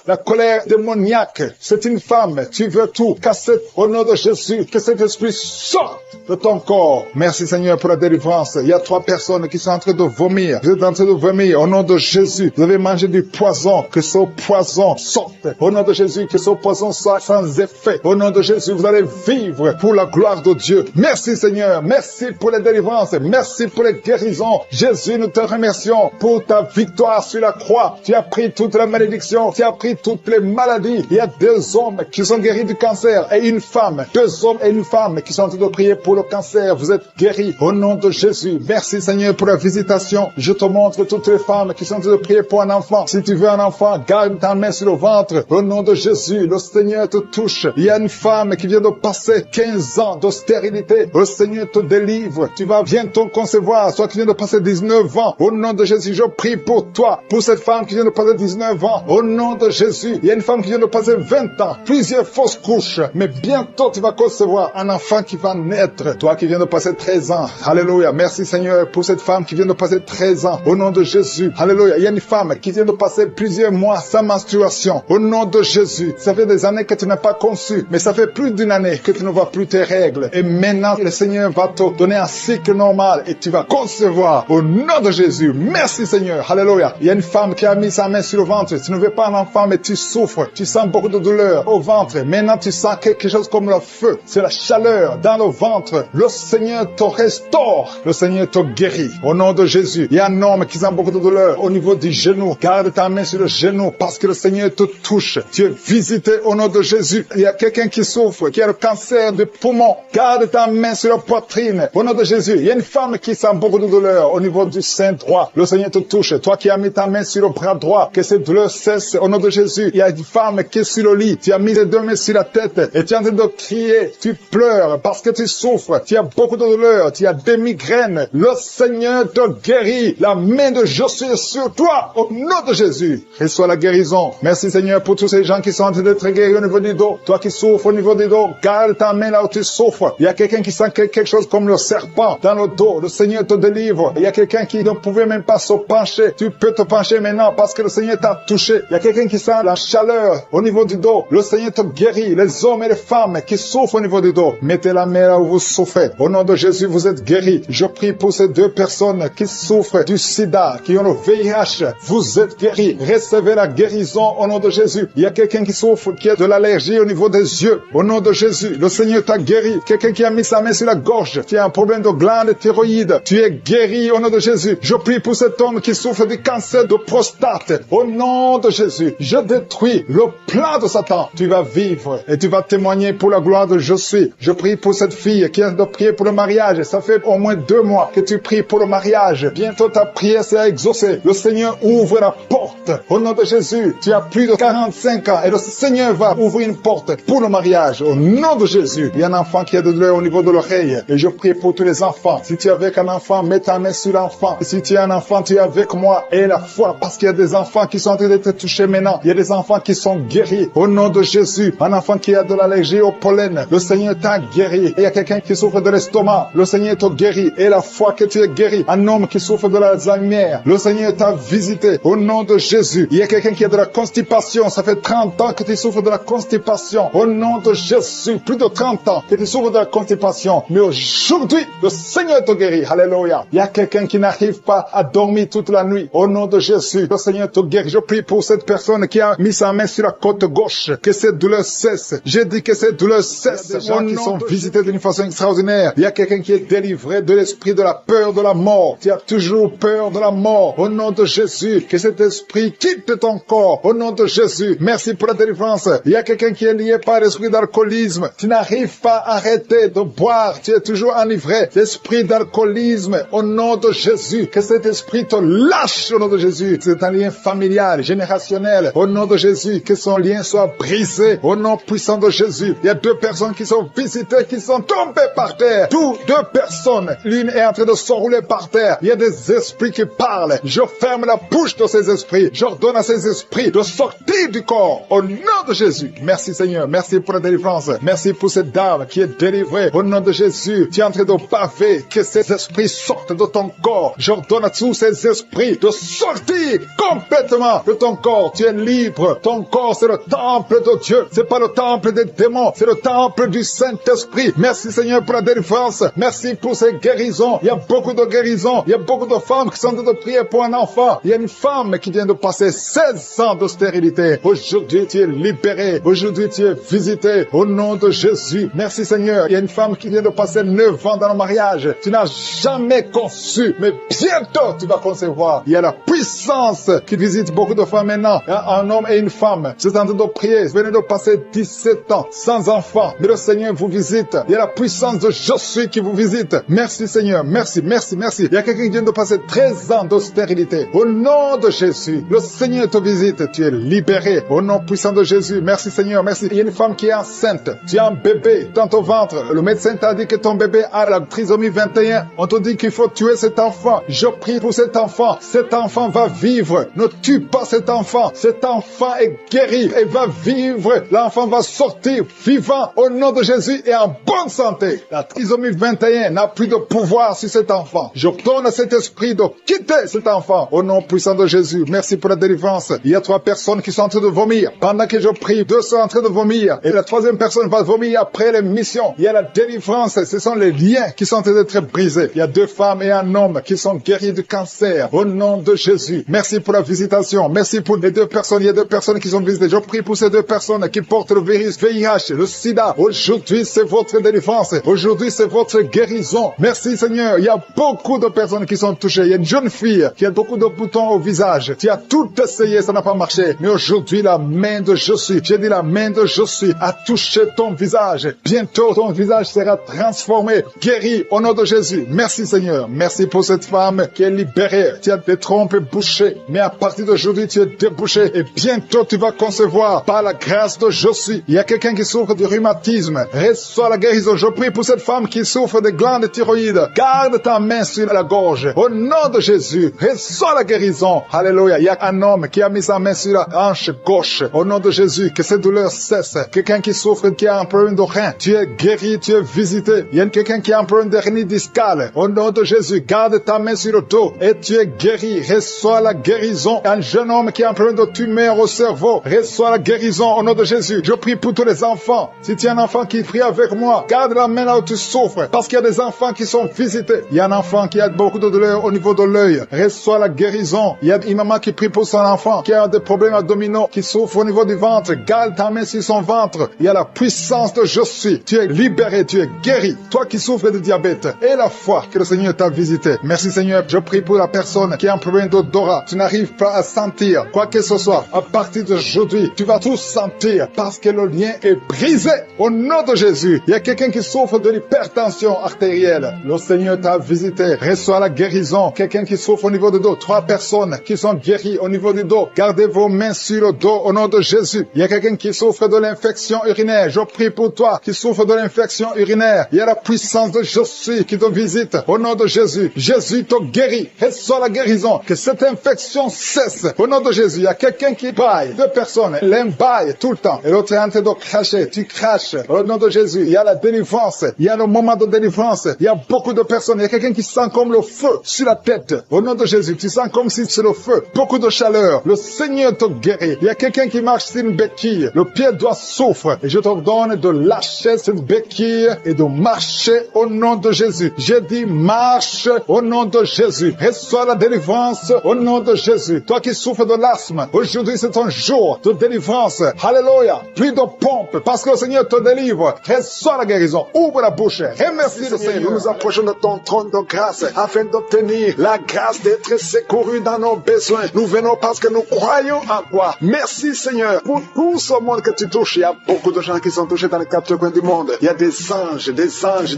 la colère démoniaque. C'est une femme. Tu veux tout casser au nom de Jésus. Que cet esprit sorte de ton corps. Merci Seigneur pour la délivrance. Il y a 3 personnes qui sont en train de vomir. Vous êtes en train de vomir au nom de Jésus. Vous avez mangé du poison. Que ce poison sorte. Au nom de Jésus, que ce poison soit sans effet. Au nom de Jésus, vous allez vivre pour la gloire de Dieu. Merci Seigneur. Merci pour la délivrance. Merci pour les guérisons. Jésus, nous te remercions pour ta victoire sur la croix. Tu as pris toute la malédiction. Tu as pris toutes les maladies. Il y a 2 hommes qui sont guéris du cancer et une femme. 2 hommes et une femme qui sont en train de prier pour le cancer. Vous êtes guéris au nom de Jésus. Merci Seigneur pour la visitation. Je te montre toutes les femmes qui sont en train de prier pour un enfant. Si tu veux un enfant, garde ta main sur le ventre. Au nom de Jésus, le Seigneur te touche. Il y a une femme qui vient de passer 15 ans de stérilité. Le Seigneur te délivre. Tu vas bientôt concevoir. Toi qui viens de passer 19 ans. Au nom de Jésus, je prie pour toi. Pour cette femme qui vient de passer 19 ans. Au nom de Jésus. Il y a une femme qui vient de passer 20 ans. Plusieurs fausses couches. Mais bientôt tu vas concevoir un enfant qui va naître. Toi qui viens de passer 13 ans. Alléluia. Merci Seigneur pour cette femme qui vient de passer 13 ans. Au nom de Jésus. Alléluia. Il y a une femme qui vient de passer plusieurs mois sans menstruation. Au nom de Jésus. Ça fait des années que tu n'as pas conçu. Mais ça fait plus d'1 année que tu ne vois plus tes règles. Et maintenant, le Seigneur va te donner un cycle normal et tu vas concevoir. Au nom de Jésus. Merci Seigneur. Alléluia. Il y a une femme qui a mis sa main sur le ventre. Tu ne veux pas un enfant, mais tu souffres. Tu sens beaucoup de douleur au ventre. Maintenant, tu sens quelque chose comme le feu. C'est la chaleur dans le ventre. Le Seigneur te restaure. Le Seigneur te guérit. Au nom de Jésus. Il y a un homme qui sent beaucoup de douleur au niveau du genou. Garde ta main sur le genou parce que le Seigneur te touche. Tu es visité au nom de Jésus. Il y a quelqu'un qui souffre, qui a le cancer du poumon. Garde ta main sur la poitrine. Au nom de Jésus. Il y a une femme qui sent beaucoup de douleur au niveau du sein droit. Le Seigneur te touche. Toi qui as mis ta main sur le bras droit, que cette douleur cesse au nom de Jésus. Il y a une femme qui est sur le lit. Tu as mis les 2 mains sur la tête et tu es en train de crier. Tu pleures parce que tu souffres. Tu as beaucoup de douleur. Tu as des migraines. Le Seigneur te guérit. La main de Jésus est sur toi. Au nom de Jésus. Reçois la guérison. Merci Seigneur pour tous ces gens qui sont en train d'être guéris au niveau du dos. Toi qui souffres au niveau du dos, garde ta main là où tu souffres. Il y a quelqu'un qui sent quelque chose comme le serpent dans le dos. Le Seigneur te délivre. Il y a quelqu'un qui ne pouvait même pas se pencher. Tu peux te pencher maintenant parce que le Seigneur t'a touché. Il y a quelqu'un qui sent la chaleur au niveau du dos. Le Seigneur te guérit. Les hommes et les femmes qui souffrent au niveau du dos, mettez la main là où vous souffrez. Au nom de Jésus, vous êtes guéris. Je prie pour ces 2 personnes qui souffrent du sida, qui ont le VIH. Vous êtes guéris. Recevez la guérison au nom de Jésus. Il y a quelqu'un qui souffre, qui a de l'allergie au niveau des yeux. Au nom de Jésus, le Seigneur t'a guéri. Quelqu'un qui a mis sa main sur la gorge, qui a un problème de glande thyroïde. Tu es guéri au nom de Jésus. Je prie pour cet homme qui souffre du cancer de prostate. Au nom de Jésus, je détruis le plan de Satan. Tu vas vivre et tu vas témoigner pour la gloire de Je suis. Je prie pour cette fille qui a de prier pour le mariage. Ça fait au moins 2 mois que tu pries pour le mariage. Bientôt ta prière sera exaucée. Le Seigneur ouvre la porte. Au nom de Jésus, tu as plus de 45 ans et le Seigneur va ouvrir une porte pour le mariage. Au nom de Jésus, il y a un enfant qui a de douleur au niveau de l'oreille. Et je prie pour tous les enfants. Si tu es avec un enfant, mets ta main sur l'enfant. Si tu es un enfant, tu es avec moi. Et la foi, parce qu'il y a des enfants qui sont en train d'être touchés maintenant. Il y a des enfants qui sont guéris. Au nom de Jésus, un enfant qui a de l'allergie au pollen, le Seigneur t'a guéri. Et il y a quelqu'un qui souffre de l'estomac, le Seigneur t'a guéri. Et la foi que tu es guéri. Un homme qui souffre de l'Alzheimer, le Seigneur t'a visité. Au nom de Jésus, il y a quelqu'un qui a de la constipation. Ça fait 30 ans que tu souffres de la constipation. Au nom de Jésus, plus de 30 ans que tu souffres de la constipation. Mais aujourd'hui, le Seigneur te guérit. Alléluia. Il y a quelqu'un qui n'arrive pas à dormir toute la nuit. Au nom de Jésus, le Seigneur te guérit. Je prie pour cette personne qui a mis sa main sur la côte gauche. Que cette douleur cesse. J'ai dit que cette douleur cesse. Il y a des gens qui sont visités d'une façon extraordinaire. Il y a quelqu'un qui est délivré de l'esprit de la peur de la mort. Tu as toujours peur de la mort. Au nom de Jésus, que cet esprit quitte ton corps. Au nom de Jésus, merci pour la délivrance. Il y a quelqu'un qui est lié par l'esprit d'alcoolisme. Tu n'arrives pas à arrêter de boire. Tu es toujours enivré. L'esprit d'alcoolisme, au nom de Jésus, que cet esprit te lâche au nom de Jésus. C'est un lien familial, générationnel. Au nom de Jésus, que son lien soit brisé. Au nom puissant de Jésus. Il y a 2 personnes qui sont visitées, qui sont tombées par terre. Toutes 2 personnes. L'une est en train de s'enrouler par par terre. Il y a des esprits qui parlent. Je ferme la bouche de ces esprits. J'ordonne à ces esprits de sortir du corps. Au nom de Jésus. Merci Seigneur. Merci pour la délivrance. Merci pour cette dame qui est délivrée. Au nom de Jésus. Tu es en train de baver. Que ces esprits sortent de ton corps. J'ordonne à tous ces esprits de sortir complètement de ton corps. Tu es libre. Ton corps, c'est le temple de Dieu. C'est pas le temple des démons. C'est le temple du Saint-Esprit. Merci Seigneur pour la délivrance. Merci pour ces guérisons. Il y a beaucoup de guérisons. Il y a beaucoup de femmes qui sont en train de prier pour un enfant. Il y a une femme qui vient de passer 16 ans de stérilité. Aujourd'hui, tu es libéré. Aujourd'hui, tu es visité. Au nom de Jésus. Merci Seigneur. Il y a une femme qui vient de passer 9 ans dans le mariage. Tu n'as jamais conçu, mais bientôt tu vas concevoir. Il y a la puissance qui visite beaucoup de femmes maintenant. Il y a un homme et une femme. C'est en train de prier. Vous venez de passer 17 ans sans enfant. Mais le Seigneur vous visite. Il y a la puissance de Je suis qui vous visite. Merci Seigneur. Merci, merci, merci. Il y a quelqu'un qui vient de passer 13 ans de stérilité. Au nom de Jésus, le Seigneur te visite. Tu es libéré. Au nom puissant de Jésus. Merci Seigneur. Merci. Il y a une femme qui est enceinte. Tu as un bébé dans ton ventre. Le médecin t'a dit que ton bébé a la trisomie 21. On te dit qu'il faut tuer cet enfant. Je prie pour cet enfant. Cet enfant va vivre. Ne tue pas cet enfant. Cet enfant est guéri et va vivre. L'enfant va sortir vivant au nom de Jésus et en bonne santé. La trisomie 21 n'a plus de pouvoir sur cet enfant. Je donne à cet esprit de quitter cet enfant au nom puissant de Jésus. Merci pour la délivrance. Il y a 3 personnes qui sont en train de vomir. Pendant que je prie, 2 sont en train de vomir. Et la 3e personne va vomir après l'émission. Il y a la délivrance. Ce sont les liens qui sont en train d'être brisés. Il y a 2 femmes et un homme qui sont guéris du cancer au nom de Jésus. Merci pour la visitation. Merci pour les 2 personnes. Il y a 2 personnes qui sont visitées. Je prie pour ces 2 personnes qui portent le virus VIH, le sida. Aujourd'hui, c'est votre délivrance. Aujourd'hui, c'est votre guérison. Merci Seigneur. Il y a beaucoup de personnes qui sont touchées. Il y a une jeune fille qui a beaucoup de boutons au visage. Tu as tout essayé, ça n'a pas marché. Mais aujourd'hui, la main de Je suis, j'ai dit la main de Je suis, a touché ton visage. Bientôt, ton visage sera transformé, guéri au nom de Jésus. Merci Seigneur. Merci pour cette femme qui est libérée. Tu as des trompes bouchées. Mais à partir d'aujourd'hui, tu es débouché. Et bientôt, tu vas concevoir par la grâce de Je suis. Il y a quelqu'un qui souffre du rhumatisme. Reçois la guérison. Je prie pour cette femme qui souffre de glandes thyroïdes. Garde ta main sur la gorge. Au nom de Jésus, reçois la guérison. Alléluia. Il y a un homme qui a mis sa main sur la hanche gauche. Au nom de Jésus, que cette douleur cesse. Quelqu'un qui souffre, qui a un problème de rein. Tu es guéri, tu es visité. Il y a quelqu'un qui a un problème d'hernie discale. Au nom de Jésus, garde ta main sur le dos et tu es guéri. Reçois la guérison. Un jeune homme qui a un problème de tumeur au cerveau. Reçois la guérison au nom de Jésus. Je prie pour tous les enfants. Si tu as un enfant qui prie avec moi, garde la main là où tu souffres. Parce qu'il y a des enfants qui sont visités. Il y a un enfant qui a beaucoup de douleur au niveau de l'œil. Reçois la guérison. Il y a une maman qui prie pour son enfant qui a des problèmes abdominaux, qui souffre au niveau du ventre. Garde ta main sur son ventre. Il y a la puissance de Je suis. Tu es libéré, tu es guéri. Toi qui souffres de diabète et la foi que le Seigneur t'a visité. Merci Seigneur. Je prie pour la personne qui a un problème d'odorat. Tu n'arrives pas à sentir quoi que ce soit. À partir d'aujourd'hui, tu vas tout sentir parce que le lien est brisé. Au nom de Jésus, il y a quelqu'un qui souffre de l'hypertension artérielle. Le Seigneur t'a visité. Reçois la guérison. Quelqu'un qui souffre au niveau du dos. 3 personnes qui sont guéries au niveau du dos. Gardez vos mains sur le dos au nom de Jésus. Il y a quelqu'un qui souffre de l'infection urinaire. Je prie pour toi qui souffre de l'infection urinaire. Il y a la puissance de Je suis qui te visite au nom de Jésus. Jésus te guérit. Reçois la guérison. Que cette infection cesse au nom de Jésus. Il y a quelqu'un qui baille. 2 personnes. L'un baille tout le temps. Et l'autre est en train de cracher. Tu craches au nom de Jésus. Il y a la délivrance. Il y a le moment de délivrance. Il y a beaucoup de personnes. Il y a quelqu'un qui sent comme le feu sur la tête. Au nom de Jésus. Tu sens comme si c'est le feu. Beaucoup de chaleur. Le Seigneur te guérit. Il y a quelqu'un qui marche sur une béquille. Le pied doit souffre. Et je te donne de lâcher cette béquille et de marcher au nom de Jésus. J'ai dit marche au nom de Jésus. Reçois la délivrance au nom de Jésus. Toi qui souffres de l'asthme, aujourd'hui c'est un jour de délivrance. Alléluia. Plus de pompe parce que le Seigneur te délivre. Reçois la guérison. Ouvre la bouche. Remercie le Seigneur. Nous nous approchons de ton trône de grâce afin d'obtenir la grâce d'être secourus dans nos besoins. Nous venons parce que nous croyons en toi. Merci Seigneur pour tout ce monde que tu touches. Il y a beaucoup de gens qui sont touchés dans les 4 coins du monde. Il y a des anges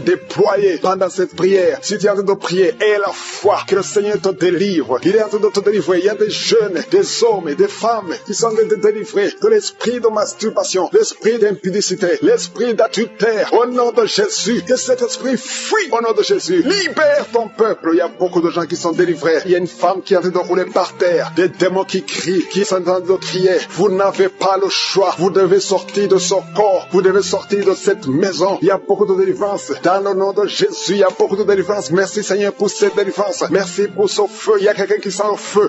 déployés pendant cette prière. Si tu es en train de prier, aie la foi que le Seigneur te délivre. Il est en train de te délivrer. Il y a des jeunes, des hommes et des femmes qui sont en train de te délivrer de l'esprit de masturbation, l'esprit d'impudicité, l'esprit d'adultère. Au nom de Jésus, que cet esprit fuit au nom de Jésus. Libère ton ton peuple. Il y a beaucoup de gens qui sont délivrés. Il y a une femme qui est en train de rouler par terre. Des démons qui crient, qui sont en train de crier. Vous n'avez pas le choix. Vous devez sortir de son corps. Vous devez sortir de cette maison. Il y a beaucoup de délivrance. Dans le nom de Jésus, il y a beaucoup de délivrance. Merci Seigneur pour cette délivrance. Merci pour ce feu. Il y a quelqu'un qui sent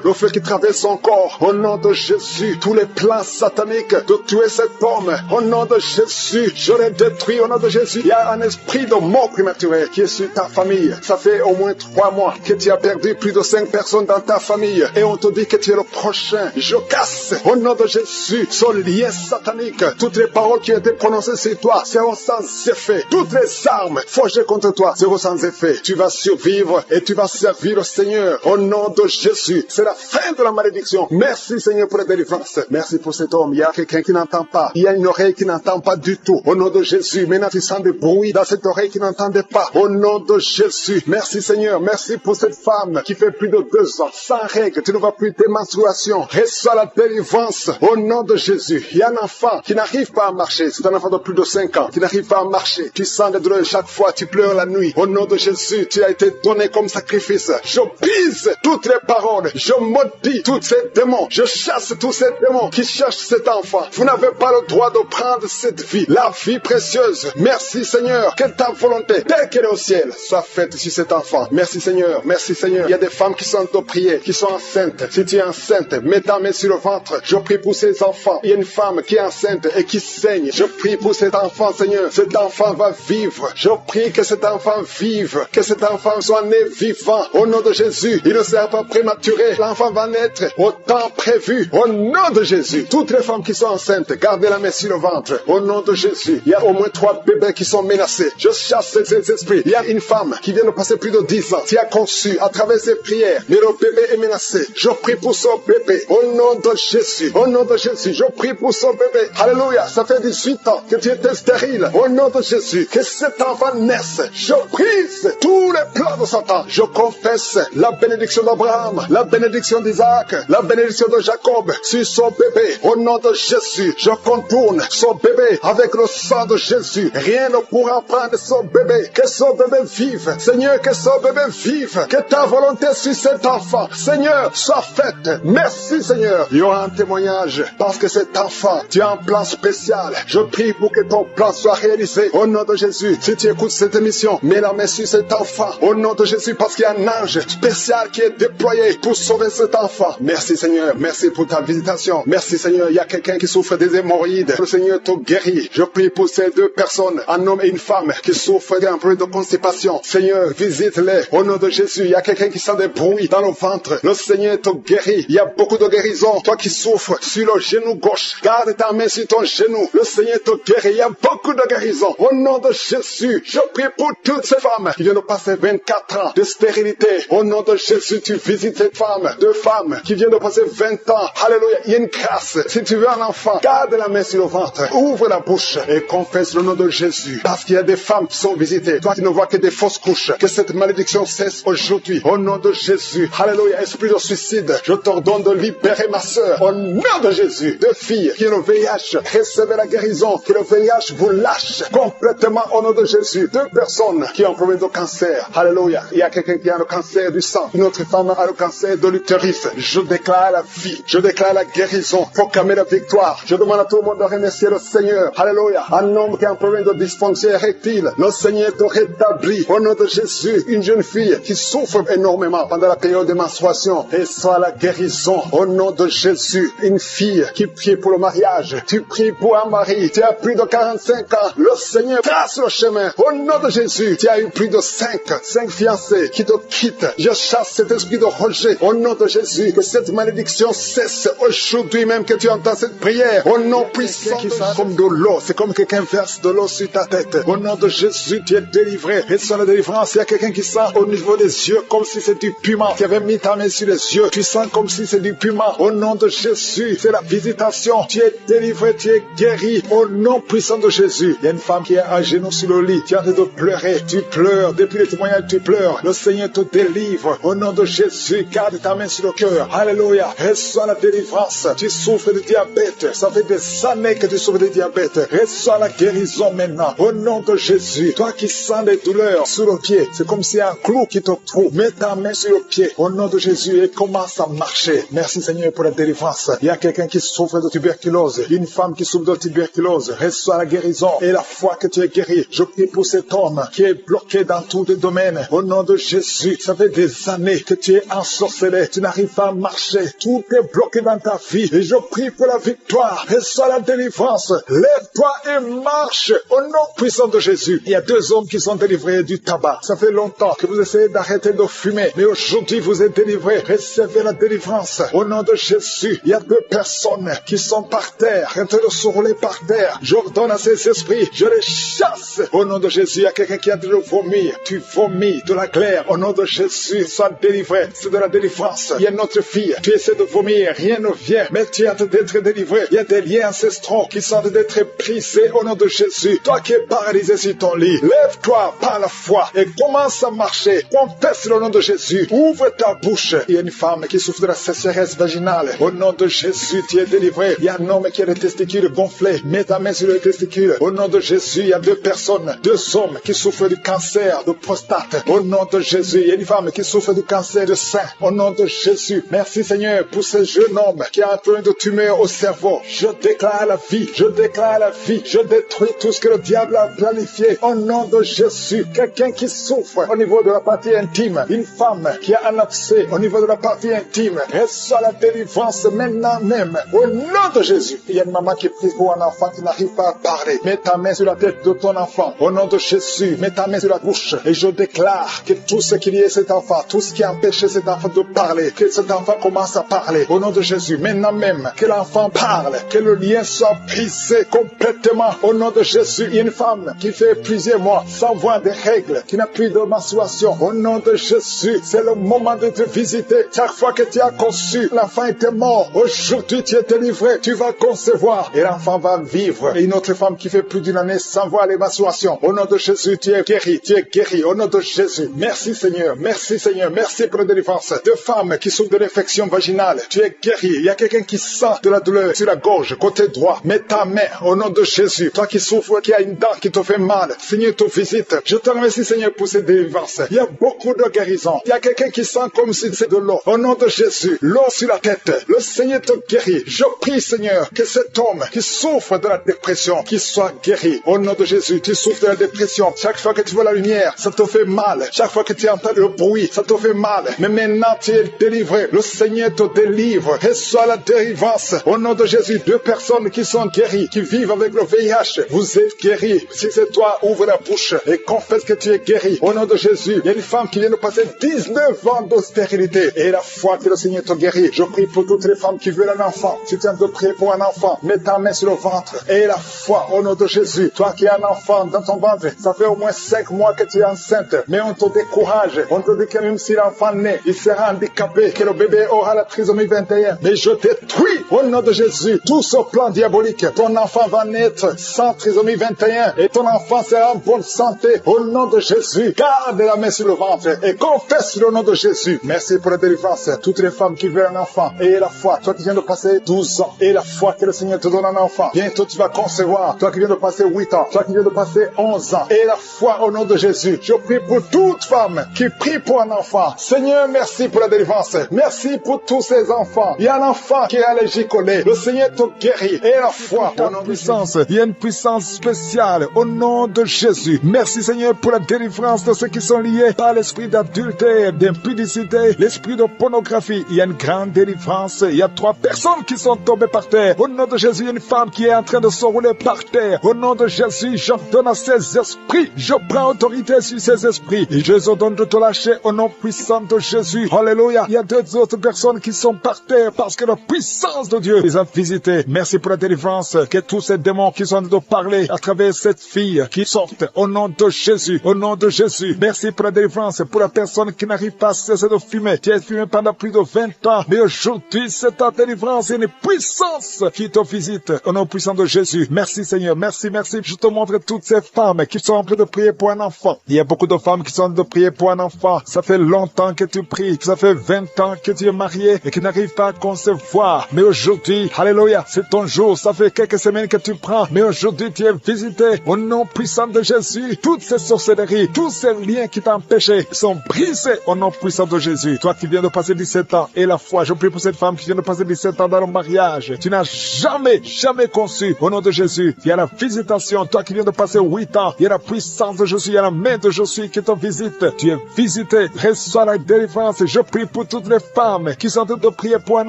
le feu qui traverse son corps. Au nom de Jésus, tous les plans sataniques de tuer cet homme. Au nom de Jésus, je les détruis. Au nom de Jésus, il y a un esprit de mort prématurée qui est sur ta famille. Ça fait au moins 3 mois que tu as perdu plus de 5 personnes dans ta famille. Et on te dit que tu es le prochain. Je casse au nom de Jésus ce lien satanique. Toutes les paroles qui ont été prononcées sur toi seront sans effet. Toutes les armes forgées contre toi seront sans effet. Tu vas survivre et tu vas servir le Seigneur. Au nom de Jésus, c'est la fin de la malédiction. Merci Seigneur pour la délivrance. Merci pour cet homme. Il y a quelqu'un qui n'entend pas. Il y a une oreille qui n'entend pas du tout. Au nom de Jésus, maintenant tu sens des bruits dans cette oreille qui n'entendait pas. Au nom de Jésus, merci Seigneur. Merci pour cette femme qui fait plus de 2 ans sans règles. Tu ne vois plus tes menstruations. Reçois la délivrance. Au nom de Jésus, il y a un enfant qui n'arrive pas à marcher. C'est un enfant de plus de 5 ans qui n'arrive pas à marcher. Tu sens des douleurs chaque fois. Tu pleures la nuit. Au nom de Jésus, tu as été donné comme sacrifice. Je brise toutes les paroles. Je maudis tous ces démons. Je chasse tous ces démons qui cherchent cet enfant. Vous n'avez pas le droit de prendre cette vie, la vie précieuse. Merci Seigneur, que ta volonté, telle qu'elle est au ciel, soit faite sur cet enfant. Merci Seigneur, merci Seigneur. Il y a des femmes qui sont de prier, qui sont enceintes. Si tu es enceinte, mets ta main sur le ventre. Je prie pour ces enfants. Il y a une femme qui est enceinte et qui saigne. Je prie pour cet enfant, Seigneur. Cet enfant va vivre. Je prie que cet enfant vive, que cet enfant soit né vivant. Au nom de Jésus, il ne sera pas prématuré. L'enfant va naître au temps prévu. Au nom de Jésus, toutes les femmes qui sont enceintes, gardez la main sur le ventre. Au nom de Jésus, il y a au moins 3 bébés qui sont menacés. Je chasse ces esprits. Il y a une femme qui vient de passer plus de 10 ans, qui a conçu à travers ses prières, mais le bébé est menacé. Je prie pour son bébé. Au nom de Jésus, au nom de Jésus, je prie pour son bébé. Alléluia, ça fait 18 ans que tu étais stérile. Au nom de Jésus, que cet enfant naisse. Je brise tous les plans de Satan. Je confesse la bénédiction d'Abraham, la bénédiction d'Isaac, la bénédiction de Jacob sur son bébé. Au nom de Jésus, je contourne son bébé avec le sang de Jésus. Rien ne pourra prendre son bébé. Que son bébé vive. Seigneur, que son bébé vive. Que ta volonté sur cet enfant, Seigneur, soit faite. Merci Seigneur. Il y aura un témoignage parce que cet enfant, tu as un plan spécial. Je prie pour que ton plan soit réalisé. Au nom de Jésus, si tu écoutes cette émission, mets la main sur cet enfant. Au nom de Jésus, parce qu'il y a un ange spécial qui est déployé pour sauver cet enfant. Merci Seigneur. Merci pour ta visitation. Merci Seigneur. Il y a quelqu'un qui souffre des hémorroïdes. Le Seigneur te guérit. Je prie pour ces 2 personnes, un homme et une femme qui souffrent d'un problème de constipation. Seigneur, visite-les. Au nom de Jésus, il y a quelqu'un qui sent des bruits dans le ventre. Le Seigneur te guérit. Il y a beaucoup de guérison. Toi qui souffres sur le genou gauche, garde ta main sur ton genou. Le Seigneur te guérit. Il y a beaucoup de guérison. Au nom de Jésus, je prie pour toutes ces femmes qui viennent de passer 24 ans de stérilité. Au nom de Jésus, tu visites ces femmes. 2 femmes qui viennent de passer 20 ans. Alléluia. Il y a une grâce. Si tu veux un enfant, garde la main sur le ventre. Ouvre la bouche et confesse le nom de Jésus. Parce qu'il y a des femmes qui sont visitées. Toi qui ne vois que des fausses couches. Que cette malédiction cesse aujourd'hui. Au nom de Jésus. Alléluia. Esprit de suicide, je t'ordonne de libérer ma sœur. Au nom de Jésus. 2 filles qui ont le VIH. Recevez la guérison. Que le VIH vous lâche complètement au nom de Jésus. 2 personnes qui ont un problème de cancer. Alléluia. Il y a quelqu'un qui a le cancer du sang. Une autre femme a le cancer de l'utérus. Je déclare la vie. Je déclare la guérison. Proclamer la victoire. Je demande à tout le monde de remercier le Seigneur. Alléluia. Un homme qui a un problème de dysfonction érectile. Le Seigneur te rétablit. Au nom de Jésus. Une jeune fille qui souffre énormément pendant la période de menstruation. Et soit la guérison. Au nom de Jésus. Une fille qui prie pour le mariage. Tu pries pour un mari. Tu as plus de 45 ans. Le Seigneur trace le chemin. Au nom de Jésus. Tu as eu plus de 5 fiancés qui te quittent. Je chasse cet esprit de rejet. Au nom de Jésus. Que cette malédiction cesse aujourd'hui même que tu entends cette prière. Au nom puissant qui sent comme de l'eau. C'est comme quelqu'un verse de l'eau sur ta tête. Au nom de Jésus, tu es délivré. Et sur la délivrance, il y a quelqu'un qui sent au niveau des yeux comme si c'est du piment. Tu avais mis ta main sur les yeux. Tu sens comme si c'est du piment. Au nom de Jésus, c'est la visitation. Tu es délivré, tu es guéri. Au nom puissant de Jésus. Il y a une femme qui est à genoux sur le lit. Tu es en train de pleurer. Tu pleures. Depuis les témoignages, tu pleures. Le Seigneur te délivre. Au nom de Jésus, garde ta main sur le cœur. Alléluia. Reçois la délivrance. Tu souffres de diabète. Ça fait des années que tu souffres de diabète. Reçois la guérison maintenant. Au nom de Jésus. Toi qui sens des douleurs sous le pied, c'est comme si c'est un clou qui te trouve. Mets ta main sur le pied au nom de Jésus et commence à marcher. Merci Seigneur pour la délivrance. Il y a quelqu'un qui souffre de tuberculose, une femme qui souffre de tuberculose. Reçois la guérison et la foi que tu es guéri. Je prie pour cet homme qui est bloqué dans tous les domaines. Au nom de Jésus, ça fait des années que tu es ensorcelé. Tu n'arrives pas à marcher. Tout est bloqué dans ta vie. Et je prie pour la victoire. Reçois la délivrance. Lève-toi et marche au nom puissant de Jésus. Il y a 2 hommes qui sont délivrés du tabac. Ça fait longtemps que vous essayez d'arrêter de fumer. Mais aujourd'hui, vous êtes délivrés. Recevez la délivrance. Au nom de Jésus, il y a 2 personnes qui sont par terre, en train de se rouler par terre. J'ordonne à ces esprits, je les chasse. Au nom de Jésus, il y a quelqu'un qui a de vomir. Tu vomis de la glaire. Au nom de Jésus, sois délivré. C'est de la délivrance. Il y a notre fille. Tu essaies de vomir. Rien ne vient. Mais tu es en train d'être délivré. Il y a des liens ancestraux qui sont en train d'être brisés au nom de Jésus. Toi qui es paralysé sur ton lit, lève-toi par la foi et commence à marcher. Confesse le nom de Jésus. Ouvre ta bouche. Il y a une femme qui souffre de la sécheresse vaginale. Au nom de Jésus, tu es délivré. Il y a un homme qui a les testicules gonflés. Mets ta main sur les testicules. Au nom de Jésus, il y a 2 personnes, 2 hommes qui souffrent du cancer de prostate. Au nom de Jésus, il y a une femme qui souffre du cancer de sein. Au nom de Jésus, merci Seigneur pour ce jeune homme qui a un problème de tumeur au cerveau. Je déclare la vie. Je déclare la vie. Je détruis tout ce que le diable a planifié. Au nom de Jésus, quelqu'un qui souffre au niveau de la partie intime, une femme qui a un abcès au niveau de la partie intime, reçoit la délivrance maintenant même. Au nom de Jésus, il y a une maman qui prie pour un enfant qui n'arrive pas à parler. Mets ta main sur la tête de ton enfant. Au nom de Jésus, mets ta main sur la bouche et je déclare que tout ce qu'il y a cet enfant, tout ce qui a empêché cet enfant de parler, que cet enfant commence à parler. Au nom de Jésus, maintenant même, que l'enfant parle, que le lien soit brisé complètement. Au nom de Jésus, il y a une femme qui fait plusieurs mois sans voir des règles, qui n'a plus de menstruation. Au nom de Jésus, c'est le moment de te visiter. Chaque fois que tu as conçu, l'enfant était mort. Aujourd'hui, tu es délivré. Tu vas concevoir et l'enfant va vivre. Et une autre femme qui fait plus d'une année sans voir les menstruations. Au nom de Jésus, tu es guéri. Tu es guéri. Au nom de Jésus. Merci Seigneur. Merci Seigneur. Merci pour la délivrance. 2 femmes qui souffrent de l'infection vaginale. Tu es guéri. Il y a quelqu'un qui sent de la douleur sur la gorge, côté droit. Mets ta main au nom de Jésus. Toi qui souffres, qui a une dent qui te fait mal. Seigneur te visite. Je te remercie Seigneur pour cette délivrance. Il y a beaucoup de guérison. Il y a quelqu'un qui sent comme si c'est de l'eau. Au nom de Jésus, l'eau sur la tête. Le Seigneur te guérit. Je prie Seigneur que cet homme qui souffre de la dépression, qu'il soit guéri. Au nom de Jésus, tu souffres de la dépression. Chaque fois que tu vois la lumière, ça te fait mal. Chaque fois que tu entends le bruit, ça te fait mal. Mais maintenant tu es délivré. Le Seigneur te délivre. Reçois la délivrance. Au nom de Jésus, 2 personnes qui sont guéries, qui vivent avec le VIH. Vous êtes guéris. Si c'est toi, ouvre la bouche et confesse que tu es guéri. Au nom de Jésus, il y a une femme qui vient de passer 19 ans de stérilité. Et la foi que le Seigneur te guérit. Je prie pour toutes les femmes qui veulent un enfant. Si tu es en train de prier pour un enfant, mets ta main sur le ventre. Et la foi au nom de Jésus. Toi qui as un enfant dans ton ventre, ça fait au moins 5 mois que tu es enceinte. Mais on te décourage. On te dit que même si l'enfant naît, il sera handicapé, que le bébé aura la trisomie 21. Mais je détruis au nom de Jésus tout ce plan diabolique. Ton enfant va naître sans trisomie 21 et ton enfant sera en bonne santé. Au nom de Jésus, garde la main sur le ventre et confesse le nom de Jésus. Merci pour la délivrance. Toutes les femmes qui veulent un enfant, et la foi. Toi qui viens de passer 12 ans, et la foi que le Seigneur te donne un enfant. Bientôt tu vas concevoir. Toi qui viens de passer 8 ans, toi qui viens de passer 11 ans, et la foi au nom de Jésus. Je prie pour toute femme qui prie pour un enfant. Seigneur, merci pour la délivrance. Merci pour tous ces enfants. Il y a un enfant qui est allergique au lait. Le Seigneur te guérit. Et la foi au nom de Jésus. Il y a une puissance spéciale au nom de Jésus. Merci Seigneur pour la délivrance de ceux qui sont liés par l'esprit d'adultère, d'impudicité, l'esprit de pornographie. Il y a une grande délivrance. Il y a 3 personnes qui sont tombées par terre. Au nom de Jésus, il y a une femme qui est en train de se rouler par terre. Au nom de Jésus, j'ordonne à ces esprits. Je prends autorité sur ces esprits. Et je les ordonne de te lâcher au nom puissant de Jésus. Alléluia. Il y a 2 autres personnes qui sont par terre parce que la puissance de Dieu les a visités. Merci pour la délivrance. Que tous ces démons qui sont en train de parler à travers cette fille qui sortent au nom de Jésus. Au nom de Jésus. Merci pour la délivrance. Pour la personne qui n'arrive pas à cesser de fumer. Tu as fumé pendant plus de 20 ans. Mais aujourd'hui, c'est ta délivrance et une puissance qui te visite. Au nom puissant de Jésus. Merci Seigneur. Merci, merci. Je te montre toutes ces femmes qui sont en train de prier pour un enfant. Il y a beaucoup de femmes qui sont en train de prier pour un enfant. Ça fait longtemps que tu pries. Ça fait 20 ans que tu es marié et que tu n'arrives pas à concevoir. Mais aujourd'hui, aujourd'hui, alléluia, c'est ton jour. Ça fait quelques semaines que tu prends, mais aujourd'hui tu es visité. Au nom puissant de Jésus, toutes ces sorcelleries, tous ces liens qui t'empêchaient sont brisés au nom puissant de Jésus. Toi qui viens de passer 17 ans et la foi, je prie pour cette femme qui vient de passer 17 ans dans le mariage. Tu n'as jamais conçu. Au nom de Jésus, il y a la visitation. Toi qui viens de passer 8 ans, il y a la puissance de Jésus, il y a la main de Jésus qui te visite. Tu es visité. Reçois la délivrance. Je prie pour toutes les femmes qui sont en train de prier pour un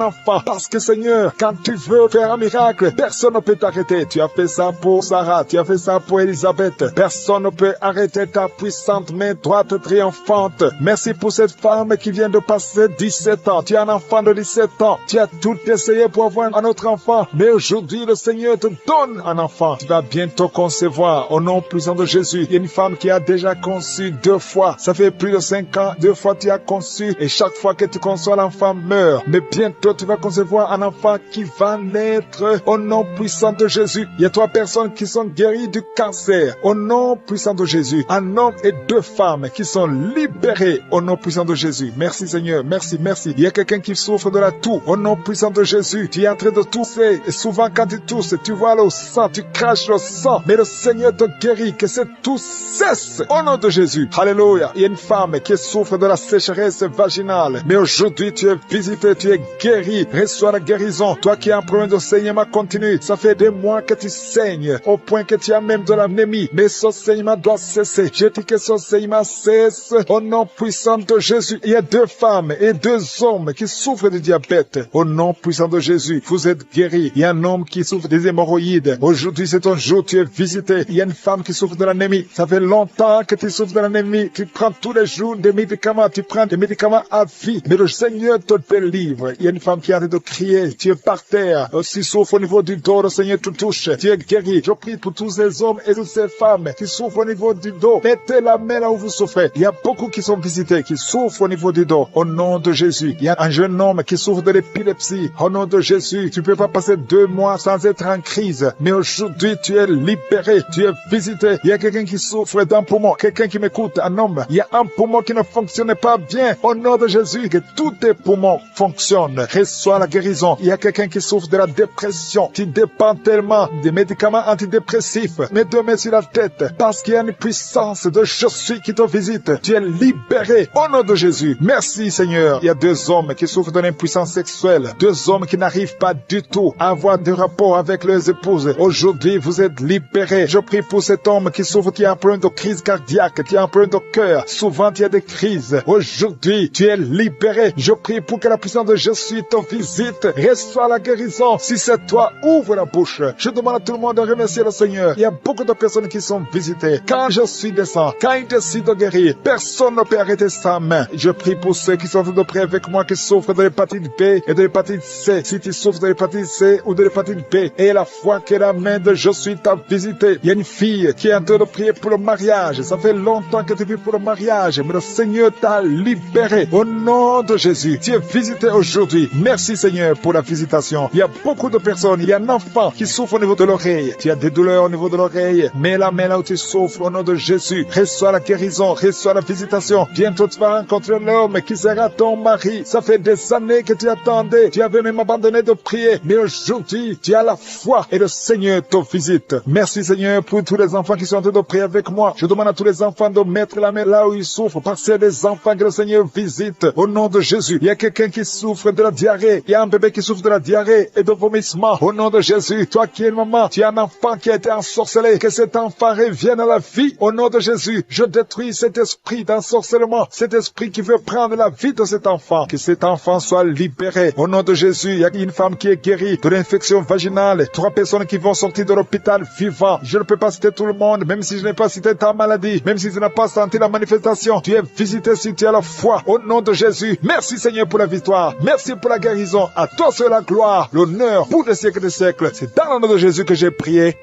enfant. Parce que Seigneur, quand tu veux faire un miracle, personne ne peut t'arrêter. Tu as fait ça pour Sarah, tu as fait ça pour Elisabeth. Personne ne peut arrêter ta puissante main droite triomphante. Merci pour cette femme qui vient de passer 17 ans. Tu as un enfant de 17 ans. Tu as tout essayé pour avoir un autre enfant. Mais aujourd'hui, le Seigneur te donne un enfant. Tu vas bientôt concevoir. Au nom puissant de Jésus, il y a une femme qui a déjà conçu 2 fois. Ça fait plus de 5 ans. 2 fois tu as conçu. Et chaque fois que tu conçois, l'enfant meurt. Mais bientôt, tu vas concevoir un enfant qui va naître. Au nom puissant de Jésus. Il y a 3 personnes qui sont guéries du cancer. Au nom puissant de Jésus. Un homme et 2 femmes qui sont libérés. Au nom puissant de Jésus. Merci Seigneur. Merci. Il y a quelqu'un qui souffre de la toux. Au nom puissant de Jésus. Tu es en train de tousser. Et souvent quand tu tousses, tu vois le sang. Tu craches le sang. Mais le Seigneur te guérit. Que cette toux cesse. Au nom de Jésus. Alléluia. Il y a une femme qui souffre de la sécheresse vaginale. Mais aujourd'hui, tu es visité. Tu es guéri. Reçois la guérison. Toi qui as un problème de saignement continu. Ça fait des mois que tu saignes. Au point que tu as même de l'anémie. Mais ce saignement doit cesser. Je dis que ce saignement cesse. Au nom puissant de Jésus. Il y a 2 femmes et 2 hommes qui souffrent de diabète. Au nom puissant de Jésus, vous êtes guéris. Il y a un homme qui souffre des hémorroïdes. Aujourd'hui, c'est ton jour, tu es visité. Il y a une femme qui souffre de l'anémie. Ça fait longtemps que tu souffres de l'anémie. Tu prends tous les jours des médicaments. Tu prends des médicaments à vie. Mais le Seigneur te délivre. Il y a une femme qui arrête de crier. Tu es par terre. Si souffre au niveau du dos, le Seigneur te touche. Tu es guéri. Je prie pour tous ces hommes et toutes ces femmes qui souffrent au niveau du dos. Mettez la main là où vous souffrez. Il y a beaucoup qui sont visités, qui souffrent au niveau du dos. Au nom de Jésus. Il y a un jeune homme qui souffre de l'épilepsie. Au nom de Jésus. Tu ne peux pas passer 2 mois sans être en crise. Mais aujourd'hui, tu es libéré. Tu es visité. Il y a quelqu'un qui souffre d'un poumon. Quelqu'un qui m'écoute, un homme. Il y a un poumon qui ne fonctionne pas bien. Au nom de Jésus, que tous tes poumons fonctionnent. Reçois la guérison. Il y a quelqu'un qui souffre de la dépression. Tu dépends tellement des médicaments antidépressifs. Mets 2 mains sur la tête. Parce qu'il y a une puissance de je suis qui te visite. Tu es libéré. Au nom de Jésus. Merci Seigneur. Il y a 2 hommes qui souffrent de l'impuissance sexuelle. 2 hommes qui n'arrivent pas du tout à avoir des rapports avec leurs épouses. Aujourd'hui, vous êtes libérés. Je prie pour cet homme qui souffre, qui a un problème de crise cardiaque, qui a un problème de cœur. Souvent, il y a des crises. Aujourd'hui, tu es libéré. Je prie pour que la puissance de Jésus te visite. Reçois la guérison. Si c'est toi, ouvre la bouche. Je demande à tout le monde de remercier le Seigneur. Il y a beaucoup de personnes qui sont visitées. Quand je suis descend, quand il décide de guérir, personne ne peut arrêter sa main. Je prie pour ceux qui sont en train de prier avec moi, qui souffrent de l'hépatite B et de l'hépatite C. Si tu souffres de l'hépatite C ou de l'hépatite B, et la foi que la main de Jésus t'a visité. Il y a une fille qui est en train de prier pour le mariage. Ça fait longtemps que tu pries pour le mariage, mais le Seigneur t'a libéré. Au nom de Jésus, tu es visité aujourd'hui. Merci Seigneur pour la visitation. Il y a beaucoup de personnes. Il y a un enfant qui souffre au niveau de l'oreille. Tu as des douleurs au niveau de l'oreille. Mets la main là où tu souffres au nom de Jésus. Reçois la guérison, reçois la visitation. Bientôt tu vas rencontrer l'homme qui sera ton mari. Ça fait des années que tu attendais. Tu avais même abandonné de prier. Mais aujourd'hui, tu as la foi et le Seigneur te visite. Merci Seigneur pour tous les enfants qui sont en train de prier avec moi. Je demande à tous les enfants de mettre la main là où ils souffrent. Parce qu'il y a des enfants que le Seigneur visite. Au nom de Jésus. Il y a quelqu'un qui souffre de la diarrhée. Il y a un bébé qui souffre de la diarrhée et de vomissement. Au nom de Jésus. Toi qui es une maman, tu as un enfant qui a été ensorcelé. Que cet enfant revienne à la vie. Au nom de Jésus. Je détruis cet esprit d'ensorcellement. Cet esprit qui veut prendre la vie de cet enfant. Que cet enfant soit libéré. Au nom de Jésus. Il y a une femme qui est guérie de l'infection vaginale. 3 personnes qui vont sortir de l'hôpital vivant. Je ne peux pas citer tout le monde, même si je n'ai pas cité ta maladie, même si tu n'as pas senti la manifestation. Tu es visité si tu as la foi. Au nom de Jésus. Merci Seigneur pour la victoire. Merci pour la guérison. À toi seul la gloire, l'honneur pour les siècles des siècles. C'est dans le nom de Jésus que j'ai prié.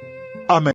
Amen.